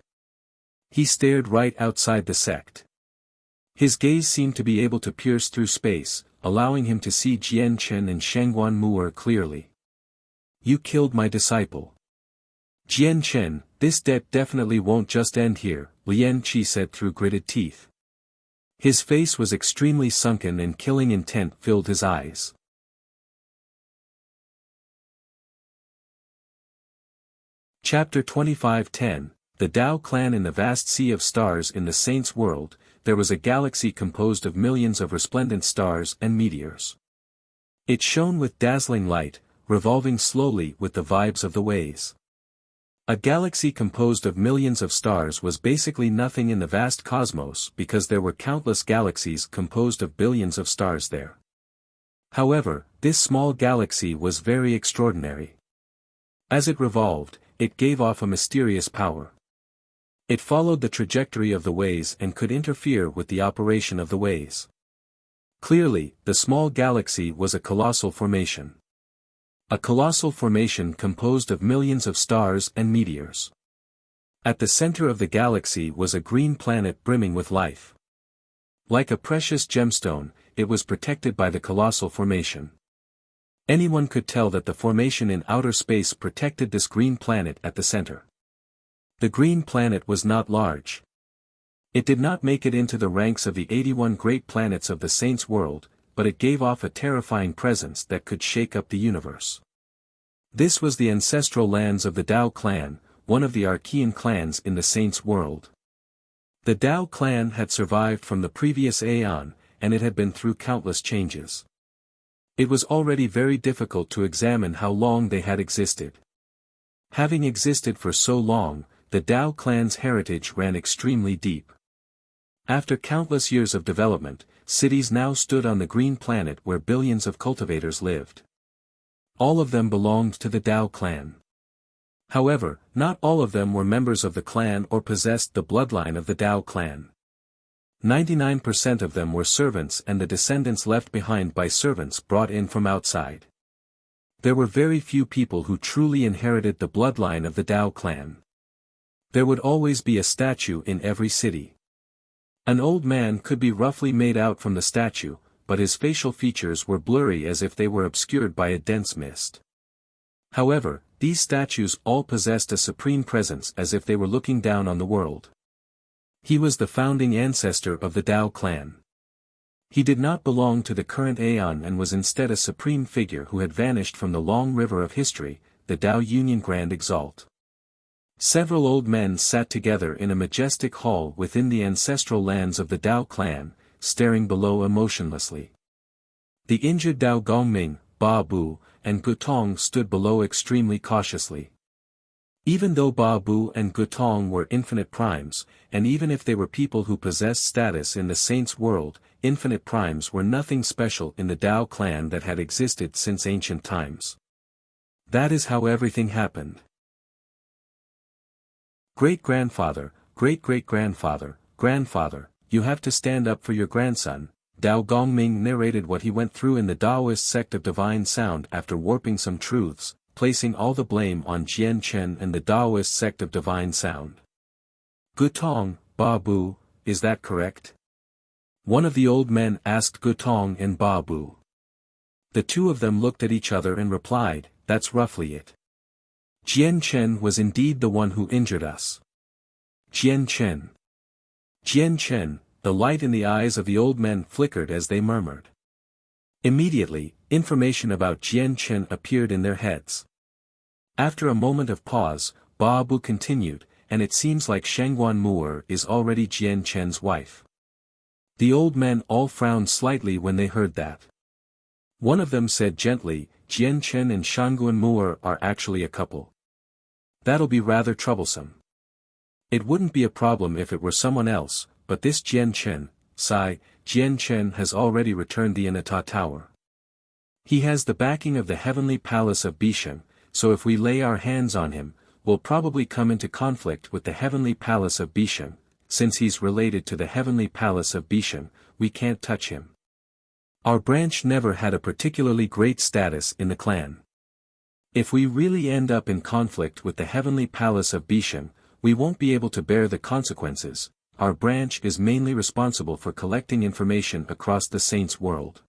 He stared right outside the sect. His gaze seemed to be able to pierce through space, allowing him to see Jian Chen and Shangguan Mu'er clearly. You killed my disciple. Jian Chen, this debt definitely won't just end here, Lian Qi said through gritted teeth. His face was extremely sunken and killing intent filled his eyes. Chapter 25:10, The Tao Clan. In the vast sea of stars in the Saints' world, there was a galaxy composed of millions of resplendent stars and meteors. It shone with dazzling light, revolving slowly with the vibes of the ways. A galaxy composed of millions of stars was basically nothing in the vast cosmos because there were countless galaxies composed of billions of stars there. However, this small galaxy was very extraordinary. As it revolved, it gave off a mysterious power. It followed the trajectory of the ways and could interfere with the operation of the ways. Clearly, the small galaxy was a colossal formation. A colossal formation composed of millions of stars and meteors. At the center of the galaxy was a green planet brimming with life. Like a precious gemstone, it was protected by the colossal formation. Anyone could tell that the formation in outer space protected this green planet at the center. The green planet was not large. It did not make it into the ranks of the 81 great planets of the Saints' world, but it gave off a terrifying presence that could shake up the universe. This was the ancestral lands of the Tao clan, one of the Archean clans in the Saints' world. The Tao clan had survived from the previous aeon, and it had been through countless changes. It was already very difficult to examine how long they had existed. Having existed for so long, the Tao clan's heritage ran extremely deep. After countless years of development, cities now stood on the green planet where billions of cultivators lived. All of them belonged to the Tao clan. However, not all of them were members of the clan or possessed the bloodline of the Tao clan. 99% of them were servants and the descendants left behind by servants brought in from outside. There were very few people who truly inherited the bloodline of the Tao clan. There would always be a statue in every city. An old man could be roughly made out from the statue, but his facial features were blurry as if they were obscured by a dense mist. However, these statues all possessed a supreme presence as if they were looking down on the world. He was the founding ancestor of the Tao clan. He did not belong to the current aeon and was instead a supreme figure who had vanished from the long river of history, the Tao Union Grand Exalt. Several old men sat together in a majestic hall within the ancestral lands of the Tao clan, staring below emotionlessly. The injured Tao Gongming, Ba Bu, and Gutong stood below extremely cautiously. Even though Ba Bu and Gutong were infinite primes, and even if they were people who possessed status in the saints' world, infinite primes were nothing special in the Dao clan that had existed since ancient times. That is how everything happened. Great-grandfather, great-great-grandfather, grandfather, you have to stand up for your grandson. Dao Gongming narrated what he went through in the Taoist sect of divine sound after warping some truths, placing all the blame on Jian Chen and the Taoist sect of divine sound. Gutong, Ba Bu, is that correct? One of the old men asked Gutong and Ba Bu. The two of them looked at each other and replied, that's roughly it. Jian Chen was indeed the one who injured us. Jian Chen. Jian Chen, the light in the eyes of the old men flickered as they murmured. Immediately, information about Jian Chen appeared in their heads. After a moment of pause, Ba Bu continued, and it seems like Shangguan Mu'er is already Jian Chen's wife. The old men all frowned slightly when they heard that. One of them said gently, Jian Chen and Shangguan Mu'er are actually a couple. That'll be rather troublesome. It wouldn't be a problem if it were someone else, but this Jian Chen, Jian Chen has already returned the Inata Tower. He has the backing of the heavenly palace of Bishan, so if we lay our hands on him, we'll probably come into conflict with the heavenly palace of Bishan. Since he's related to the heavenly palace of Bishan, we can't touch him. Our branch never had a particularly great status in the clan. If we really end up in conflict with the heavenly palace of Bishan, we won't be able to bear the consequences. Our branch is mainly responsible for collecting information across the saints' world.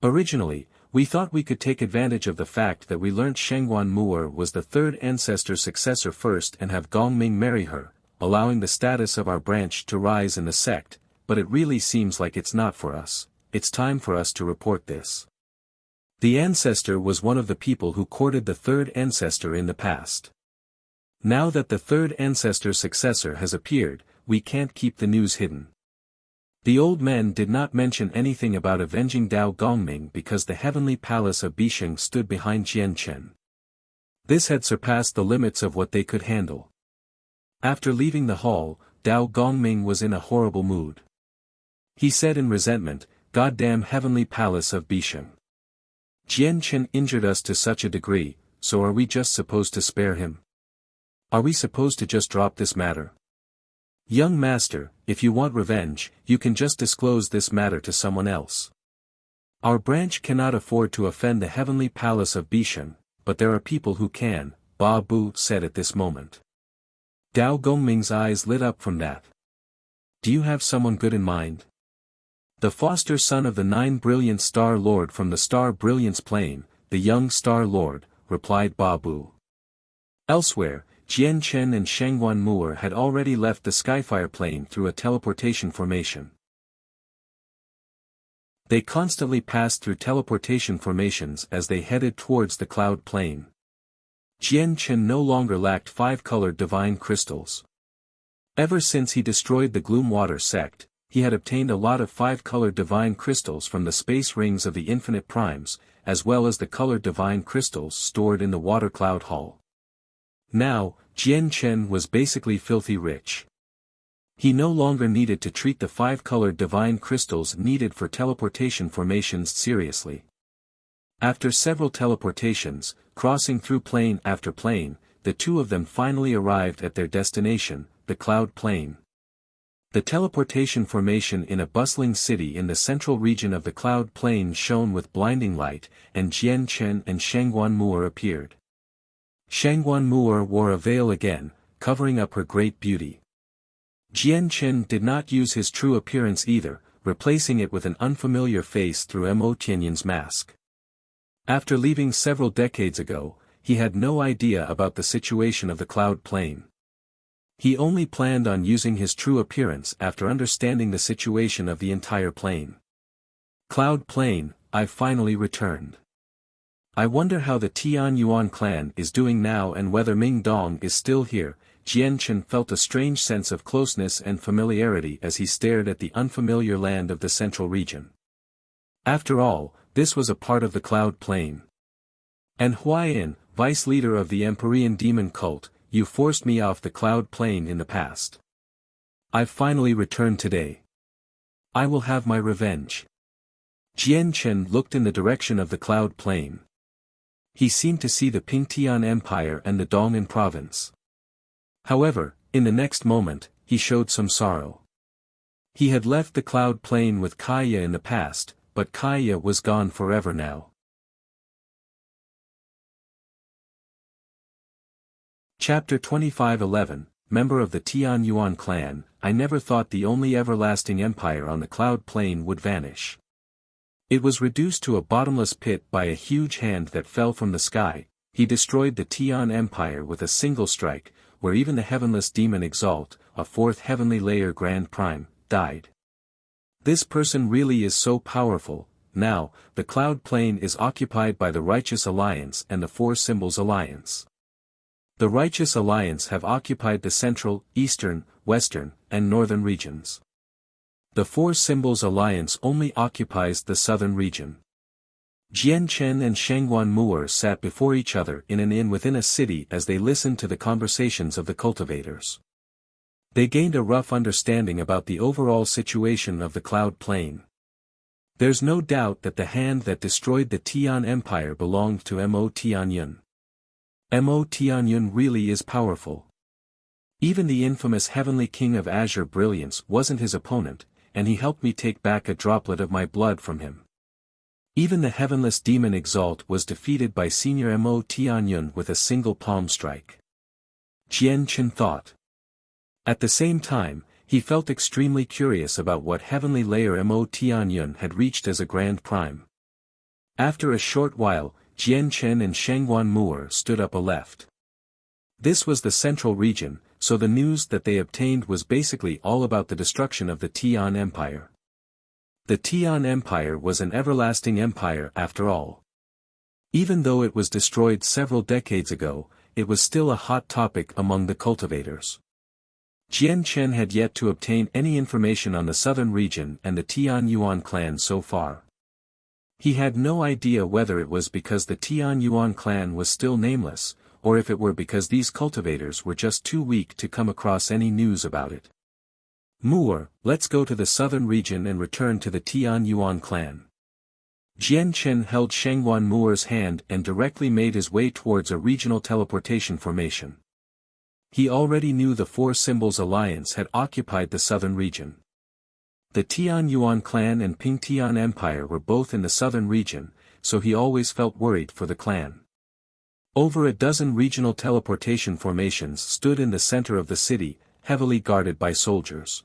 Originally, we thought we could take advantage of the fact that we learnt Shangguan Mu'er was the third ancestor's successor first and have Gongming marry her, allowing the status of our branch to rise in the sect, but it really seems like it's not for us. It's time for us to report this. The ancestor was one of the people who courted the third ancestor in the past. Now that the third ancestor's successor has appeared, we can't keep the news hidden. The old men did not mention anything about avenging Dao Gongming because the heavenly palace of Bisheng stood behind Jian Chen. This had surpassed the limits of what they could handle. After leaving the hall, Dao Gongming was in a horrible mood. He said in resentment, "Goddamn heavenly palace of Bisheng. Jian Chen injured us to such a degree, so are we just supposed to spare him? Are we supposed to just drop this matter? Young master, if you want revenge, you can just disclose this matter to someone else. Our branch cannot afford to offend the heavenly palace of Bisheng, but there are people who can," Ba Bu said at this moment. Dao Gongming's eyes lit up from that. "Do you have someone good in mind?" "The foster son of the 9 brilliant Star Lord from the Star Brilliance Plane, the young Star Lord," replied Ba Bu. Elsewhere, Jian Chen and Shangguan Mu'er had already left the Skyfire plane through a teleportation formation. They constantly passed through teleportation formations as they headed towards the cloud plane. Jian Chen no longer lacked 5-colored divine crystals. Ever since he destroyed the Gloom Water sect, he had obtained a lot of 5-colored divine crystals from the space rings of the infinite primes, as well as the colored divine crystals stored in the Water Cloud Hall. Now, Jian Chen was basically filthy rich. He no longer needed to treat the 5-colored divine crystals needed for teleportation formations seriously. After several teleportations, crossing through plane after plane, the two of them finally arrived at their destination, the cloud plane. The teleportation formation in a bustling city in the central region of the cloud plane shone with blinding light, and Jian Chen and Shangguan Mu'er appeared. Shangguan Mu'er wore a veil again, covering up her great beauty. Jian Chen did not use his true appearance either, replacing it with an unfamiliar face through Mo Tianyan's mask. After leaving several decades ago, he had no idea about the situation of the cloud plane. He only planned on using his true appearance after understanding the situation of the entire plane. "Cloud plane, I've finally returned. I wonder how the Tian Yuan clan is doing now and whether Ming Dong is still here." Jian Chen felt a strange sense of closeness and familiarity as he stared at the unfamiliar land of the central region. After all, this was a part of the cloud plane. And Huayan, vice leader of the Empyrean demon cult, you forced me off the cloud plane in the past. I've finally returned today. I will have my revenge. Jian Chen looked in the direction of the cloud plane. He seemed to see the Pingtian Empire and the Dong'an province. However, in the next moment, he showed some sorrow. He had left the cloud plane with Kaya in the past, but Kaya was gone forever now. Chapter 25:11, Member of the Tian Yuan clan, I never thought the only everlasting empire on the cloud plane would vanish. It was reduced to a bottomless pit by a huge hand that fell from the sky. He destroyed the Tian Empire with a single strike, where even the heavenless demon Exalt, a fourth heavenly layer Grand Prime, died. This person really is so powerful. Now, the cloud plane is occupied by the Righteous Alliance and the Four Symbols Alliance. The Righteous Alliance have occupied the central, eastern, western, and northern regions. The Four Symbols Alliance only occupies the southern region. Jian Chen and Shangguan Mu'er sat before each other in an inn within a city as they listened to the conversations of the cultivators. They gained a rough understanding about the overall situation of the cloud plane. There's no doubt that the hand that destroyed the Tian Empire belonged to Mo Tianyun. Mo Tianyun really is powerful. Even the infamous Heavenly King of Azure Brilliance wasn't his opponent, and he helped me take back a droplet of my blood from him. Even the heavenless demon Exalt was defeated by Senior Mo Tianyun with a single palm strike. Jian Chen thought. At the same time, he felt extremely curious about what heavenly layer Mo Tianyun had reached as a Grand Prime. After a short while, Jian Chen and Shangguan Mu'er stood up a left. This was the central region, so the news that they obtained was basically all about the destruction of the Tian Empire. The Tian Empire was an everlasting empire after all. Even though it was destroyed several decades ago, it was still a hot topic among the cultivators. Jian Chen had yet to obtain any information on the southern region and the Tian Yuan clan so far. He had no idea whether it was because the Tian Yuan clan was still nameless, or if it were because these cultivators were just too weak to come across any news about it. Mu'er, let's go to the southern region and return to the Tian Yuan clan. Jian Chen held Shangguan Mu'er's hand and directly made his way towards a regional teleportation formation. He already knew the Four Symbols Alliance had occupied the southern region. The Tian Yuan clan and Pingtian Empire were both in the southern region, so he always felt worried for the clan. Over a dozen regional teleportation formations stood in the center of the city, heavily guarded by soldiers.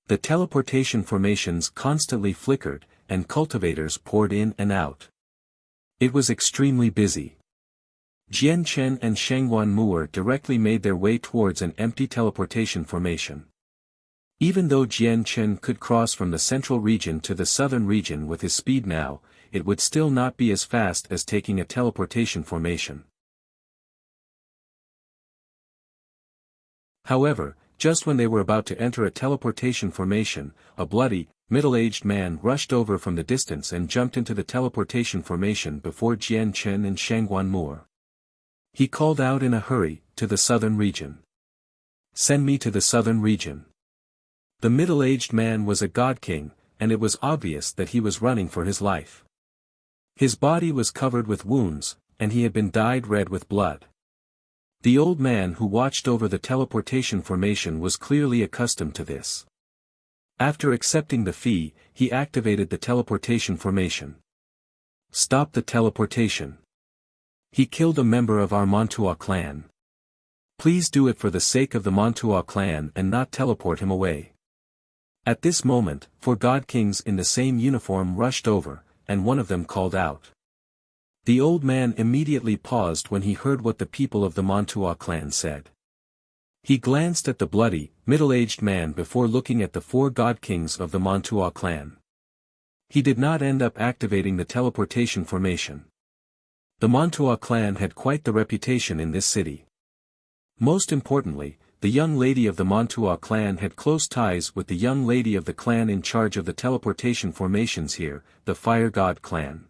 The teleportation formations constantly flickered, and cultivators poured in and out. It was extremely busy. Jian Chen and Shangguan Mu'er directly made their way towards an empty teleportation formation. Even though Jian Chen could cross from the central region to the southern region with his speed now, it would still not be as fast as taking a teleportation formation. However, just when they were about to enter a teleportation formation, a bloody, middle-aged man rushed over from the distance and jumped into the teleportation formation before Jian Chen and Shangguan Mu'er. He called out in a hurry, to the southern region. Send me to the southern region. The middle-aged man was a god king, and it was obvious that he was running for his life. His body was covered with wounds, and he had been dyed red with blood. The old man who watched over the teleportation formation was clearly accustomed to this. After accepting the fee, he activated the teleportation formation. Stop the teleportation. He killed a member of our Montua clan. Please do it for the sake of the Montua clan and not teleport him away. At this moment, 4 god kings in the same uniform rushed over, and one of them called out. The old man immediately paused when he heard what the people of the Montua clan said. He glanced at the bloody, middle-aged man before looking at the 4 god kings of the Montua clan. He did not end up activating the teleportation formation. The Montua clan had quite the reputation in this city. Most importantly, the young lady of the Montua clan had close ties with the young lady of the clan in charge of the teleportation formations here, the Fire God clan.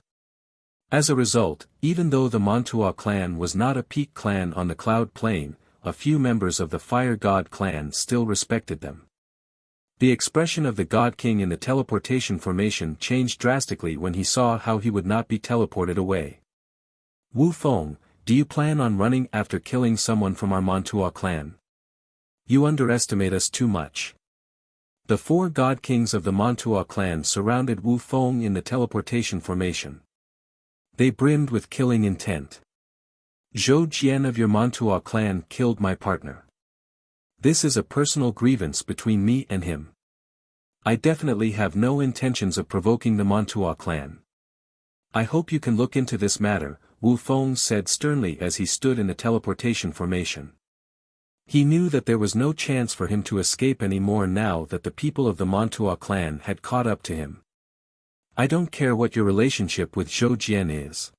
As a result, even though the Montua clan was not a peak clan on the Cloud Plane, a few members of the Fire God clan still respected them. The expression of the God King in the teleportation formation changed drastically when he saw how he would not be teleported away. Wu Feng, do you plan on running after killing someone from our Mantua clan? You underestimate us too much. The 4 God Kings of the Mantua clan surrounded Wu Feng in the teleportation formation. They brimmed with killing intent. Zhou Jian of your Mantua clan killed my partner. This is a personal grievance between me and him. I definitely have no intentions of provoking the Mantua clan. I hope you can look into this matter, Wu Feng said sternly as he stood in the teleportation formation. He knew that there was no chance for him to escape anymore now that the people of the Mantua clan had caught up to him. I don't care what your relationship with Zhou Jian is.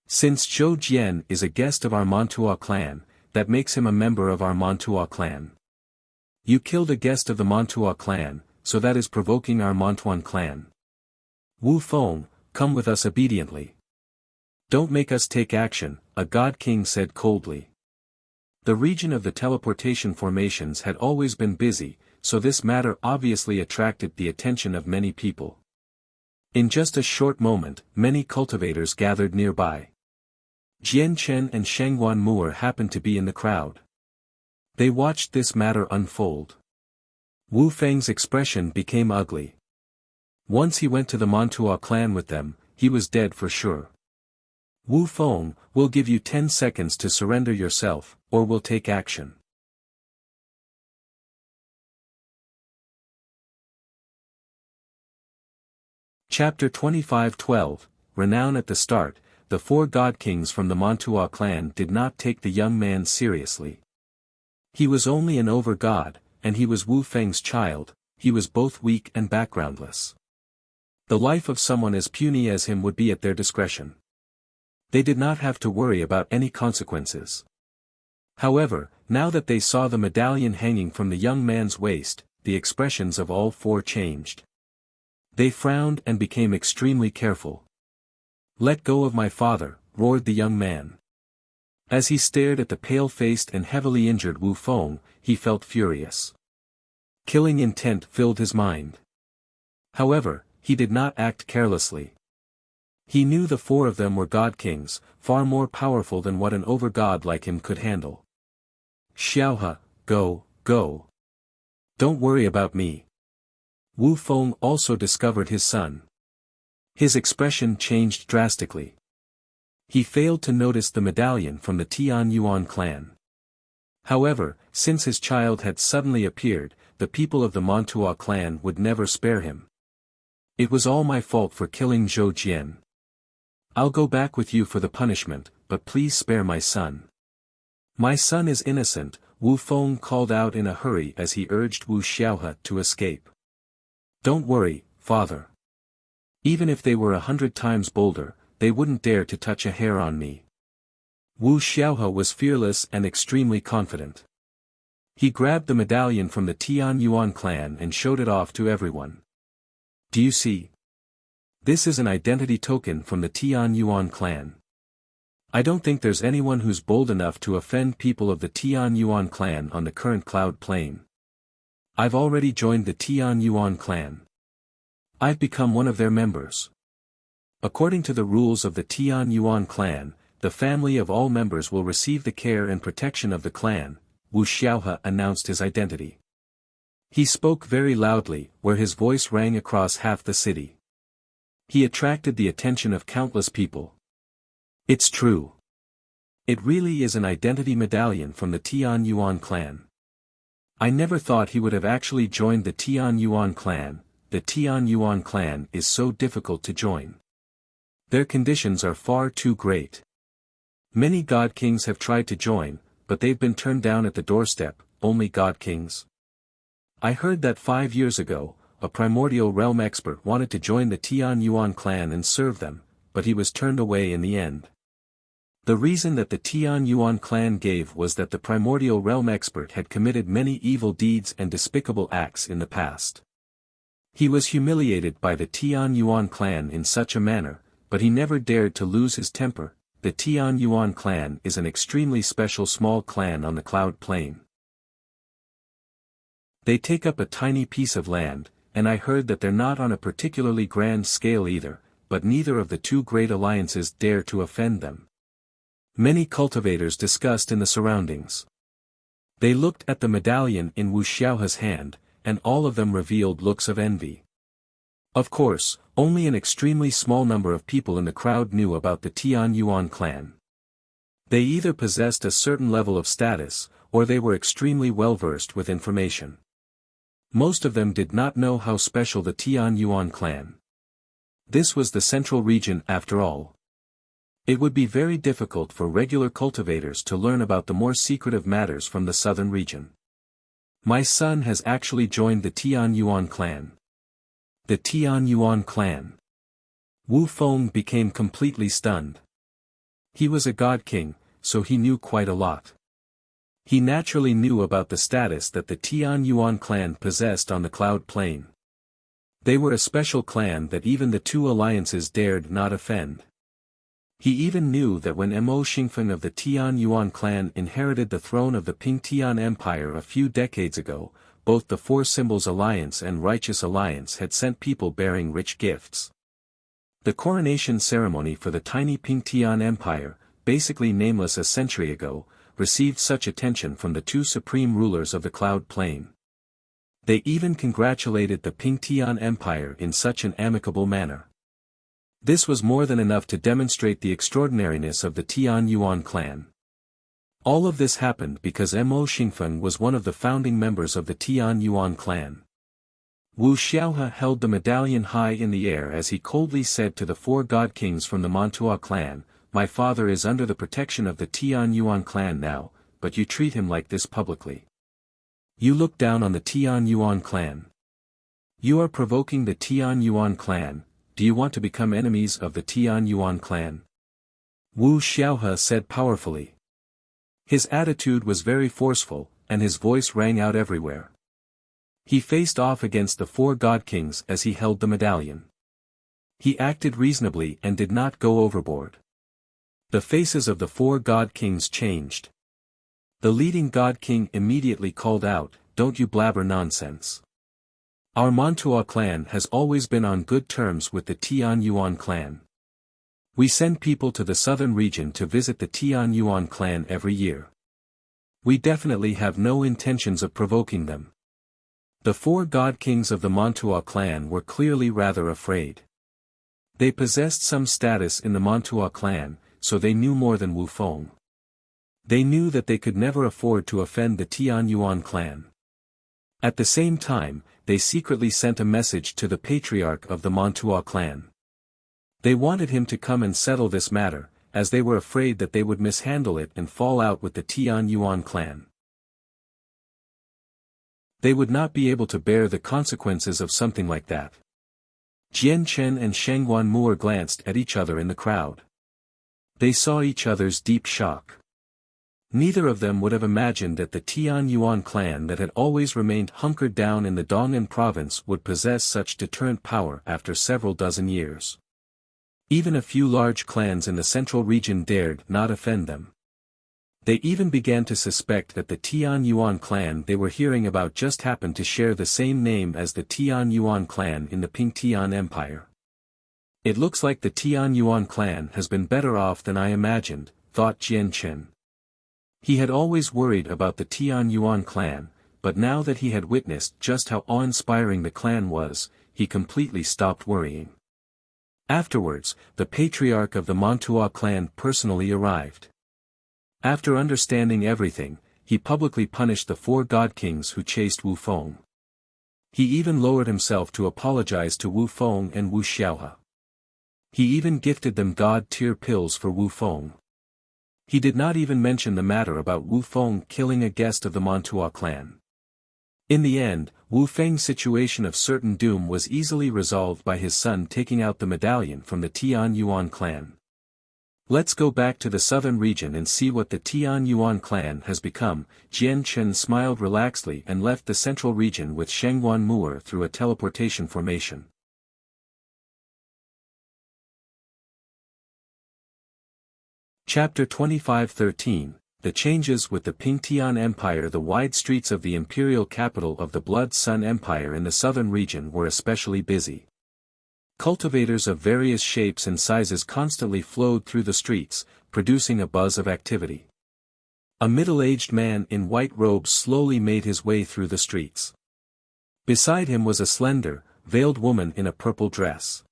Since Zhou Jian is a guest of our Mantua clan, that makes him a member of our Mantua clan. You killed a guest of the Mantua clan, so that is provoking our Mantuan clan. Wu Feng, come with us obediently. Don't make us take action, a God King said coldly. The region of the teleportation formations had always been busy, so this matter obviously attracted the attention of many people. In just a short moment, many cultivators gathered nearby. Jian Chen and Shengwan Mu'er happened to be in the crowd. They watched this matter unfold. Wu Feng's expression became ugly. Once he went to the Mantua clan with them, he was dead for sure. Wu Feng, we'll give you 10 seconds to surrender yourself, or we'll take action. Chapter 25:12, Renown at the start. The 4 God Kings from the Mantua clan did not take the young man seriously. He was only an over-god, and he was Wu Feng's child. He was both weak and backgroundless. The life of someone as puny as him would be at their discretion. They did not have to worry about any consequences. However, now that they saw the medallion hanging from the young man's waist, the expressions of all 4 changed. They frowned and became extremely careful. Let go of my father, roared the young man. As he stared at the pale-faced and heavily injured Wu Feng, he felt furious. Killing intent filled his mind. However, he did not act carelessly. He knew the 4 of them were God Kings, far more powerful than what an over-god like him could handle. Xiaohe, go, go. Don't worry about me. Wu Feng also discovered his son. His expression changed drastically. He failed to notice the medallion from the Tian Yuan clan. However, since his child had suddenly appeared, the people of the Mantua clan would never spare him. It was all my fault for killing Zhou Jian. I'll go back with you for the punishment, but please spare my son. My son is innocent, Wu Feng called out in a hurry as he urged Wu Xiaohe to escape. Don't worry, father. Even if they were 100 times bolder, they wouldn't dare to touch a hair on me. Wu Xiaohe was fearless and extremely confident. He grabbed the medallion from the Tian Yuan clan and showed it off to everyone. Do you see? This is an identity token from the Tian Yuan clan. I don't think there's anyone who's bold enough to offend people of the Tian Yuan clan on the current cloud plane. I've already joined the Tian Yuan clan. I've become one of their members. According to the rules of the Tian Yuan clan, the family of all members will receive the care and protection of the clan. Wu Xiaohe announced his identity. He spoke very loudly, where his voice rang across half the city. He attracted the attention of countless people. It's true. It really is an identity medallion from the Tian Yuan clan. I never thought he would have actually joined the Tian Yuan clan. The Tian Yuan clan is so difficult to join. Their conditions are far too great. Many God Kings have tried to join, but they've been turned down at the doorstep. Only God Kings. I heard that 5 years ago, a primordial realm expert wanted to join the Tian Yuan clan and serve them, but he was turned away in the end. The reason that the Tian Yuan clan gave was that the primordial realm expert had committed many evil deeds and despicable acts in the past. He was humiliated by the Tian Yuan clan in such a manner, but he never dared to lose his temper, the Tian Yuan clan is an extremely special small clan on the Cloud Plain. They take up a tiny piece of land, and I heard that they're not on a particularly grand scale either, but neither of the two great alliances dare to offend them. Many cultivators discussed in the surroundings. They looked at the medallion in Wuxiao's hand, and all of them revealed looks of envy. Of course, only an extremely small number of people in the crowd knew about the Tian Yuan clan. They either possessed a certain level of status, or they were extremely well versed with information. Most of them did not know how special the Tian Yuan clan. This was the central region after all. It would be very difficult for regular cultivators to learn about the more secretive matters from the southern region. My son has actually joined the Tian Yuan clan. The Tian Yuan clan. Wu Feng became completely stunned. He was a god king, so he knew quite a lot. He naturally knew about the status that the Tian Yuan clan possessed on the Cloud Plain. They were a special clan that even the two alliances dared not offend. He even knew that when Mo Xingfeng of the Tian Yuan clan inherited the throne of the Ping Tian Empire a few decades ago, both the Four Symbols Alliance and Righteous Alliance had sent people bearing rich gifts. The coronation ceremony for the tiny Ping Tian Empire, basically nameless a century ago, received such attention from the two supreme rulers of the Cloud Plain. They even congratulated the Ping Tian Empire in such an amicable manner. This was more than enough to demonstrate the extraordinariness of the Tian Yuan clan. All of this happened because Mo Xingfeng was one of the founding members of the Tian Yuan clan. Wu Xiaohe held the medallion high in the air as he coldly said to the four god kings from the Mantua clan, "My father is under the protection of the Tian Yuan clan now, but you treat him like this publicly. You look down on the Tian Yuan clan. You are provoking the Tian Yuan clan. Do you want to become enemies of the Tian Yuan clan?" Wu Xiaohe said powerfully. His attitude was very forceful, and his voice rang out everywhere. He faced off against the four god kings as he held the medallion. He acted reasonably and did not go overboard. The faces of the four god kings changed. The leading god king immediately called out, "Don't you blabber nonsense. Our Mantua clan has always been on good terms with the Tian Yuan clan. We send people to the southern region to visit the Tian Yuan clan every year. We definitely have no intentions of provoking them." The four god kings of the Mantua clan were clearly rather afraid. They possessed some status in the Mantua clan, so they knew more than Wu Feng. They knew that they could never afford to offend the Tian Yuan clan. At the same time, they secretly sent a message to the patriarch of the Mantua clan. They wanted him to come and settle this matter, as they were afraid that they would mishandle it and fall out with the Tian Yuan clan. They would not be able to bear the consequences of something like that. Jian Chen and Sheng Wanmuer glanced at each other in the crowd. They saw each other's deep shock. Neither of them would have imagined that the Tian Yuan clan that had always remained hunkered down in the Dong'an province would possess such deterrent power after several dozen years. Even a few large clans in the central region dared not offend them. They even began to suspect that the Tian Yuan clan they were hearing about just happened to share the same name as the Tian Yuan clan in the Ping Tian Empire. "It looks like the Tian Yuan clan has been better off than I imagined," thought Jian Chen. He had always worried about the Tian Yuan clan, but now that he had witnessed just how awe-inspiring the clan was, he completely stopped worrying. Afterwards, the patriarch of the Mantua clan personally arrived. After understanding everything, he publicly punished the four god kings who chased Wu Feng. He even lowered himself to apologize to Wu Feng and Wu Xiaohe. He even gifted them god-tier pills for Wu Feng. He did not even mention the matter about Wu Feng killing a guest of the Mantua clan. In the end, Wu Feng's situation of certain doom was easily resolved by his son taking out the medallion from the Tian Yuan clan. "Let's go back to the southern region and see what the Tian Yuan clan has become." Jian Chen smiled relaxedly and left the central region with Sheng Wanmuer through a teleportation formation. Chapter 25:13, The Changes with the Pingtian Empire. The wide streets of the imperial capital of the Blood Sun Empire in the southern region were especially busy. Cultivators of various shapes and sizes constantly flowed through the streets, producing a buzz of activity. A middle-aged man in white robes slowly made his way through the streets. Beside him was a slender, veiled woman in a purple dress.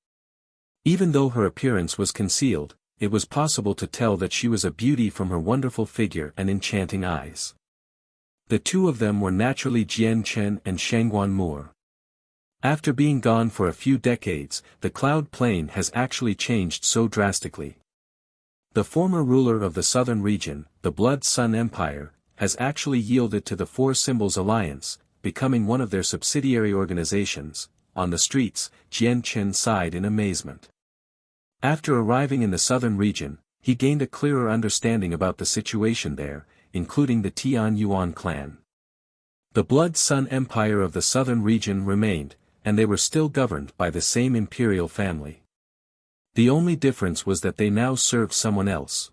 Even though her appearance was concealed, it was possible to tell that she was a beauty from her wonderful figure and enchanting eyes. The two of them were naturally Jian Chen and Shangguan Moore. After being gone for a few decades, the Cloud Plain has actually changed so drastically. The former ruler of the southern region, the Blood Sun Empire, has actually yielded to the Four Symbols Alliance, becoming one of their subsidiary organizations. On the streets, Jian Chen sighed in amazement. After arriving in the southern region, he gained a clearer understanding about the situation there, including the Tian Yuan clan. The Blood Sun Empire of the southern region remained, and they were still governed by the same imperial family. The only difference was that they now served someone else.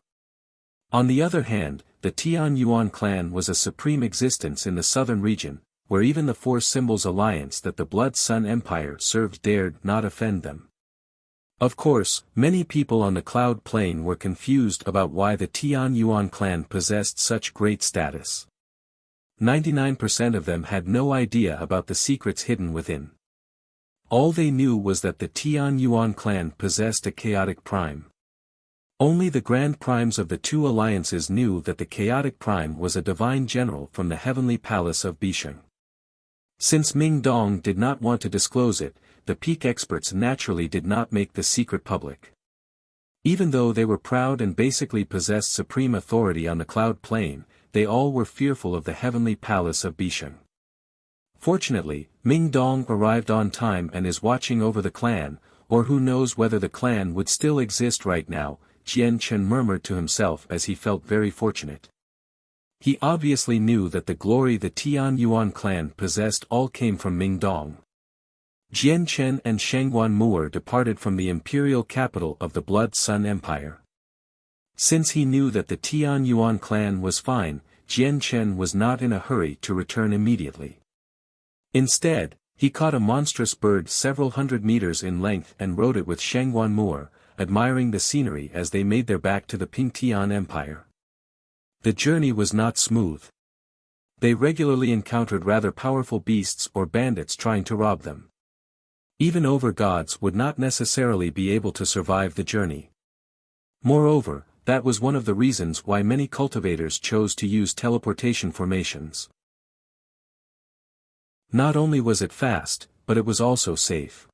On the other hand, the Tian Yuan clan was a supreme existence in the southern region, where even the Four Symbols Alliance that the Blood Sun Empire served dared not offend them. Of course, many people on the Cloud Plain were confused about why the Tian Yuan clan possessed such great status. 99% of them had no idea about the secrets hidden within. All they knew was that the Tian Yuan clan possessed a chaotic prime. Only the Grand Primes of the two alliances knew that the chaotic prime was a divine general from the heavenly palace of Bisheng. Since Ming Dong did not want to disclose it, the peak experts naturally did not make the secret public. Even though they were proud and basically possessed supreme authority on the Cloud Plain, they all were fearful of the heavenly palace of Bisheng. Fortunately, Ming Dong arrived on time and is watching over the clan, or who knows whether the clan would still exist right now, Jian Chen murmured to himself as he felt very fortunate. He obviously knew that the glory the Tian Yuan clan possessed all came from Ming Dong. Jian Chen and Shangguan Moore departed from the imperial capital of the Blood Sun Empire. Since he knew that the Tian Yuan clan was fine, Jian Chen was not in a hurry to return immediately. Instead, he caught a monstrous bird several hundred meters in length and rode it with Shangguan Moore, admiring the scenery as they made their back to the Pingtian Empire. The journey was not smooth. They regularly encountered rather powerful beasts or bandits trying to rob them. Even overgods would not necessarily be able to survive the journey. Moreover, that was one of the reasons why many cultivators chose to use teleportation formations. Not only was it fast, but it was also safe.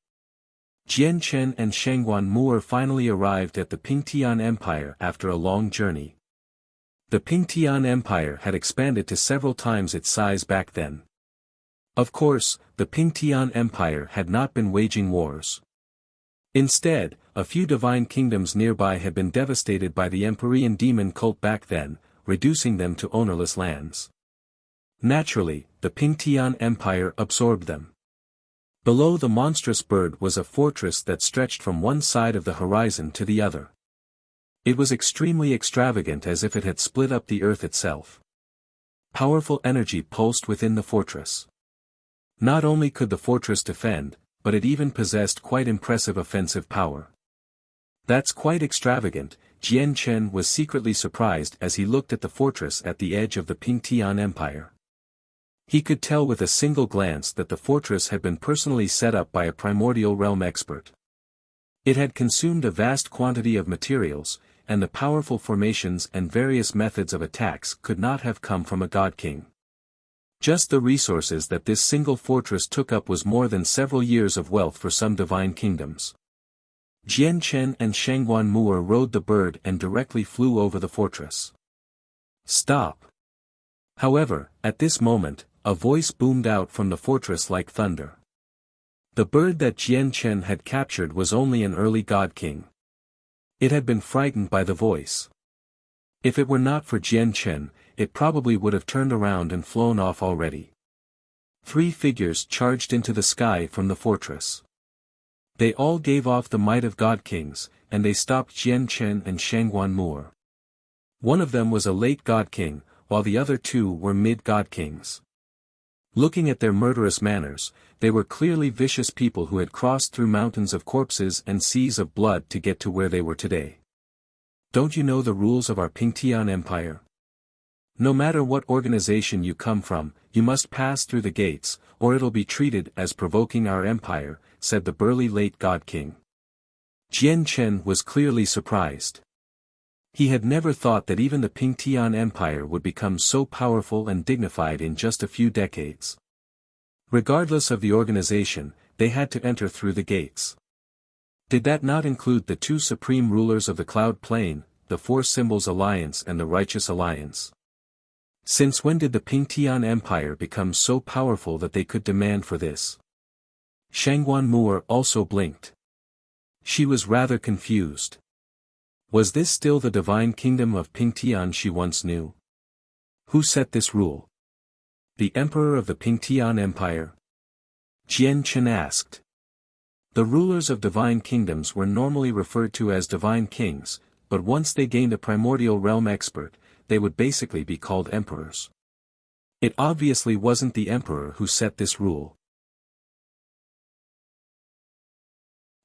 Jian Chen and Shangguan Moore finally arrived at the Pingtian Empire after a long journey. The Pingtian Empire had expanded to several times its size back then. Of course, the Pingtian Empire had not been waging wars. Instead, a few divine kingdoms nearby had been devastated by the Empyrean demon cult back then, reducing them to ownerless lands. Naturally, the Pingtian Empire absorbed them. Below the monstrous bird was a fortress that stretched from one side of the horizon to the other. It was extremely extravagant, as if it had split up the earth itself. Powerful energy pulsed within the fortress. Not only could the fortress defend, but it even possessed quite impressive offensive power. That's quite extravagant, Jian Chen was secretly surprised as he looked at the fortress at the edge of the Pingtian Empire. He could tell with a single glance that the fortress had been personally set up by a primordial realm expert. It had consumed a vast quantity of materials, and the powerful formations and various methods of attacks could not have come from a god king. Just the resources that this single fortress took up was more than several years of wealth for some divine kingdoms. Jian Chen and Shangguan Moore rode the bird and directly flew over the fortress. Stop! However, at this moment, a voice boomed out from the fortress like thunder. The bird that Jian Chen had captured was only an early god king. It had been frightened by the voice. If it were not for Jian Chen, it probably would have turned around and flown off already. 3 figures charged into the sky from the fortress. They all gave off the might of god kings, and they stopped Jian Chen and Shangguan Moore. One of them was a late god king, while the other two were mid-god kings. Looking at their murderous manners, they were clearly vicious people who had crossed through mountains of corpses and seas of blood to get to where they were today. Don't you know the rules of our Pingtian Empire? No matter what organization you come from, you must pass through the gates, or it'll be treated as provoking our empire, said the burly late god king. Jian Chen was clearly surprised. He had never thought that even the Pingtian Empire would become so powerful and dignified in just a few decades. Regardless of the organization, they had to enter through the gates. Did that not include the two supreme rulers of the Cloud Plain, the Four Symbols Alliance and the Righteous Alliance? Since when did the Pingtian Empire become so powerful that they could demand for this? Shangguan Mu'er also blinked. She was rather confused. Was this still the divine kingdom of Pingtian she once knew? Who set this rule? The emperor of the Pingtian Empire? Jian Chen asked. The rulers of divine kingdoms were normally referred to as divine kings, but once they gained a primordial realm expert, they would basically be called emperors. It obviously wasn't the emperor who set this rule.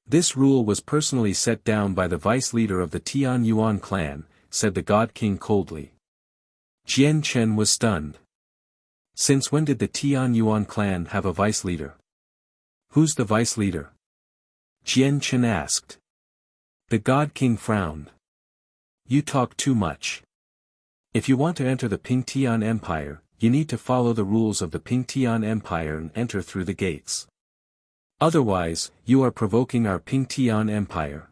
This rule was personally set down by the vice leader of the Tian Yuan clan, said the God King coldly. Jian Chen was stunned. Since when did the Tian Yuan clan have a vice leader? Who's the vice leader? Jian Chen asked. The God King frowned. You talk too much. If you want to enter the Pingtian Empire, you need to follow the rules of the Pingtian Empire and enter through the gates. Otherwise, you are provoking our Pingtian Empire.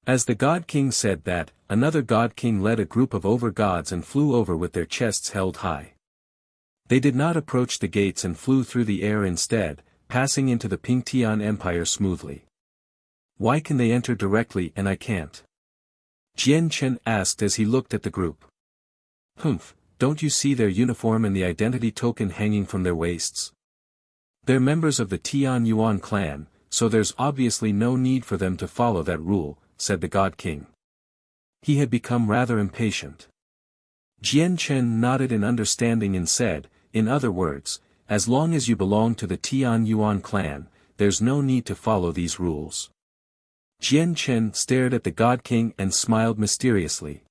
As the God King said that, another God King led a group of over-gods and flew over with their chests held high. They did not approach the gates and flew through the air instead, passing into the Pingtian Empire smoothly. Why can they enter directly and I can't? Jian Chen asked as he looked at the group. Humph, don't you see their uniform and the identity token hanging from their waists? They're members of the Tian Yuan clan, so there's obviously no need for them to follow that rule, said the God King. He had become rather impatient. Jian Chen nodded in understanding and said, in other words, as long as you belong to the Tian Yuan clan, there's no need to follow these rules. Jian Chen stared at the God King and smiled mysteriously.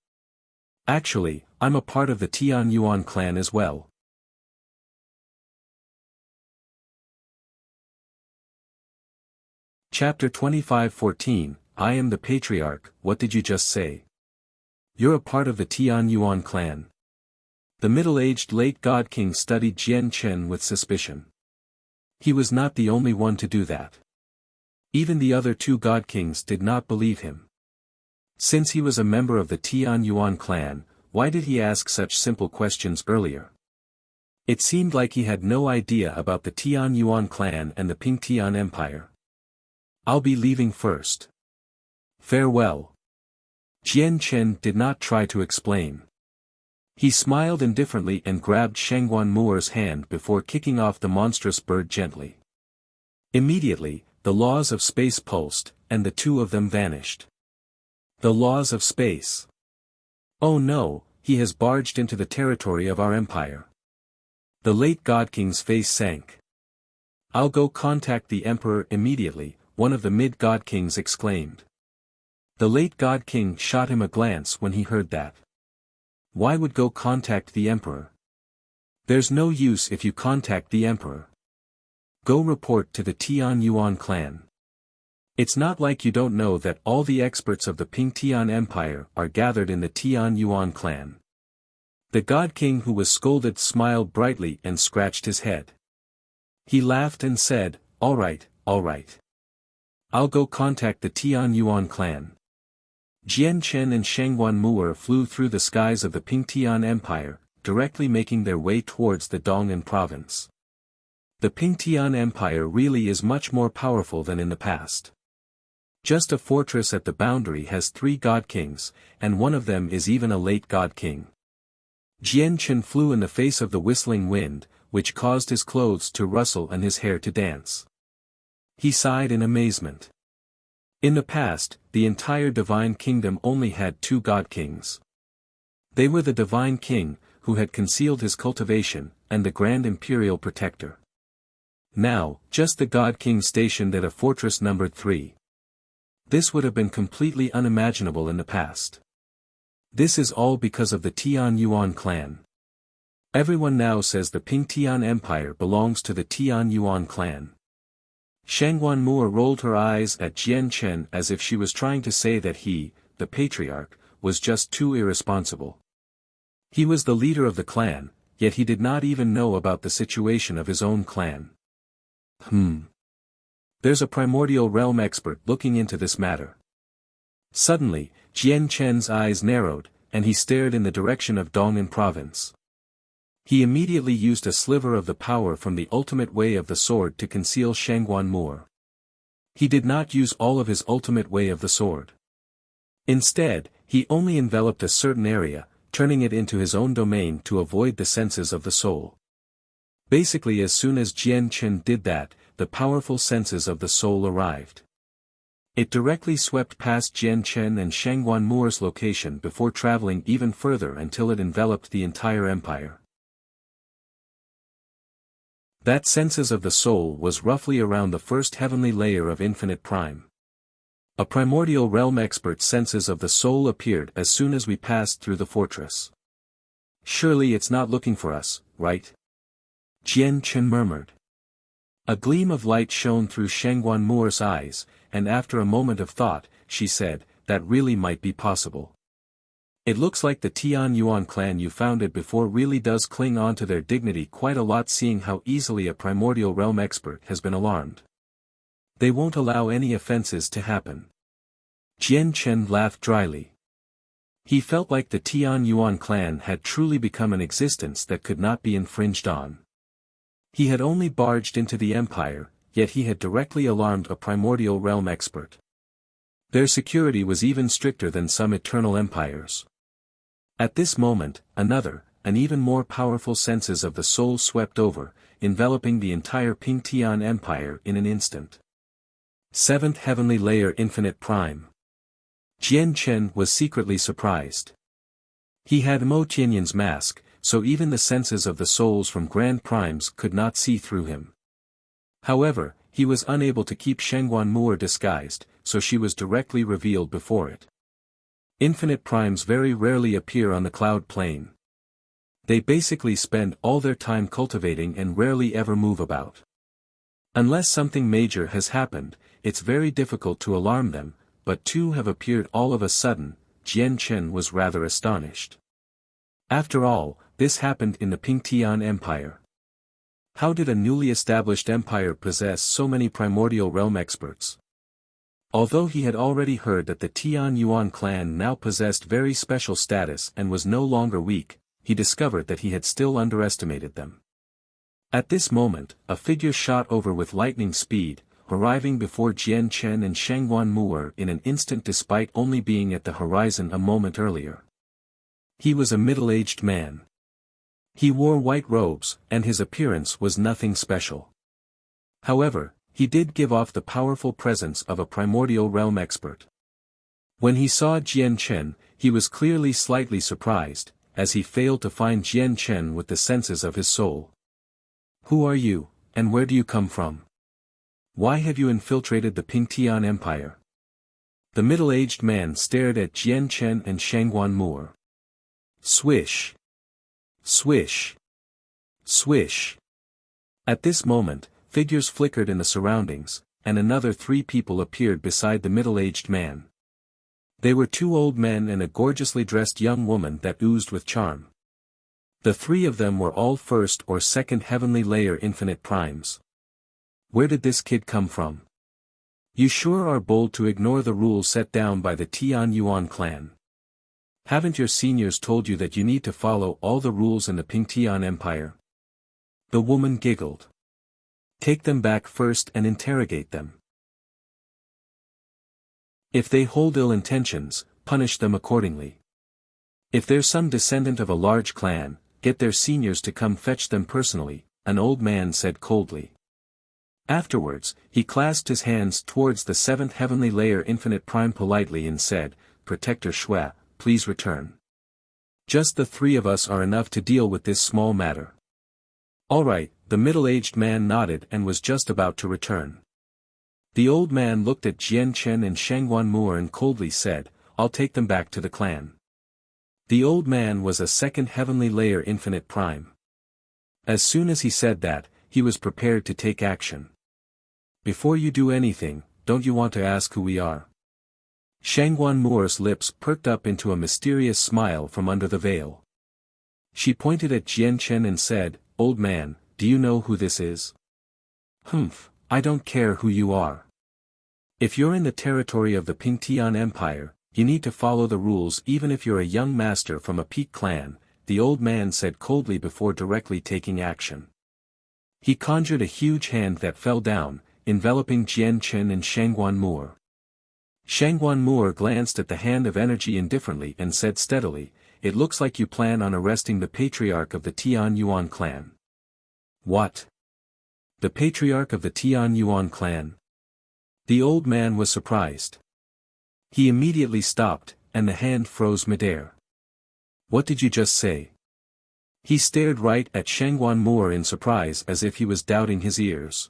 Actually, I'm a part of the Tian Yuan clan as well. Chapter 25:14, I am the Patriarch, what did you just say? You're a part of the Tian Yuan clan. The middle-aged late God King studied Jian Chen with suspicion. He was not the only one to do that. Even the other two God Kings did not believe him. Since he was a member of the Tian Yuan clan, why did he ask such simple questions earlier? It seemed like he had no idea about the Tian Yuan clan and the Pingtian Empire. I'll be leaving first. Farewell. Jian Chen did not try to explain. He smiled indifferently and grabbed Shangguan Mu'er's hand before kicking off the monstrous bird gently. Immediately, the laws of space pulsed, and the two of them vanished. The laws of space. Oh no, he has barged into the territory of our empire. The late God King's face sank. I'll go contact the Emperor immediately, one of the mid-God Kings exclaimed. The late God King shot him a glance when he heard that. Why would go contact the Emperor? There's no use if you contact the Emperor. Go report to the Tian Yuan clan. It's not like you don't know that all the experts of the Pingtian Empire are gathered in the Tian Yuan clan. The God King who was scolded smiled brightly and scratched his head. He laughed and said, all right. I'll go contact the Tian Yuan clan. Jian Chen and Shangguan Mu'er flew through the skies of the Pingtian Empire, directly making their way towards the Dong'an province. The Pingtian Empire really is much more powerful than in the past. Just a fortress at the boundary has 3 God Kings, and one of them is even a late God King. Jian Chen flew in the face of the whistling wind, which caused his clothes to rustle and his hair to dance. He sighed in amazement. In the past, the entire divine kingdom only had 2 God Kings. They were the divine king, who had concealed his cultivation, and the grand imperial protector. Now, just the god king stationed at a fortress numbered 3. This would have been completely unimaginable in the past. This is all because of the Tian Yuan clan. Everyone now says the Ping Tian Empire belongs to the Tian Yuan clan. Shangguan Mu rolled her eyes at Jian Chen as if she was trying to say that he, the patriarch, was just too irresponsible. He was the leader of the clan, yet he did not even know about the situation of his own clan. There's a primordial realm expert looking into this matter. Suddenly, Jian Chen's eyes narrowed, and he stared in the direction of Dong'an province. He immediately used a sliver of the power from the ultimate way of the sword to conceal Shangguan Mu. He did not use all of his ultimate way of the sword. Instead, he only enveloped a certain area, turning it into his own domain to avoid the senses of the soul. Basically, as soon as Jian Chen did that, the powerful senses of the soul arrived. It directly swept past Jian Chen and Shangguan Mu's location before traveling even further until it enveloped the entire empire. That senses of the soul was roughly around the first heavenly layer of infinite prime. A primordial realm expert's senses of the soul appeared as soon as we passed through the fortress. Surely it's not looking for us, right? Jian Chen murmured. A gleam of light shone through Shangguan Mu's eyes, and after a moment of thought, she said, that really might be possible. It looks like the Tian Yuan clan you founded before really does cling on to their dignity quite a lot, seeing how easily a primordial realm expert has been alarmed. They won't allow any offenses to happen. Jian Chen laughed dryly. He felt like the Tian Yuan clan had truly become an existence that could not be infringed on. He had only barged into the empire, yet he had directly alarmed a primordial realm expert. Their security was even stricter than some eternal empires. At this moment, another, an even more powerful senses of the soul swept over, enveloping the entire Ping Tian Empire in an instant. 7th Heavenly Layer Infinite Prime. Jian Chen was secretly surprised. He had Mo Tianyan's mask, so even the senses of the souls from Grand Primes could not see through him. However, he was unable to keep Shangguan Mu disguised, so she was directly revealed before it. Infinite Primes very rarely appear on the cloud plane. They basically spend all their time cultivating and rarely ever move about. Unless something major has happened, it's very difficult to alarm them, but 2 have appeared all of a sudden. Jian Chen was rather astonished. After all, this happened in the Ping Tian Empire. How did a newly established empire possess so many primordial realm experts? Although he had already heard that the Tian Yuan clan now possessed very special status and was no longer weak, he discovered that he had still underestimated them. At this moment, a figure shot over with lightning speed, arriving before Jian Chen and Shangguan Mu in an instant despite only being at the horizon a moment earlier. He was a middle-aged man. He wore white robes, and his appearance was nothing special. However, he did give off the powerful presence of a primordial realm expert. When he saw Jian Chen, he was clearly slightly surprised, as he failed to find Jian Chen with the senses of his soul. Who are you, and where do you come from? Why have you infiltrated the Ping Tian Empire? The middle-aged man stared at Jian Chen and Shangguan Mu. Swish. Swish. Swish. At this moment, figures flickered in the surroundings, and another 3 people appeared beside the middle-aged man. They were 2 old men and a gorgeously dressed young woman that oozed with charm. The 3 of them were all 1st or 2nd heavenly layer infinite primes. Where did this kid come from? You sure are bold to ignore the rules set down by the Tian Yuan clan. Haven't your seniors told you that you need to follow all the rules in the Ping Tian Empire? The woman giggled. Take them back first and interrogate them. If they hold ill intentions, punish them accordingly. If they're some descendant of a large clan, get their seniors to come fetch them personally, an old man said coldly. Afterwards, he clasped his hands towards the 7th heavenly layer infinite prime politely and said, Protector Shui, please return. Just the three of us are enough to deal with this small matter. All right, the middle-aged man nodded and was just about to return. The old man looked at Jian Chen and Shangguan Moore and coldly said, I'll take them back to the clan. The old man was a second heavenly layer infinite prime. As soon as he said that, he was prepared to take action. Before you do anything, don't you want to ask who we are? Shangguan Moore's lips perked up into a mysterious smile from under the veil. She pointed at Jian Chen and said, Old man, do you know who this is? Humph, I don't care who you are. If you're in the territory of the Pingtian Empire, you need to follow the rules even if you're a young master from a peak clan, the old man said coldly before directly taking action. He conjured a huge hand that fell down, enveloping Jian Chen and Shangguan Moore. Shangguan Moore glanced at the hand of energy indifferently and said steadily, It looks like you plan on arresting the patriarch of the Tian Yuan clan. What? The patriarch of the Tian Yuan clan? The old man was surprised. He immediately stopped, and the hand froze midair. What did you just say? He stared right at Shangguan Moore in surprise as if he was doubting his ears.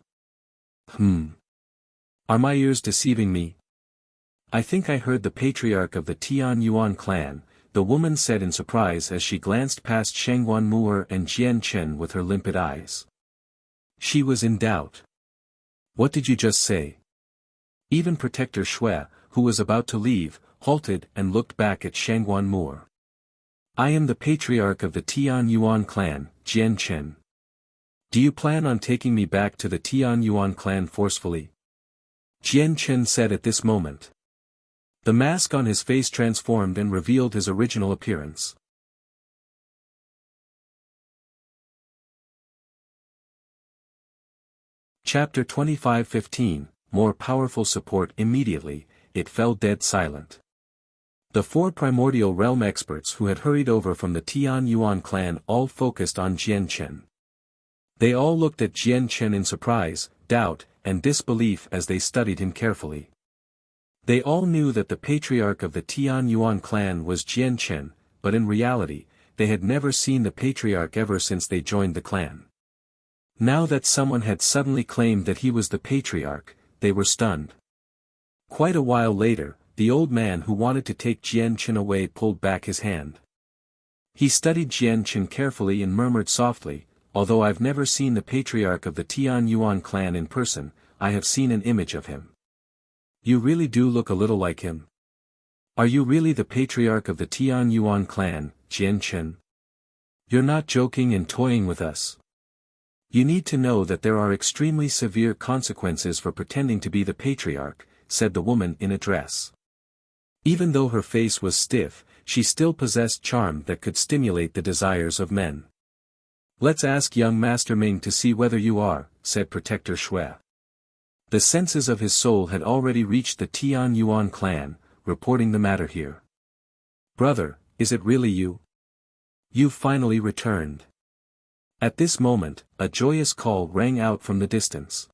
Are my ears deceiving me? I think I heard the patriarch of the Tian Yuan clan, the woman said in surprise as she glanced past Shangguan Moore and Jian Chen with her limpid eyes. She was in doubt. What did you just say? Even Protector Shui, who was about to leave, halted and looked back at Shangguan Moore. I am the patriarch of the Tian Yuan clan, Jian Chen. Do you plan on taking me back to the Tian Yuan clan forcefully? Jian Chen said at this moment. The mask on his face transformed and revealed his original appearance. Chapter 25:15, More powerful support. Immediately, it fell dead silent. The four primordial realm experts who had hurried over from the Tian Yuan clan all focused on Jian Chen. They all looked at Jian Chen in surprise, doubt, and disbelief as they studied him carefully. They all knew that the patriarch of the Tian Yuan clan was Jian Chen, but in reality, they had never seen the patriarch ever since they joined the clan. Now that someone had suddenly claimed that he was the patriarch, they were stunned. Quite a while later, the old man who wanted to take Jian Chen away pulled back his hand. He studied Jian Chen carefully and murmured softly, Although I've never seen the patriarch of the Tian Yuan clan in person, I have seen an image of him. You really do look a little like him. Are you really the patriarch of the Tian Yuan clan, Jian Chen? You're not joking and toying with us. You need to know that there are extremely severe consequences for pretending to be the patriarch, said the woman in a dress. Even though her face was stiff, she still possessed charm that could stimulate the desires of men. Let's ask young Master Ming to see whether you are, said Protector Shui. The senses of his soul had already reached the Tian Yuan clan, reporting the matter here. Brother, is it really you? You finally returned. At this moment, a joyous call rang out from the distance.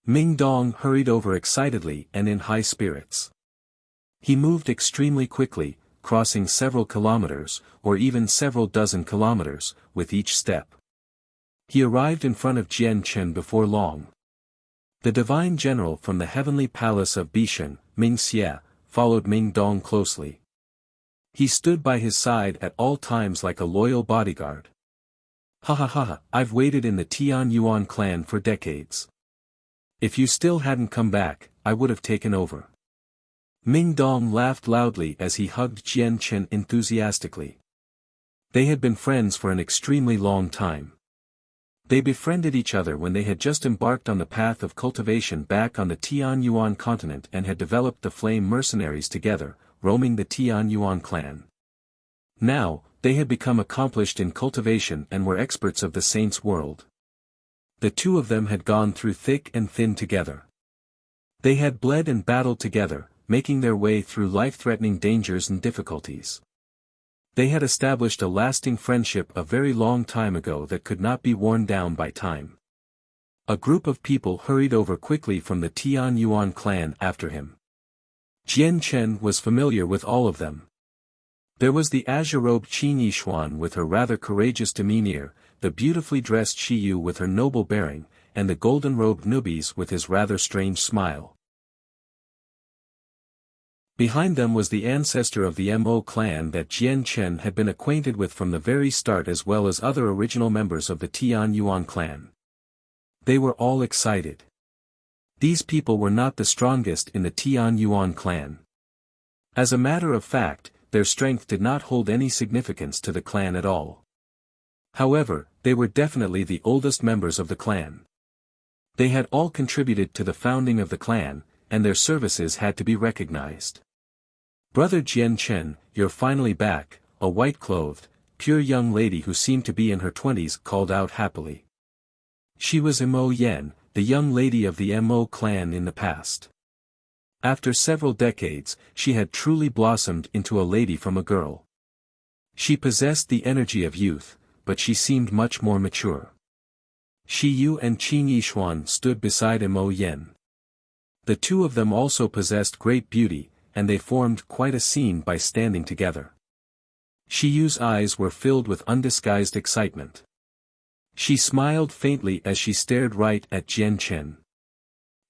Ming Dong hurried over excitedly and in high spirits. He moved extremely quickly, crossing several kilometers, or even several dozen kilometers, with each step. He arrived in front of Jian Chen before long. The divine general from the heavenly palace of Bishan, Ming Xie, followed Ming Dong closely. He stood by his side at all times like a loyal bodyguard. Ha ha ha, I've waited in the Tian Yuan clan for decades. If you still hadn't come back, I would have taken over. Ming Dong laughed loudly as he hugged Jian Chen enthusiastically. They had been friends for an extremely long time. They befriended each other when they had just embarked on the path of cultivation back on the Tian Yuan continent and had developed the Flame Mercenaries together, roaming the Tian Yuan clan. Now, they had become accomplished in cultivation and were experts of the Saints' world. The two of them had gone through thick and thin together. They had bled and battled together, making their way through life-threatening dangers and difficulties. They had established a lasting friendship a very long time ago that could not be worn down by time. A group of people hurried over quickly from the Tian Yuan clan after him. Jian Chen was familiar with all of them. There was the azure-robed Qin Yishuan with her rather courageous demeanor, the beautifully dressed Shiyu with her noble bearing, and the golden-robed Nubis with his rather strange smile. Behind them was the ancestor of the Mo clan that Jian Chen had been acquainted with from the very start, as well as other original members of the Tian Yuan clan. They were all excited. These people were not the strongest in the Tian Yuan clan. As a matter of fact, their strength did not hold any significance to the clan at all. However, they were definitely the oldest members of the clan. They had all contributed to the founding of the clan, and their services had to be recognized. "Brother Jian Chen, you're finally back," a white-clothed, pure young lady who seemed to be in her 20s called out happily. She was Mo Yen, the young lady of the Mo clan in the past. After several decades, she had truly blossomed into a lady from a girl. She possessed the energy of youth, but she seemed much more mature. Shiyu and Qin Yishuan stood beside Mo Yen. The two of them also possessed great beauty, and they formed quite a scene by standing together. Shiyu's eyes were filled with undisguised excitement. She smiled faintly as she stared right at Jian Chen.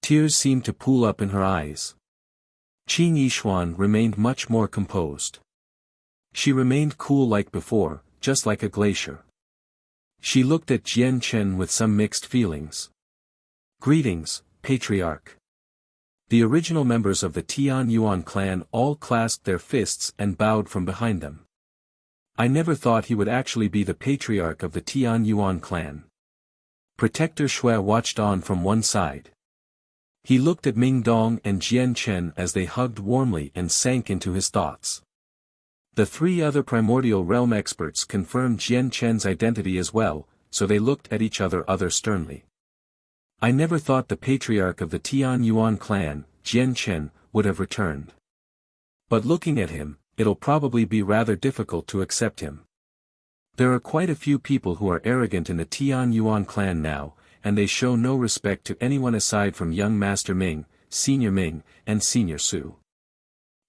Tears seemed to pool up in her eyes. Qin Yishuan remained much more composed. She remained cool like before, just like a glacier. She looked at Jian Chen with some mixed feelings. "Greetings, Patriarch." The original members of the Tian Yuan clan all clasped their fists and bowed from behind them. "I never thought he would actually be the patriarch of the Tian Yuan clan." Protector Shui watched on from one side. He looked at Ming Dong and Jian Chen as they hugged warmly and sank into his thoughts. The three other primordial realm experts confirmed Jian Chen's identity as well, so they looked at each other sternly. "I never thought the patriarch of the Tian Yuan clan, Jian Chen, would have returned. But looking at him, it'll probably be rather difficult to accept him. There are quite a few people who are arrogant in the Tian Yuan clan now, and they show no respect to anyone aside from young Master Ming, Senior Ming, and Senior Su.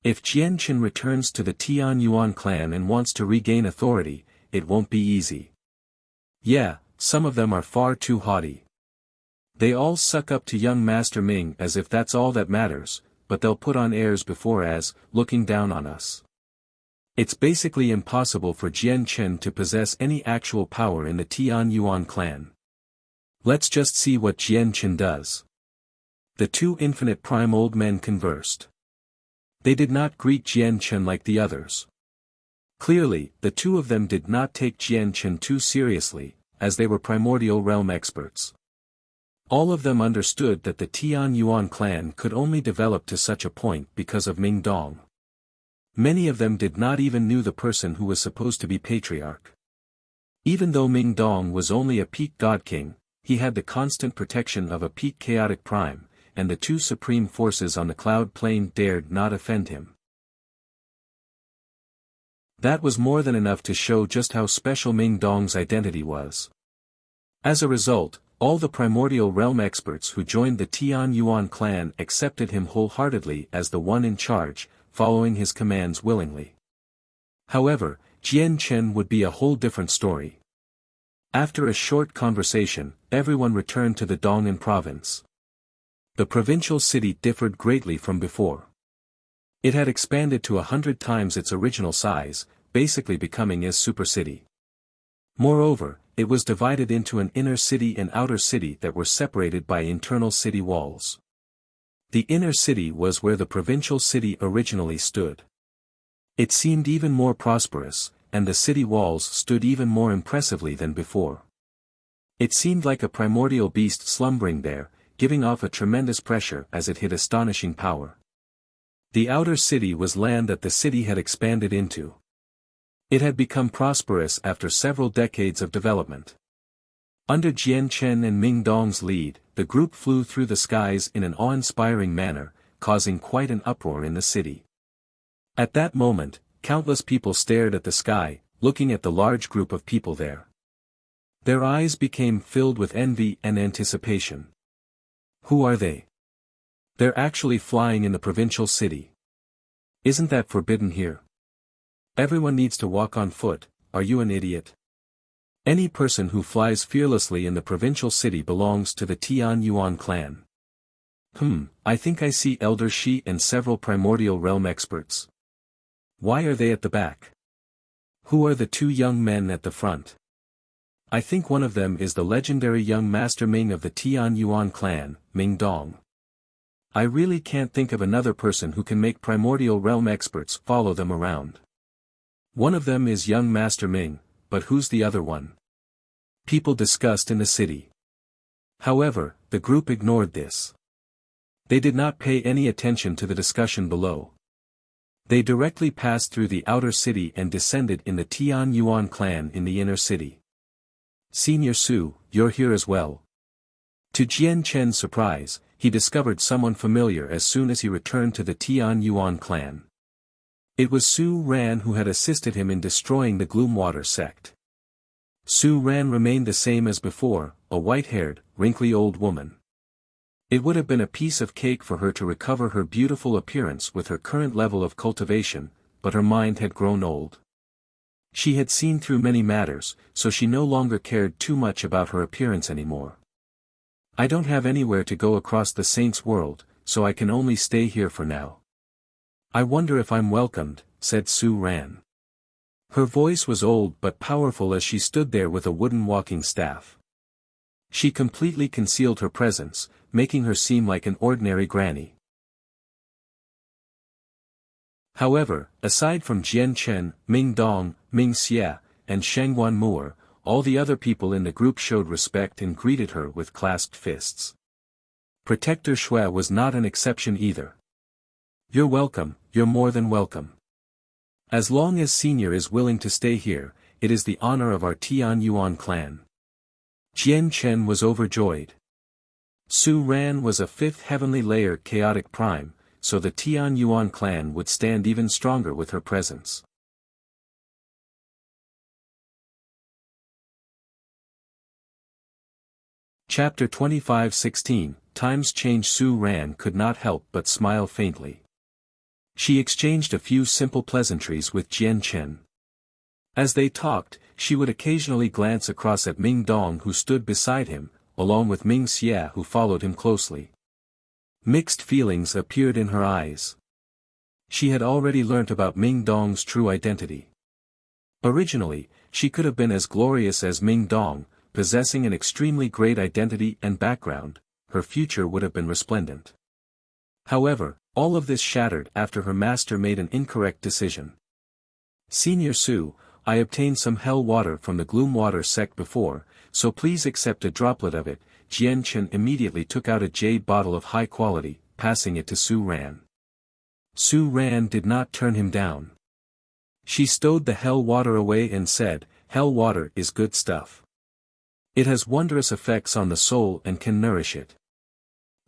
If Jian Chen returns to the Tian Yuan clan and wants to regain authority, it won't be easy. Yeah, some of them are far too haughty. They all suck up to young Master Ming as if that's all that matters, but they'll put on airs before as, looking down on us. It's basically impossible for Jian Chen to possess any actual power in the Tian Yuan clan. Let's just see what Jian Chen does." The two infinite prime old men conversed. They did not greet Jian Chen like the others. Clearly, the two of them did not take Jian Chen too seriously, as they were primordial realm experts. All of them understood that the Tian Yuan clan could only develop to such a point because of Ming Dong. Many of them did not even knew the person who was supposed to be patriarch. Even though Ming Dong was only a peak god king, he had the constant protection of a peak chaotic prime, and the two supreme forces on the cloud plane dared not offend him. That was more than enough to show just how special Ming Dong's identity was. As a result, all the primordial realm experts who joined the Tian Yuan clan accepted him wholeheartedly as the one in charge, following his commands willingly. However, Jian Chen would be a whole different story. After a short conversation, everyone returned to the Dong'an province. The provincial city differed greatly from before. It had expanded to 100 times its original size, basically becoming a super city. Moreover, it was divided into an inner city and outer city that were separated by internal city walls. The inner city was where the provincial city originally stood. It seemed even more prosperous, and the city walls stood even more impressively than before. It seemed like a primordial beast slumbering there, giving off a tremendous pressure as it hit astonishing power. The outer city was land that the city had expanded into. It had become prosperous after several decades of development. Under Jian Chen and Ming Dong's lead, the group flew through the skies in an awe-inspiring manner, causing quite an uproar in the city. At that moment, countless people stared at the sky, looking at the large group of people there. Their eyes became filled with envy and anticipation. Who are they? They're actually flying in the provincial city. Isn't that forbidden here? Everyone needs to walk on foot, are you an idiot? Any person who flies fearlessly in the provincial city belongs to the Tian Yuan clan. I think I see Elder Shi and several primordial realm experts. Why are they at the back? Who are the two young men at the front? I think one of them is the legendary young Master Ming of the Tian Yuan clan, Ming Dong. I really can't think of another person who can make primordial realm experts follow them around. One of them is young Master Ming, but who's the other one? People discussed in the city. However, the group ignored this. They did not pay any attention to the discussion below. They directly passed through the outer city and descended in the Tian Yuan clan in the inner city. Senior Su, you're here as well. To Jian Chen's surprise, he discovered someone familiar as soon as he returned to the Tian Yuan clan. It was Su Ran who had assisted him in destroying the Gloomwater sect. Su Ran remained the same as before, a white-haired, wrinkly old woman. It would have been a piece of cake for her to recover her beautiful appearance with her current level of cultivation, but her mind had grown old. She had seen through many matters, so she no longer cared too much about her appearance anymore. I don't have anywhere to go across the Saints' world, so I can only stay here for now. I wonder if I'm welcomed, said Su Ran. Her voice was old but powerful as she stood there with a wooden walking staff. She completely concealed her presence, making her seem like an ordinary granny. However, aside from Jian Chen, Ming Dong, Ming Xia, and Shangguan Mu'er, all the other people in the group showed respect and greeted her with clasped fists. Protector Shui was not an exception either. You're welcome, you're more than welcome. As long as Senior is willing to stay here, it is the honor of our Tian Yuan clan. Jian Chen was overjoyed. Su Ran was a fifth heavenly layer chaotic prime, so the Tian Yuan clan would stand even stronger with her presence. Chapter 25:16 Times change. Su Ran could not help but smile faintly. She exchanged a few simple pleasantries with Jian Chen. As they talked, she would occasionally glance across at Ming Dong who stood beside him, along with Ming Xia who followed him closely. Mixed feelings appeared in her eyes. She had already learnt about Ming Dong's true identity. Originally, she could have been as glorious as Ming Dong, possessing an extremely great identity and background, her future would have been resplendent. However, all of this shattered after her master made an incorrect decision. Senior Su, I obtained some hell water from the Gloomwater sect before, so please accept a droplet of it. Jian Chen immediately took out a jade bottle of high quality, passing it to Su Ran. Su Ran did not turn him down. She stowed the hell water away and said, hell water is good stuff. It has wondrous effects on the soul and can nourish it.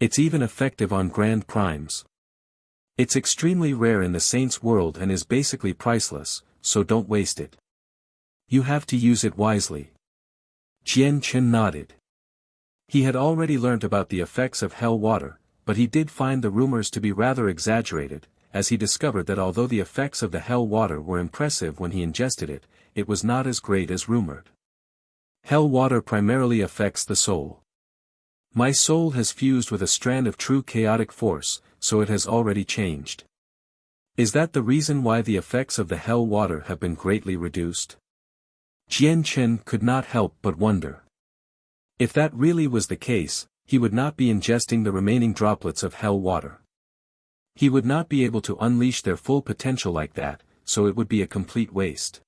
It's even effective on grand primes. It's extremely rare in the Saints' world and is basically priceless, so don't waste it. You have to use it wisely. Jian Chen nodded. He had already learnt about the effects of hell water, but he did find the rumors to be rather exaggerated, as he discovered that although the effects of the hell water were impressive when he ingested it, it was not as great as rumored. Hell water primarily affects the soul. My soul has fused with a strand of true chaotic force, so it has already changed. Is that the reason why the effects of the hell water have been greatly reduced? Jian Chen could not help but wonder. If that really was the case, he would not be ingesting the remaining droplets of hell water. He would not be able to unleash their full potential like that, so it would be a complete waste.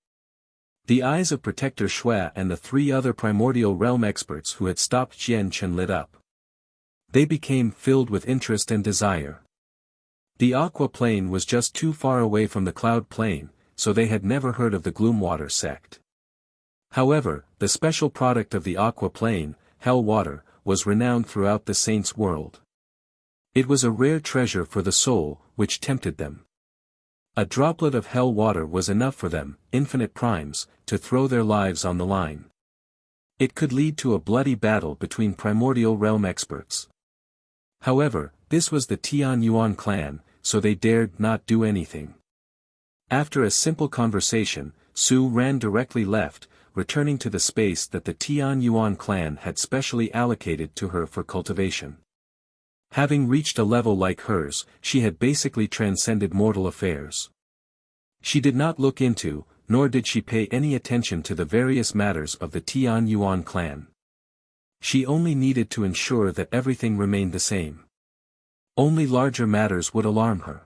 The eyes of Protector Shui and the three other primordial realm experts who had stopped Jian Chen lit up. They became filled with interest and desire. The Aqua Plane was just too far away from the Cloud Plane, so they had never heard of the Gloomwater sect. However, the special product of the Aqua Plane, hell water, was renowned throughout the Saints' world. It was a rare treasure for the soul, which tempted them. A droplet of hell water was enough for them, infinite primes, to throw their lives on the line. It could lead to a bloody battle between primordial realm experts. However, this was the Tian Yuan clan, so they dared not do anything. After a simple conversation, Su ran directly left, returning to the space that the Tian Yuan clan had specially allocated to her for cultivation. Having reached a level like hers, she had basically transcended mortal affairs. She did not look into, nor did she pay any attention to the various matters of the Tian Yuan clan. She only needed to ensure that everything remained the same. Only larger matters would alarm her.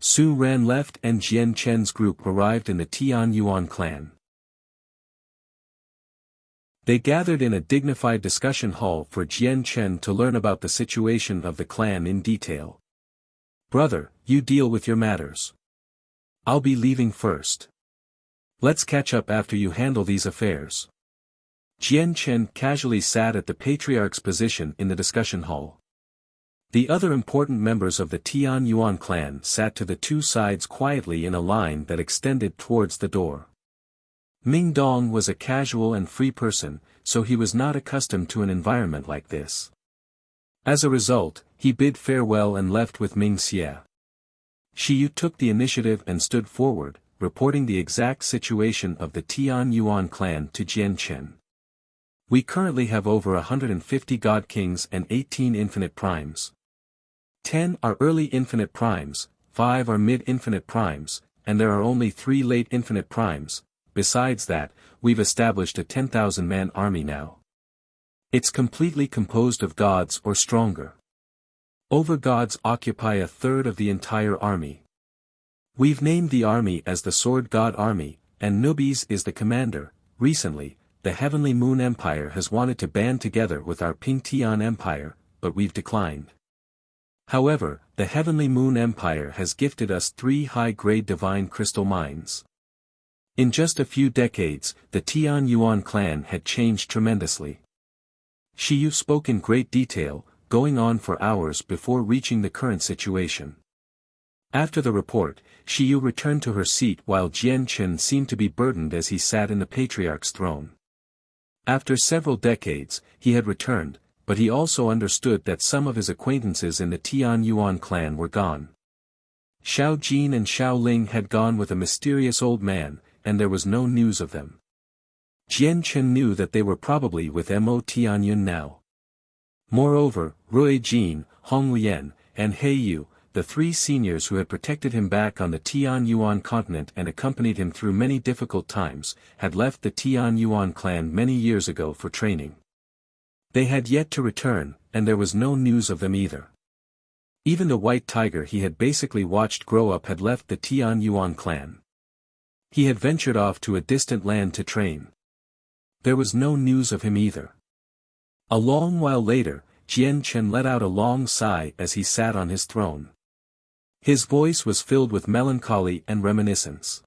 Su ran left and Jian Chen's group arrived in the Tian Yuan clan. They gathered in a dignified discussion hall for Jian Chen to learn about the situation of the clan in detail. "Brother, you deal with your matters. I'll be leaving first. Let's catch up after you handle these affairs." Jian Chen casually sat at the patriarch's position in the discussion hall. The other important members of the Tian Yuan clan sat to the two sides quietly in a line that extended towards the door. Ming Dong was a casual and free person, so he was not accustomed to an environment like this. As a result, he bid farewell and left with Ming Xie. Xiyu took the initiative and stood forward, reporting the exact situation of the Tian Yuan clan to Jian Chen. "We currently have over 150 God Kings and 18 Infinite Primes. 10 are early Infinite Primes, 5 are mid-Infinite Primes, and there are only 3 late Infinite Primes. Besides that, we've established a 10,000-man army now. It's completely composed of gods or stronger. Overgods occupy a third of the entire army. We've named the army as the Sword God Army, and Nubis is the commander. Recently, the Heavenly Moon Empire has wanted to band together with our Ping Tian Empire, but we've declined. However, the Heavenly Moon Empire has gifted us 3 high-grade divine crystal mines. In just a few decades, the Tian Yuan clan had changed tremendously." Xiyu spoke in great detail, going on for hours before reaching the current situation. After the report, Xiyu returned to her seat while Jian Chen seemed to be burdened as he sat in the patriarch's throne. After several decades, he had returned, but he also understood that some of his acquaintances in the Tian Yuan clan were gone. Xiao Jin and Xiao Ling had gone with a mysterious old man, and there was no news of them. Jian Chen knew that they were probably with Mo Tianyun now. Moreover, Rui Jin, Hong Lian, and He Yu, the 3 seniors who had protected him back on the Tian Yuan continent and accompanied him through many difficult times, had left the Tian Yuan clan many years ago for training. They had yet to return, and there was no news of them either. Even the white tiger he had basically watched grow up had left the Tian Yuan clan. He had ventured off to a distant land to train. There was no news of him either. A long while later, Jian Chen let out a long sigh as he sat on his throne. His voice was filled with melancholy and reminiscence.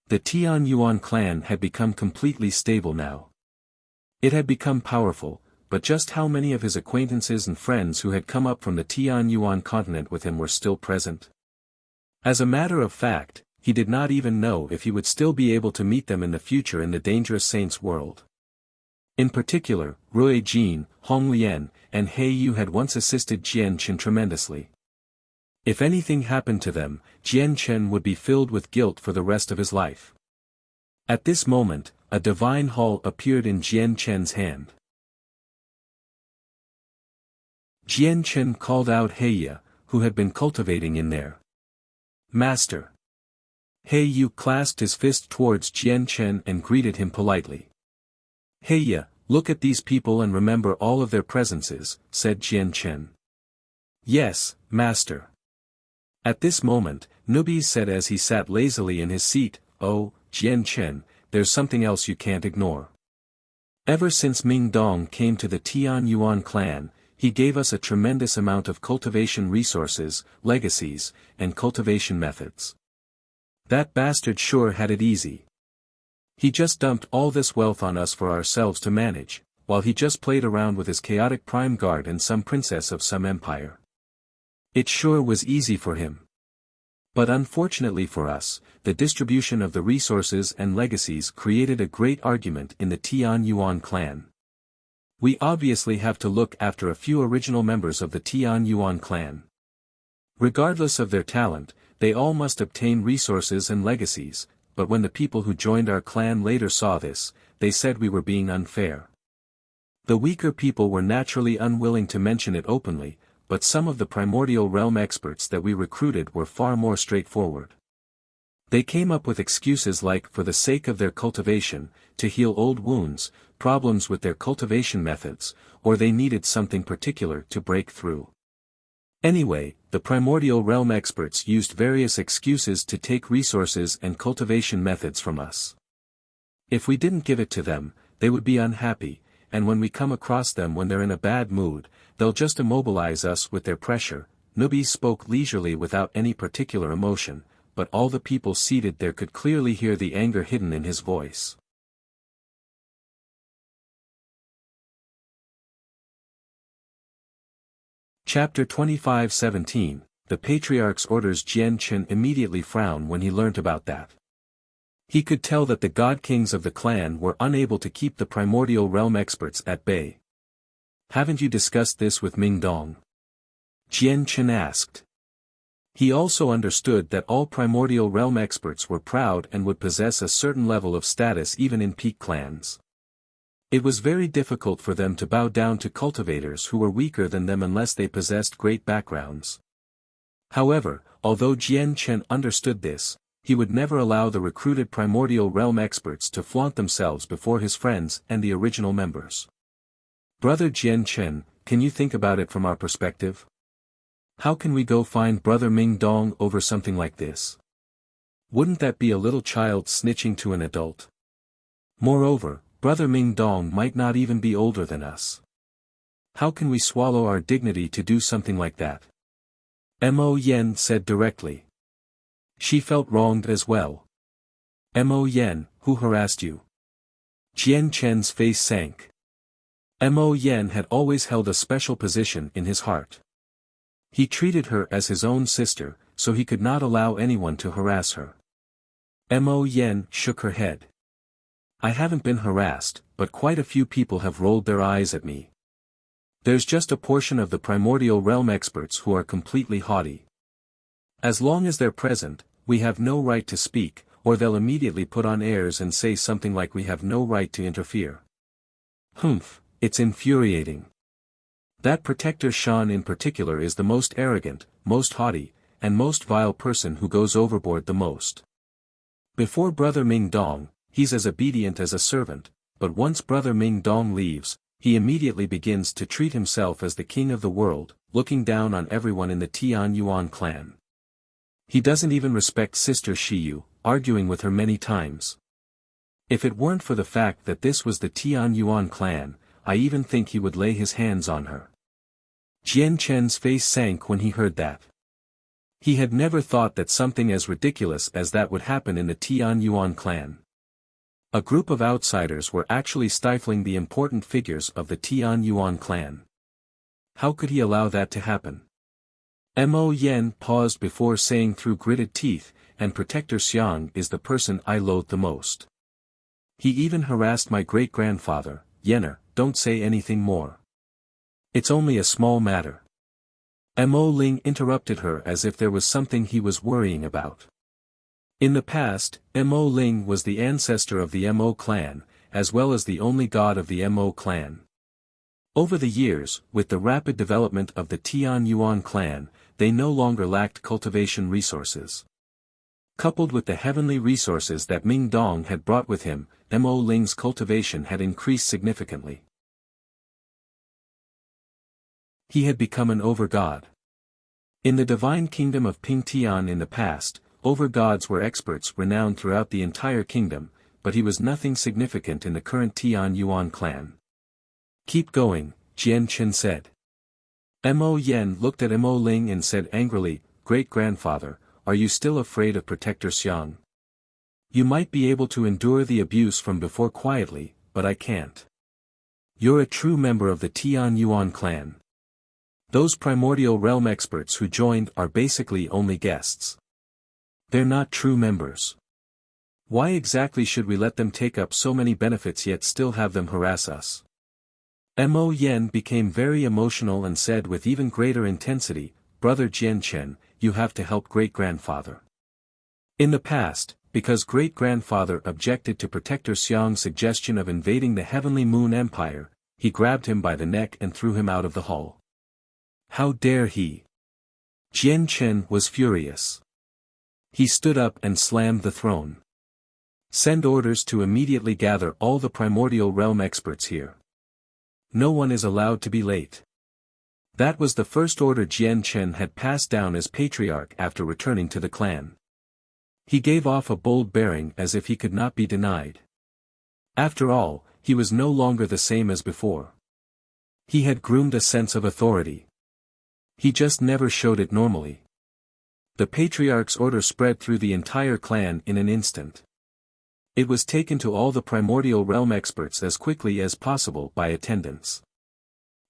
The Tian Yuan clan had become completely stable now. It had become powerful, but just how many of his acquaintances and friends who had come up from the Tian Yuan continent with him were still present? As a matter of fact, he did not even know if he would still be able to meet them in the future in the Dangerous Saints world. In particular, Rui Jin, Hong Lian, and He Yu had once assisted Jian Chen tremendously. If anything happened to them, Jian Chen would be filled with guilt for the rest of his life. At this moment, a divine hall appeared in Jian Chen's hand. Jian Chen called out Heya, who had been cultivating in there. "Master." He Yu clasped his fist towards Jian Chen and greeted him politely. "Heya, look at these people and remember all of their presences," said Jian Chen. "Yes, master." At this moment, Nubis said as he sat lazily in his seat, "Oh, Jian Chen, there's something else you can't ignore. Ever since Ming Dong came to the Tian Yuan clan, he gave us a tremendous amount of cultivation resources, legacies, and cultivation methods. That bastard sure had it easy. He just dumped all this wealth on us for ourselves to manage, while he just played around with his chaotic prime guard and some princess of some empire. It sure was easy for him. But unfortunately for us, the distribution of the resources and legacies created a great argument in the Tian Yuan clan. We obviously have to look after a few original members of the Tian Yuan clan. Regardless of their talent, They all must obtain resources and legacies, but when the people who joined our clan later saw this, they said we were being unfair. The weaker people were naturally unwilling to mention it openly, but some of the primordial realm experts that we recruited were far more straightforward. They came up with excuses like for the sake of their cultivation, to heal old wounds, problems with their cultivation methods, or they needed something particular to break through. Anyway, the primordial realm experts used various excuses to take resources and cultivation methods from us. If we didn't give it to them, they would be unhappy, and when we come across them when they're in a bad mood, they'll just immobilize us with their pressure. Nubi spoke leisurely without any particular emotion, but all the people seated there could clearly hear the anger hidden in his voice. Chapter 25:17. The Patriarch's orders. Jian Chen immediately frowned when he learnt about that. He could tell that the god kings of the clan were unable to keep the primordial realm experts at bay. Haven't you discussed this with Ming Dong? Jian Chen asked. He also understood that all primordial realm experts were proud and would possess a certain level of status even in peak clans. It was very difficult for them to bow down to cultivators who were weaker than them unless they possessed great backgrounds. However, although Jian Chen understood this, he would never allow the recruited primordial realm experts to flaunt themselves before his friends and the original members. Brother Jian Chen, can you think about it from our perspective? How can we go find Brother Ming Dong over something like this? Wouldn't that be a little child snitching to an adult? Moreover, Brother Ming Dong might not even be older than us. How can we swallow our dignity to do something like that? Mo Yen said directly. She felt wronged as well. Mo Yen, who harassed you? Jian Chen's face sank. Mo Yen had always held a special position in his heart. He treated her as his own sister, so he could not allow anyone to harass her. Mo Yen shook her head. I haven't been harassed, but quite a few people have rolled their eyes at me. There's just a portion of the primordial realm experts who are completely haughty. As long as they're present, we have no right to speak, or they'll immediately put on airs and say something like we have no right to interfere. Humph, it's infuriating. That Protector Shan in particular is the most arrogant, most haughty, and most vile person who goes overboard the most. Before Brother Ming Dong, he's as obedient as a servant, but once Brother Ming Dong leaves, he immediately begins to treat himself as the king of the world, looking down on everyone in the Tian Yuan clan. He doesn't even respect Sister Shiyu, arguing with her many times. If it weren't for the fact that this was the Tian Yuan clan, I even think he would lay his hands on her. Jian Chen's face sank when he heard that. He had never thought that something as ridiculous as that would happen in the Tian Yuan clan. A group of outsiders were actually stifling the important figures of the Tian Yuan clan. How could he allow that to happen? Mo Yen paused before saying through gritted teeth, and Protector Xiang is the person I loathe the most. He even harassed my great-grandfather, Yenner. Don't say anything more. It's only a small matter. Mo Ling interrupted her as if there was something he was worrying about. In the past, Mo Ling was the ancestor of the Mo clan, as well as the only god of the Mo clan. Over the years, with the rapid development of the Tian Yuan clan, they no longer lacked cultivation resources. Coupled with the heavenly resources that Ming Dong had brought with him, Mo Ling's cultivation had increased significantly. He had become an over-god. In the divine kingdom of Pingtian in the past, over-gods were experts renowned throughout the entire kingdom, but he was nothing significant in the current Tian Yuan clan. Keep going, Jian Chen said. Mo Yen looked at Mo Ling and said angrily, Great-grandfather, are you still afraid of Protector Xiang? You might be able to endure the abuse from before quietly, but I can't. You're a true member of the Tian Yuan clan. Those primordial realm experts who joined are basically only guests. They're not true members. Why exactly should we let them take up so many benefits yet still have them harass us? Mo Yen became very emotional and said with even greater intensity, Brother Jian Chen, you have to help great-grandfather. In the past, because great-grandfather objected to Protector Xiang's suggestion of invading the Heavenly Moon Empire, he grabbed him by the neck and threw him out of the hall. How dare he? Jian Chen was furious. He stood up and slammed the throne. Send orders to immediately gather all the primordial realm experts here. No one is allowed to be late. That was the first order Jian Chen had passed down as patriarch after returning to the clan. He gave off a bold bearing as if he could not be denied. After all, he was no longer the same as before. He had groomed a sense of authority. He just never showed it normally. The patriarch's order spread through the entire clan in an instant. It was taken to all the primordial realm experts as quickly as possible by attendants.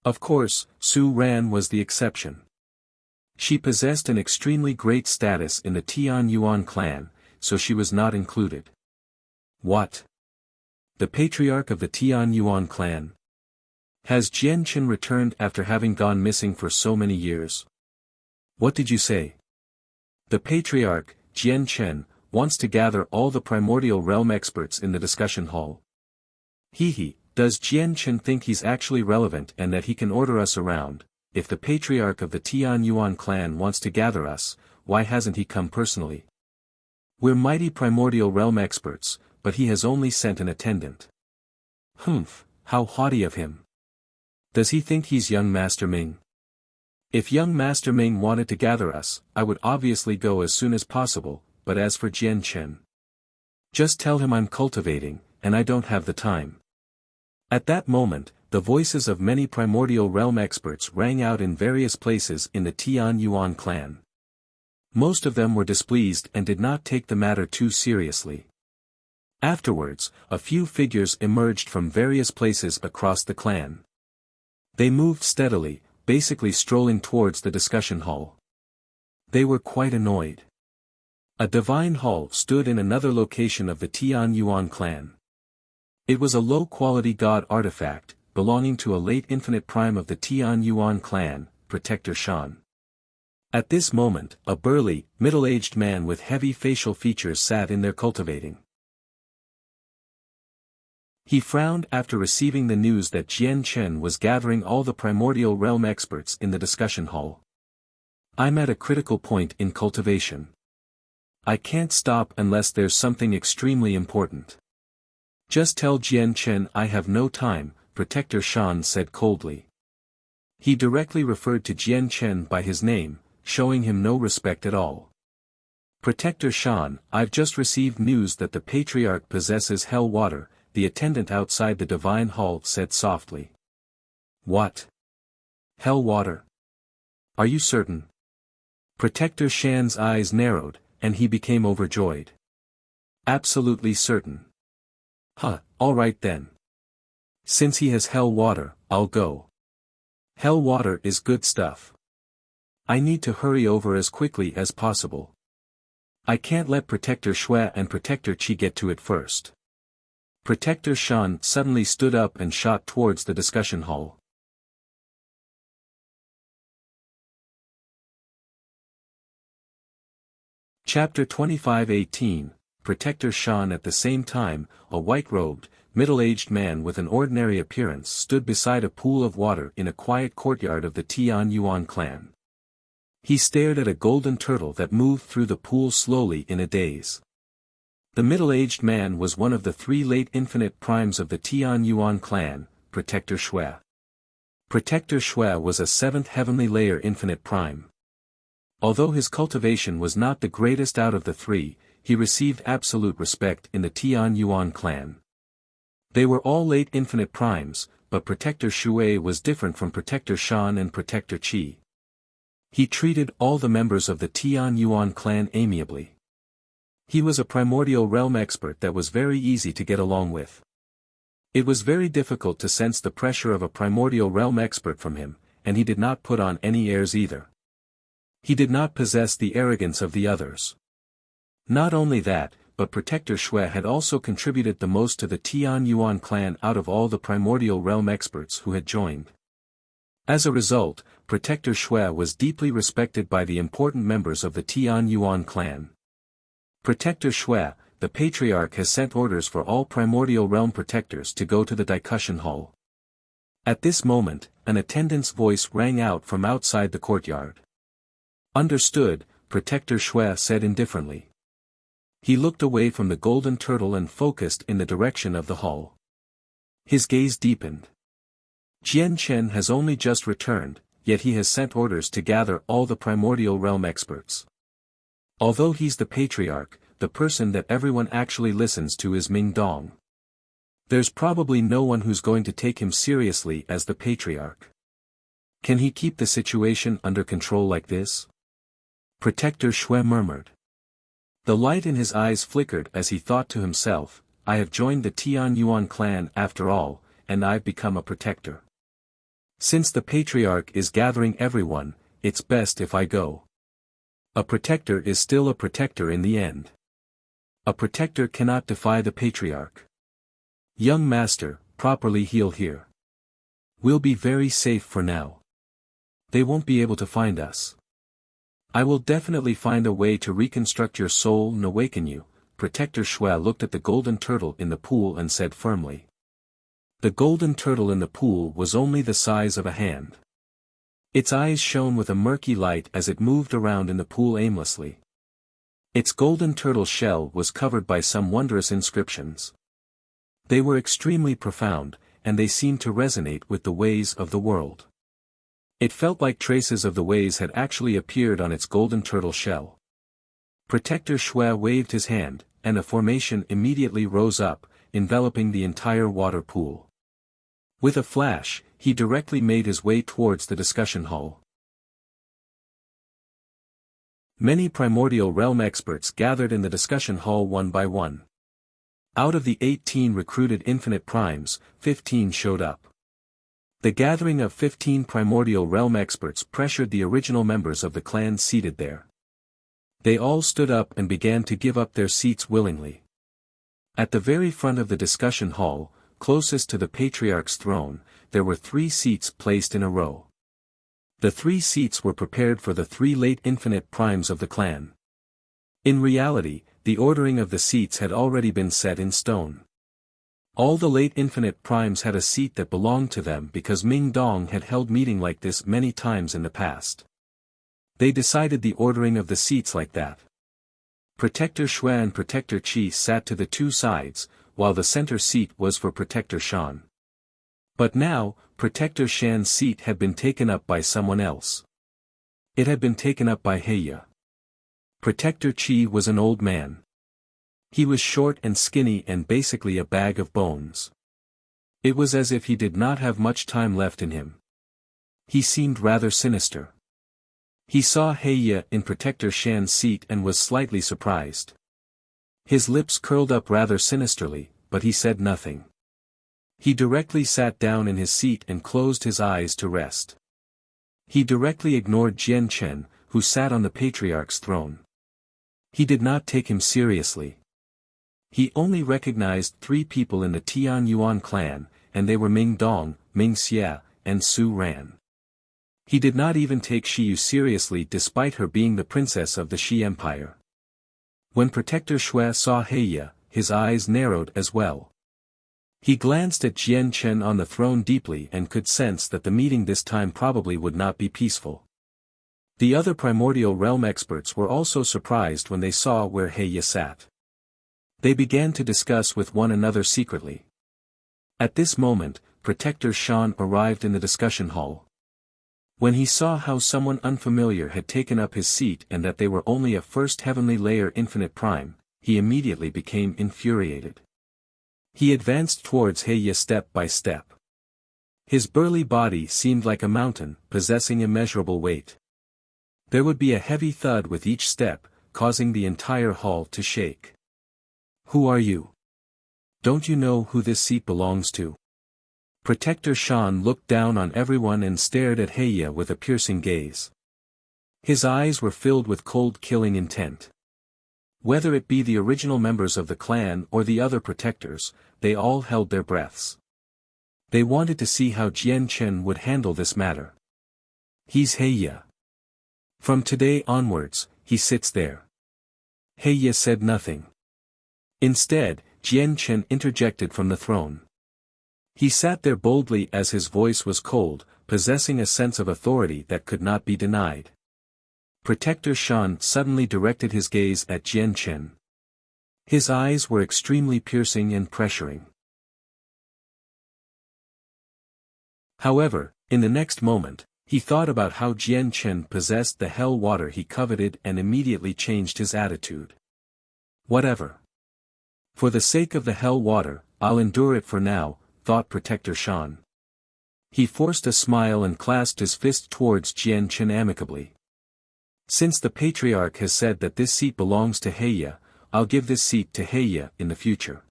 Of course, Su Ran was the exception. She possessed an extremely great status in the Tian Yuan clan, so she was not included. What? The patriarch of the Tian Yuan clan? Has Jian Chen returned after having gone missing for so many years? What did you say? The patriarch, Jian Chen, wants to gather all the primordial realm experts in the discussion hall. Does Jian Chen think he's actually relevant and that he can order us around? If the patriarch of the Tian Yuan clan wants to gather us, why hasn't he come personally? We're mighty primordial realm experts, but he has only sent an attendant. Humph, how haughty of him. Does he think he's young Master Ming? If young Master Ming wanted to gather us, I would obviously go as soon as possible, but as for Jian Chen, just tell him I'm cultivating, and I don't have the time. At that moment, the voices of many primordial realm experts rang out in various places in the Tian Yuan clan. Most of them were displeased and did not take the matter too seriously. Afterwards, a few figures emerged from various places across the clan. They moved steadily, basically strolling towards the discussion hall. They were quite annoyed. A divine hall stood in another location of the Tian Yuan clan. It was a low-quality god artifact, belonging to a late infinite prime of the Tian Yuan clan, Protector Shan. At this moment, a burly, middle-aged man with heavy facial features sat in there cultivating. He frowned after receiving the news that Jian Chen was gathering all the primordial realm experts in the discussion hall. I'm at a critical point in cultivation. I can't stop unless there's something extremely important. Just tell Jian Chen I have no time, Protector Shan said coldly. He directly referred to Jian Chen by his name, showing him no respect at all. Protector Shan, I've just received news that the patriarch possesses hell water, the attendant outside the divine hall said softly. What? Hell water? Are you certain? Protector Shan's eyes narrowed, and he became overjoyed. Absolutely certain. All right then. Since he has hell water, I'll go. Hell water is good stuff. I need to hurry over as quickly as possible. I can't let Protector Shui and Protector Qi get to it first. Protector Shan suddenly stood up and shot towards the discussion hall. Chapter 25:18, Protector Shan. At the same time, a white-robed, middle-aged man with an ordinary appearance stood beside a pool of water in a quiet courtyard of the Tian Yuan clan. He stared at a golden turtle that moved through the pool slowly in a daze. The middle-aged man was one of the three late infinite primes of the Tian Yuan clan, Protector Shui. Protector Shui was a seventh heavenly layer infinite prime. Although his cultivation was not the greatest out of the three, he received absolute respect in the Tian Yuan clan. They were all late infinite primes, but Protector Shui was different from Protector Shan and Protector Qi. He treated all the members of the Tian Yuan clan amiably. He was a primordial realm expert that was very easy to get along with. It was very difficult to sense the pressure of a primordial realm expert from him, and he did not put on any airs either. He did not possess the arrogance of the others. Not only that, but Protector Shui had also contributed the most to the Tian Yuan clan out of all the primordial realm experts who had joined. As a result, Protector Shui was deeply respected by the important members of the Tian Yuan clan. Protector Shui, the Patriarch, has sent orders for all Primordial Realm protectors to go to the discussion hall. At this moment, an attendant's voice rang out from outside the courtyard. Understood, Protector Shui said indifferently. He looked away from the golden turtle and focused in the direction of the hall. His gaze deepened. Jian Chen has only just returned, yet he has sent orders to gather all the Primordial Realm experts. Although he's the Patriarch, the person that everyone actually listens to is Ming Dong. There's probably no one who's going to take him seriously as the Patriarch. Can he keep the situation under control like this? Protector Shui murmured. The light in his eyes flickered as he thought to himself, I have joined the Tian Yuan clan after all, and I've become a protector. Since the Patriarch is gathering everyone, it's best if I go. A protector is still a protector in the end. A protector cannot defy the Patriarch. Young master, properly heal here. We'll be very safe for now. They won't be able to find us. I will definitely find a way to reconstruct your soul and awaken you. Protector Shui looked at the golden turtle in the pool and said firmly. The golden turtle in the pool was only the size of a hand. Its eyes shone with a murky light as it moved around in the pool aimlessly. Its golden turtle shell was covered by some wondrous inscriptions. They were extremely profound, and they seemed to resonate with the ways of the world. It felt like traces of the ways had actually appeared on its golden turtle shell. Protector Shui waved his hand, and a formation immediately rose up, enveloping the entire water pool. With a flash, he directly made his way towards the discussion hall. Many Primordial Realm experts gathered in the discussion hall one by one. Out of the 18 recruited Infinite Primes, 15 showed up. The gathering of 15 Primordial Realm experts pressured the original members of the clan seated there. They all stood up and began to give up their seats willingly. At the very front of the discussion hall, closest to the Patriarch's throne, there were 3 seats placed in a row. The 3 seats were prepared for the 3 late Infinite Primes of the clan. In reality, the ordering of the seats had already been set in stone. All the late Infinite Primes had a seat that belonged to them because Ming Dong had held meeting like this many times in the past. They decided the ordering of the seats like that. Protector Shui and Protector Qi sat to the 2 sides, while the center seat was for Protector Shan. But now, Protector Shan's seat had been taken up by someone else. It had been taken up by Heya. Protector Qi was an old man. He was short and skinny and basically a bag of bones. It was as if he did not have much time left in him. He seemed rather sinister. He saw Heya in Protector Shan's seat and was slightly surprised. His lips curled up rather sinisterly, but he said nothing. He directly sat down in his seat and closed his eyes to rest. He directly ignored Jian Chen, who sat on the Patriarch's throne. He did not take him seriously. He only recognized 3 people in the Tian Yuan clan, and they were Ming Dong, Ming Xia, and Su Ran. He did not even take Shiyu seriously despite her being the princess of the Shi Empire. When Protector Shui saw Heya, his eyes narrowed as well. He glanced at Jian Chen on the throne deeply and could sense that the meeting this time probably would not be peaceful. The other Primordial Realm experts were also surprised when they saw where Heya sat. They began to discuss with one another secretly. At this moment, Protector Shan arrived in the discussion hall. When he saw how someone unfamiliar had taken up his seat and that they were only a first heavenly layer Infinite Prime, he immediately became infuriated. He advanced towards Heya step by step. His burly body seemed like a mountain, possessing immeasurable weight. There would be a heavy thud with each step, causing the entire hall to shake. Who are you? Don't you know who this seat belongs to? Protector Shan looked down on everyone and stared at Heya with a piercing gaze. His eyes were filled with cold killing intent. Whether it be the original members of the clan or the other protectors, they all held their breaths. They wanted to see how Jian Chen would handle this matter. He's Heya. From today onwards, he sits there. Heya said nothing. Instead, Jian Chen interjected from the throne. He sat there boldly as his voice was cold, possessing a sense of authority that could not be denied. Protector Shan suddenly directed his gaze at Jian Chen. His eyes were extremely piercing and pressuring. However, in the next moment, he thought about how Jian Chen possessed the hell water he coveted and immediately changed his attitude. Whatever. For the sake of the hell water, I'll endure it for now, thought Protector Shan. He forced a smile and clasped his fist towards Jian Chen amicably. Since the Patriarch has said that this seat belongs to Heya, I'll give this seat to Heya in the future.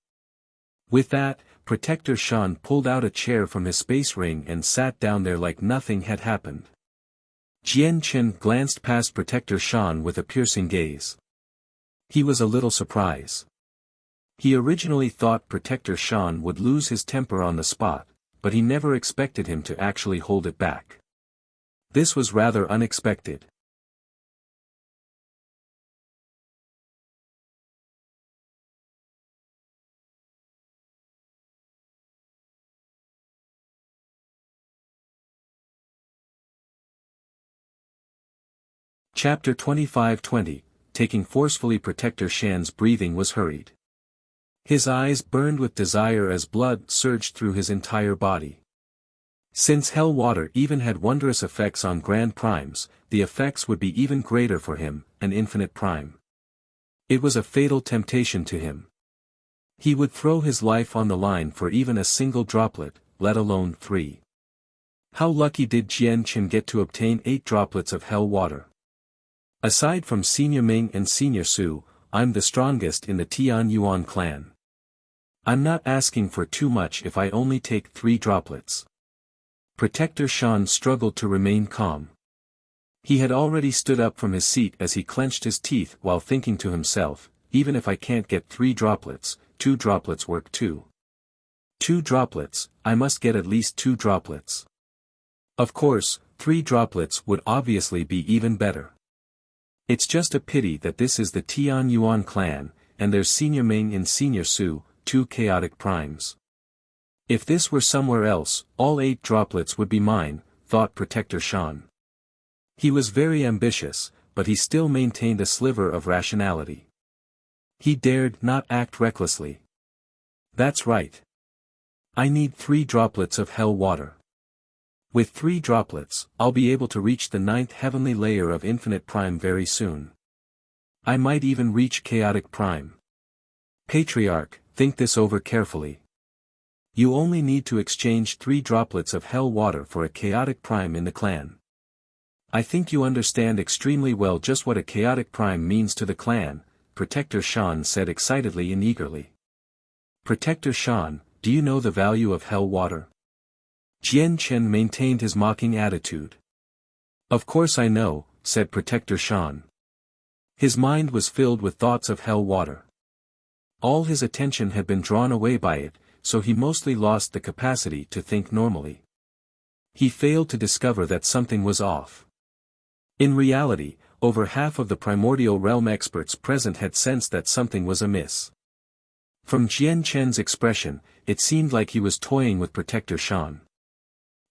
With that, Protector Shan pulled out a chair from his space ring and sat down there like nothing had happened. Jian Chen glanced past Protector Shan with a piercing gaze. He was a little surprised. He originally thought Protector Shan would lose his temper on the spot, but he never expected him to actually hold it back. This was rather unexpected. Chapter 25-20, taking forcefully Protector Shan's breathing was hurried. His eyes burned with desire as blood surged through his entire body. Since hell water even had wondrous effects on grand primes, the effects would be even greater for him, an infinite prime. It was a fatal temptation to him. He would throw his life on the line for even a single droplet, let alone 3. How lucky did Jian Chen get to obtain 8 droplets of hell water? Aside from Senior Ming and Senior Su, I'm the strongest in the Tian Yuan clan. I'm not asking for too much if I only take 3 droplets. Protector Shan struggled to remain calm. He had already stood up from his seat as he clenched his teeth while thinking to himself, even if I can't get 3 droplets, 2 droplets work too. 2 droplets, I must get at least 2 droplets. Of course, 3 droplets would obviously be even better. It's just a pity that this is the Tian Yuan clan, and there's Senior Ming and Senior Su, 2 chaotic primes. If this were somewhere else, all 8 droplets would be mine, thought Protector Shan. He was very ambitious, but he still maintained a sliver of rationality. He dared not act recklessly. That's right. I need 3 droplets of hell water. With 3 droplets, I'll be able to reach the 9th heavenly layer of infinite prime very soon. I might even reach chaotic prime. Patriarch, think this over carefully. You only need to exchange 3 droplets of hell water for a chaotic prime in the clan. I think you understand extremely well just what a chaotic prime means to the clan, Protector Shan said excitedly and eagerly. Protector Shan, do you know the value of hell water? Jian Chen maintained his mocking attitude. Of course I know, said Protector Shan. His mind was filled with thoughts of hell water. All his attention had been drawn away by it, so he mostly lost the capacity to think normally. He failed to discover that something was off. In reality, over half of the primordial realm experts present had sensed that something was amiss. From Jian Chen's expression, it seemed like he was toying with Protector Shan.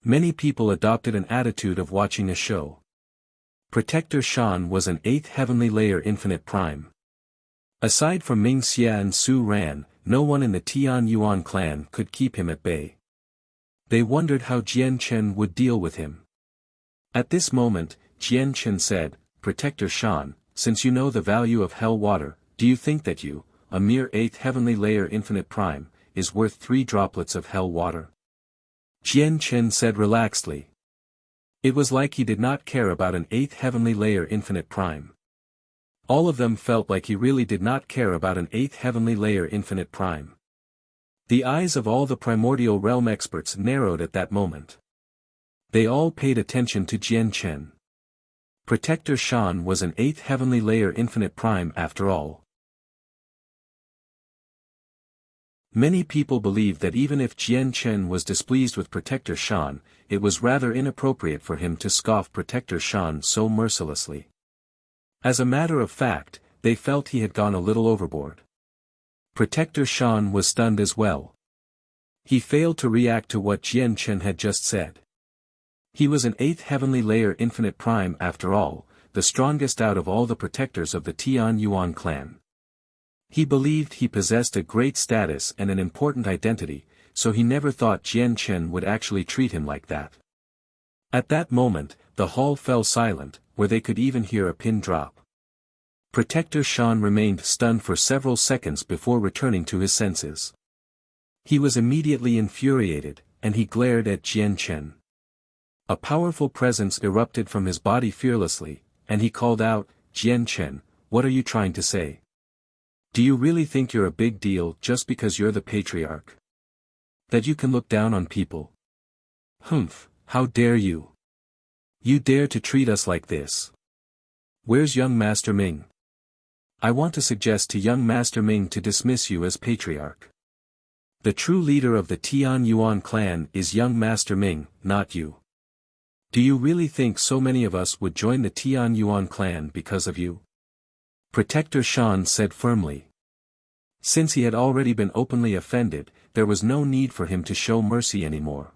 Many people adopted an attitude of watching a show. Protector Shan was an 8th heavenly layer infinite prime. Aside from Ming Xia and Su Ran, no one in the Tian Yuan clan could keep him at bay. They wondered how Jian Chen would deal with him. At this moment, Jian Chen said, Protector Shan, since you know the value of hell water, do you think that you, a mere 8th heavenly layer infinite prime, is worth 3 droplets of hell water? Jian Chen said relaxedly. It was like he did not care about an 8th heavenly layer infinite prime. All of them felt like he really did not care about an 8th heavenly layer infinite prime. The eyes of all the primordial realm experts narrowed at that moment. They all paid attention to Jian Chen. Protector Shan was an 8th heavenly layer infinite prime after all. Many people believed that even if Jian Chen was displeased with Protector Shan, it was rather inappropriate for him to scoff Protector Shan so mercilessly. As a matter of fact, they felt he had gone a little overboard. Protector Shan was stunned as well. He failed to react to what Jian Chen had just said. He was an 8th heavenly layer infinite prime after all, the strongest out of all the protectors of the Tian Yuan clan. He believed he possessed a great status and an important identity, so he never thought Jian Chen would actually treat him like that. At that moment, the hall fell silent, where they could even hear a pin drop. Protector Shan remained stunned for several seconds before returning to his senses. He was immediately infuriated, and he glared at Jian Chen. A powerful presence erupted from his body fearlessly, and he called out, "Jian Chen, what are you trying to say? Do you really think you're a big deal just because you're the patriarch? That you can look down on people? Humph, how dare you? You dare to treat us like this? Where's young Master Ming? I want to suggest to young Master Ming to dismiss you as patriarch. The true leader of the Tian Yuan clan is young Master Ming, not you. Do you really think so many of us would join the Tian Yuan clan because of you?" Protector Shan said firmly. Since he had already been openly offended, there was no need for him to show mercy anymore.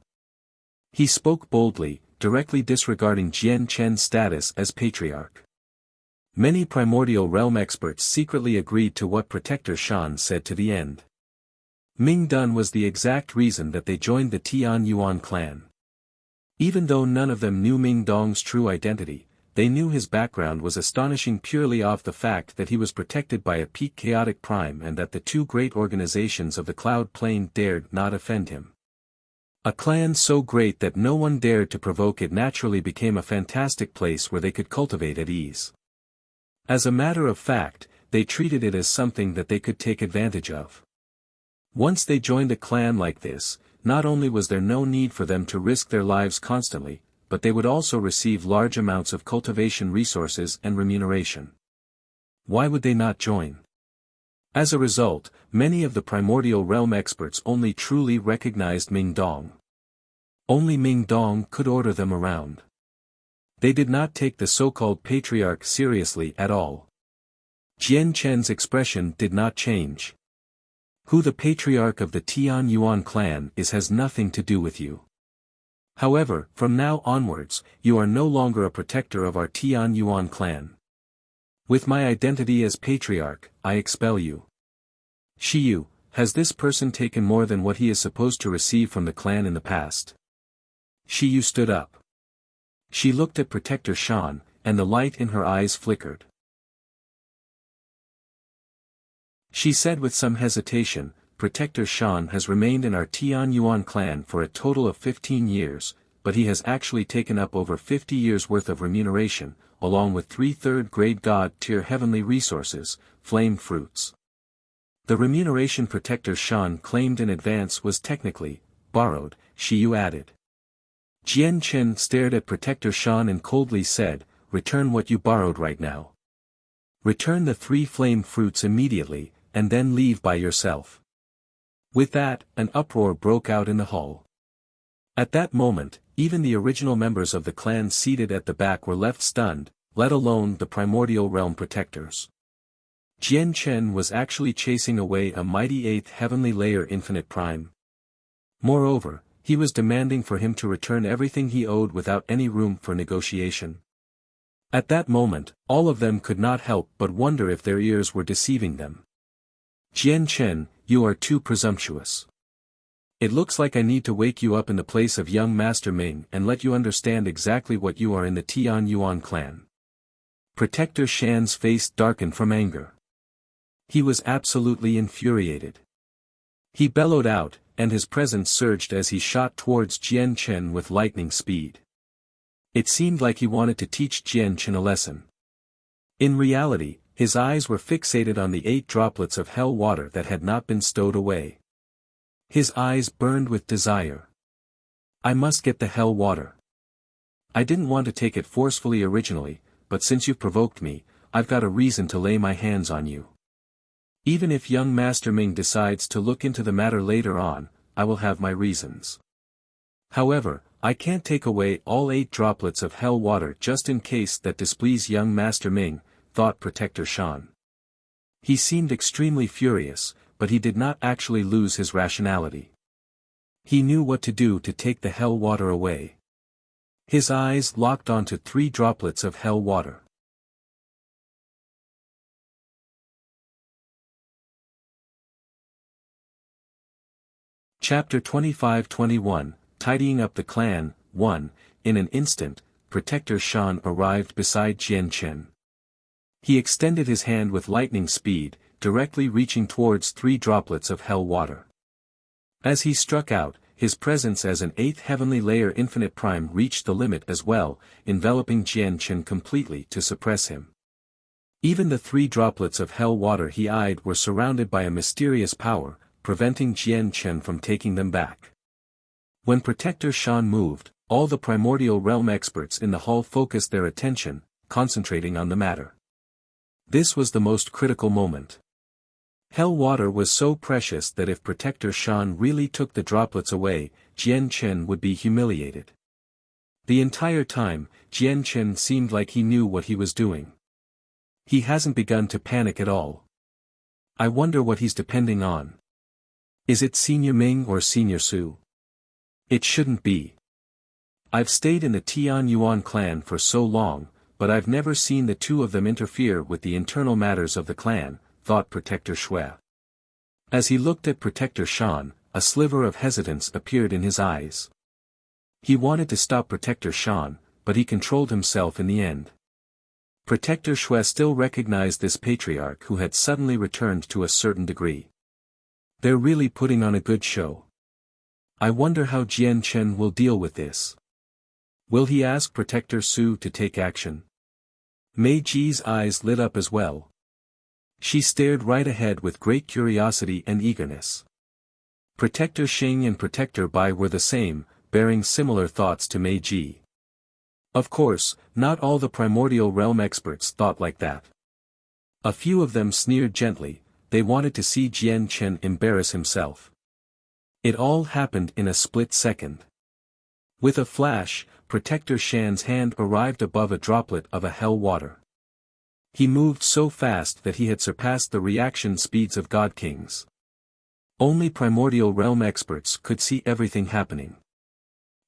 He spoke boldly, directly disregarding Jian Chen's status as patriarch. Many primordial realm experts secretly agreed to what Protector Shan said to the end. Ming Dun was the exact reason that they joined the Tian Yuan clan. Even though none of them knew Ming Dong's true identity, they knew his background was astonishing purely off the fact that he was protected by a peak chaotic prime and that the two great organizations of the Cloud Plane dared not offend him. A clan so great that no one dared to provoke it naturally became a fantastic place where they could cultivate at ease. As a matter of fact, they treated it as something that they could take advantage of. Once they joined a clan like this, not only was there no need for them to risk their lives constantly, but they would also receive large amounts of cultivation resources and remuneration. Why would they not join? As a result, many of the primordial realm experts only truly recognized Ming Dong. Only Ming Dong could order them around. They did not take the so-called patriarch seriously at all. Jian Chen's expression did not change. Who the patriarch of the Tian Yuan clan is has nothing to do with you. However, from now onwards, you are no longer a protector of our Tian Yuan clan. With my identity as patriarch, I expel you. Shiyu, has this person taken more than what he is supposed to receive from the clan in the past? Shiyu stood up. She looked at Protector Shan, and the light in her eyes flickered. She said with some hesitation, "Protector Shan has remained in our Tian Yuan clan for a total of 15 years, but he has actually taken up over 50 years' worth of remuneration, along with 3 third-grade God-tier heavenly resources, flame fruits." The remuneration Protector Shan claimed in advance was technically borrowed, Shiyu added. Jian Chen stared at Protector Shan and coldly said, "Return what you borrowed right now. Return the 3 flame fruits immediately, and then leave by yourself." With that, an uproar broke out in the hall. At that moment, even the original members of the clan seated at the back were left stunned, let alone the primordial realm protectors. Jian Chen was actually chasing away a mighty 8th heavenly layer infinite prime. Moreover, he was demanding for him to return everything he owed without any room for negotiation. At that moment, all of them could not help but wonder if their ears were deceiving them. "Jian Chen, you are too presumptuous. It looks like I need to wake you up in the place of young Master Ming and let you understand exactly what you are in the Tian Yuan clan." Protector Shan's face darkened from anger. He was absolutely infuriated. He bellowed out, and his presence surged as he shot towards Jian Chen with lightning speed. It seemed like he wanted to teach Jian Chen a lesson. In reality, his eyes were fixated on the 8 droplets of hell water that had not been stowed away. His eyes burned with desire. "I must get the hell water. I didn't want to take it forcefully originally, but since you've provoked me, I've got a reason to lay my hands on you." Even if young Master Ming decides to look into the matter later on, I will have my reasons. However, I can't take away all 8 droplets of hell water just in case that displease young Master Ming, thought Protector Shan. He seemed extremely furious, but he did not actually lose his rationality. He knew what to do to take the hell water away. His eyes locked onto 3 droplets of hell water. Chapter 25-21, Tidying Up the Clan, 1. In an instant, Protector Shan arrived beside Jian Chen. He extended his hand with lightning speed, directly reaching towards 3 droplets of hell water. As he struck out, his presence as an 8th heavenly layer infinite prime reached the limit as well, enveloping Jian Chen completely to suppress him. Even the 3 droplets of hell water he eyed were surrounded by a mysterious power, preventing Jian Chen from taking them back. When Protector Shan moved, all the primordial realm experts in the hall focused their attention, concentrating on the matter. This was the most critical moment. Hell water was so precious that if Protector Shan really took the droplets away, Jian Chen would be humiliated. The entire time, Jian Chen seemed like he knew what he was doing. He hasn't begun to panic at all. I wonder what he's depending on. Is it Senior Ming or Senior Su? It shouldn't be. I've stayed in the Tian Yuan clan for so long, but I've never seen the 2 of them interfere with the internal matters of the clan, thought Protector Shui. As he looked at Protector Shan, a sliver of hesitance appeared in his eyes. He wanted to stop Protector Shan, but he controlled himself in the end. Protector Shui still recognized this patriarch who had suddenly returned to a certain degree. They're really putting on a good show. I wonder how Jian Chen will deal with this. Will he ask Protector Su to take action? Mei Ji's eyes lit up as well. She stared right ahead with great curiosity and eagerness. Protector Xing and Protector Bai were the same, bearing similar thoughts to Mei Ji. Of course, not all the primordial realm experts thought like that. A few of them sneered gently, they wanted to see Jian Chen embarrass himself. It all happened in a split second. With a flash, Protector Shan's hand arrived above a droplet of a hell water. He moved so fast that he had surpassed the reaction speeds of God Kings. Only primordial realm experts could see everything happening.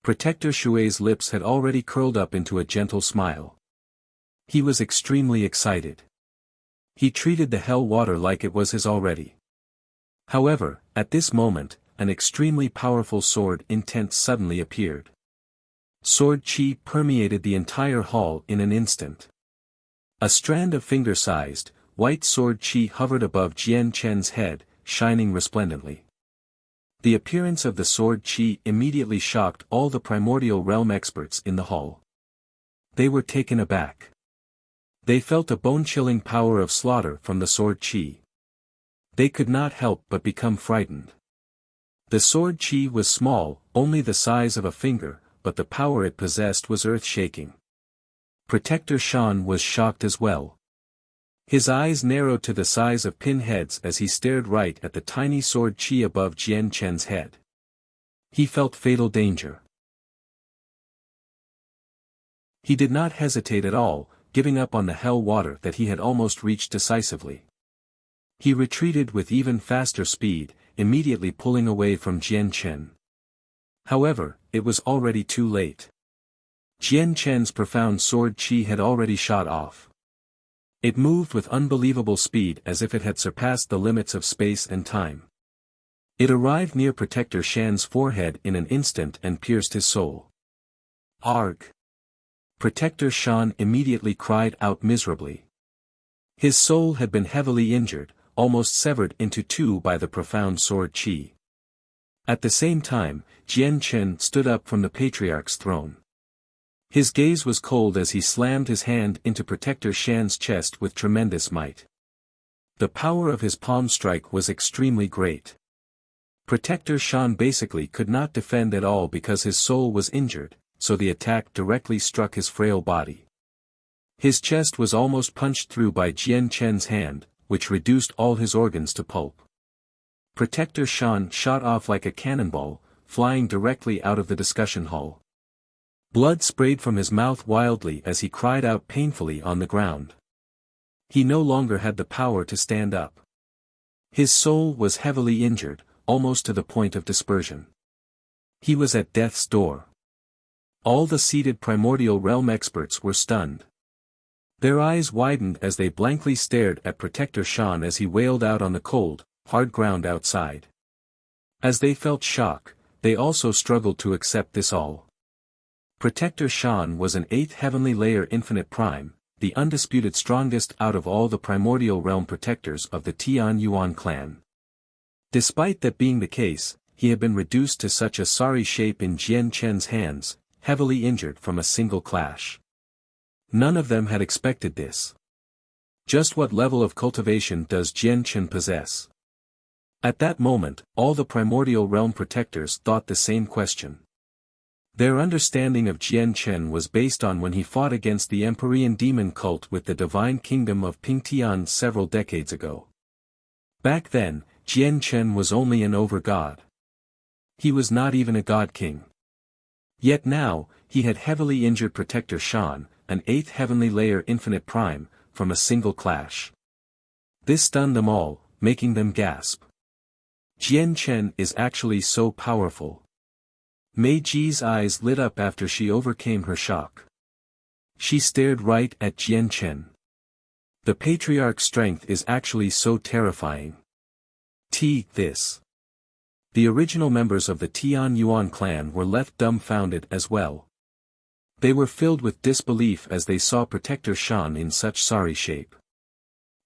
Protector Shui's lips had already curled up into a gentle smile. He was extremely excited. He treated the hell water like it was his already. However, at this moment, an extremely powerful sword intent suddenly appeared. Sword chi permeated the entire hall in an instant. A strand of finger-sized, white sword chi hovered above Jian Chen's head, shining resplendently. The appearance of the sword chi immediately shocked all the primordial realm experts in the hall. They were taken aback. They felt a bone-chilling power of slaughter from the sword chi. They could not help but become frightened. The sword chi was small, only the size of a finger, but the power it possessed was earth-shaking. Protector Shan was shocked as well. His eyes narrowed to the size of pinheads as he stared right at the tiny sword chi above Jian Chen's head. He felt fatal danger. He did not hesitate at all, giving up on the hell water that he had almost reached decisively. He retreated with even faster speed, immediately pulling away from Jian Chen. However, it was already too late. Jian Chen's profound sword chi had already shot off. It moved with unbelievable speed as if it had surpassed the limits of space and time. It arrived near Protector Shan's forehead in an instant and pierced his soul. Arg! Protector Shan immediately cried out miserably. His soul had been heavily injured, almost severed into 2 by the profound sword chi. At the same time, Jian Chen stood up from the patriarch's throne. His gaze was cold as he slammed his hand into Protector Shan's chest with tremendous might. The power of his palm strike was extremely great. Protector Shan basically could not defend at all because his soul was injured, so the attack directly struck his frail body. His chest was almost punched through by Jian Chen's hand, which reduced all his organs to pulp. Protector Shan shot off like a cannonball, flying directly out of the discussion hall. Blood sprayed from his mouth wildly as he cried out painfully on the ground. He no longer had the power to stand up. His soul was heavily injured, almost to the point of dispersion. He was at death's door. All the seated primordial realm experts were stunned. Their eyes widened as they blankly stared at Protector Shan as he wailed out on the cold, hard ground outside. As they felt shock, they also struggled to accept this all. Protector Shan was an 8th heavenly layer infinite prime, the undisputed strongest out of all the primordial realm protectors of the Tian Yuan clan. Despite that being the case, he had been reduced to such a sorry shape in Jian Chen's hands, heavily injured from a single clash. None of them had expected this. Just what level of cultivation does Jian Chen possess? At that moment, all the primordial realm protectors thought the same question. Their understanding of Jian Chen was based on when he fought against the Empyrean demon cult with the divine kingdom of Pingtian several decades ago. Back then, Jian Chen was only an over-god. He was not even a god-king. Yet now, he had heavily injured Protector Shan, an 8th heavenly layer infinite prime, from a single clash. This stunned them all, making them gasp. Jian Chen is actually so powerful. Mei Ji's eyes lit up after she overcame her shock. She stared right at Jian Chen. The patriarch's strength is actually so terrifying. This. The original members of the Tian Yuan clan were left dumbfounded as well. They were filled with disbelief as they saw Protector Shan in such sorry shape.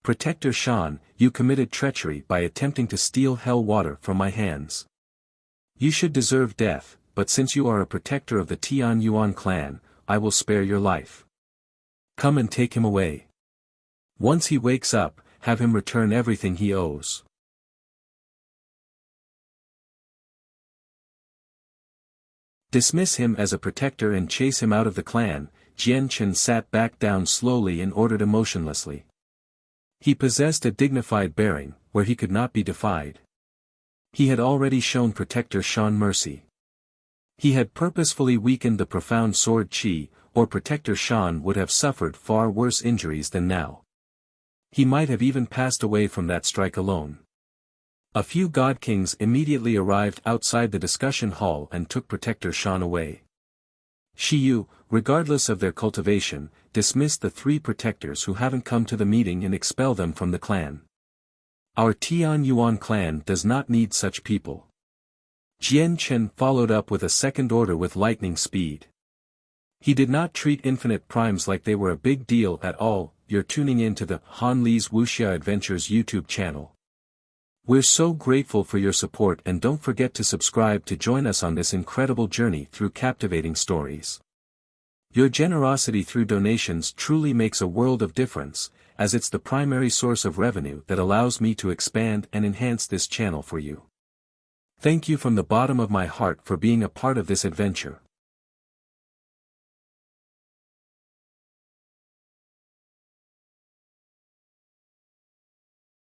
Protector Shan, you committed treachery by attempting to steal hell water from my hands. You should deserve death, but since you are a protector of the Tian Yuan clan, I will spare your life. Come and take him away. Once he wakes up, have him return everything he owes. Dismiss him as a protector and chase him out of the clan. Jian Chen sat back down slowly and ordered emotionlessly. He possessed a dignified bearing, where he could not be defied. He had already shown Protector Shan mercy. He had purposefully weakened the profound sword chi, or Protector Shan would have suffered far worse injuries than now. He might have even passed away from that strike alone. A few god kings immediately arrived outside the discussion hall and took Protector Shan away. Shiyu, regardless of their cultivation, dismissed the 3 protectors who haven't come to the meeting and expel them from the clan. Our Tian Yuan clan does not need such people. Jian Chen followed up with a second order with lightning speed. He did not treat infinite primes like they were a big deal at all. You're tuning in to the Han Li's Wuxia Adventures YouTube channel. We're so grateful for your support, and don't forget to subscribe to join us on this incredible journey through captivating stories. Your generosity through donations truly makes a world of difference, as it's the primary source of revenue that allows me to expand and enhance this channel for you. Thank you from the bottom of my heart for being a part of this adventure.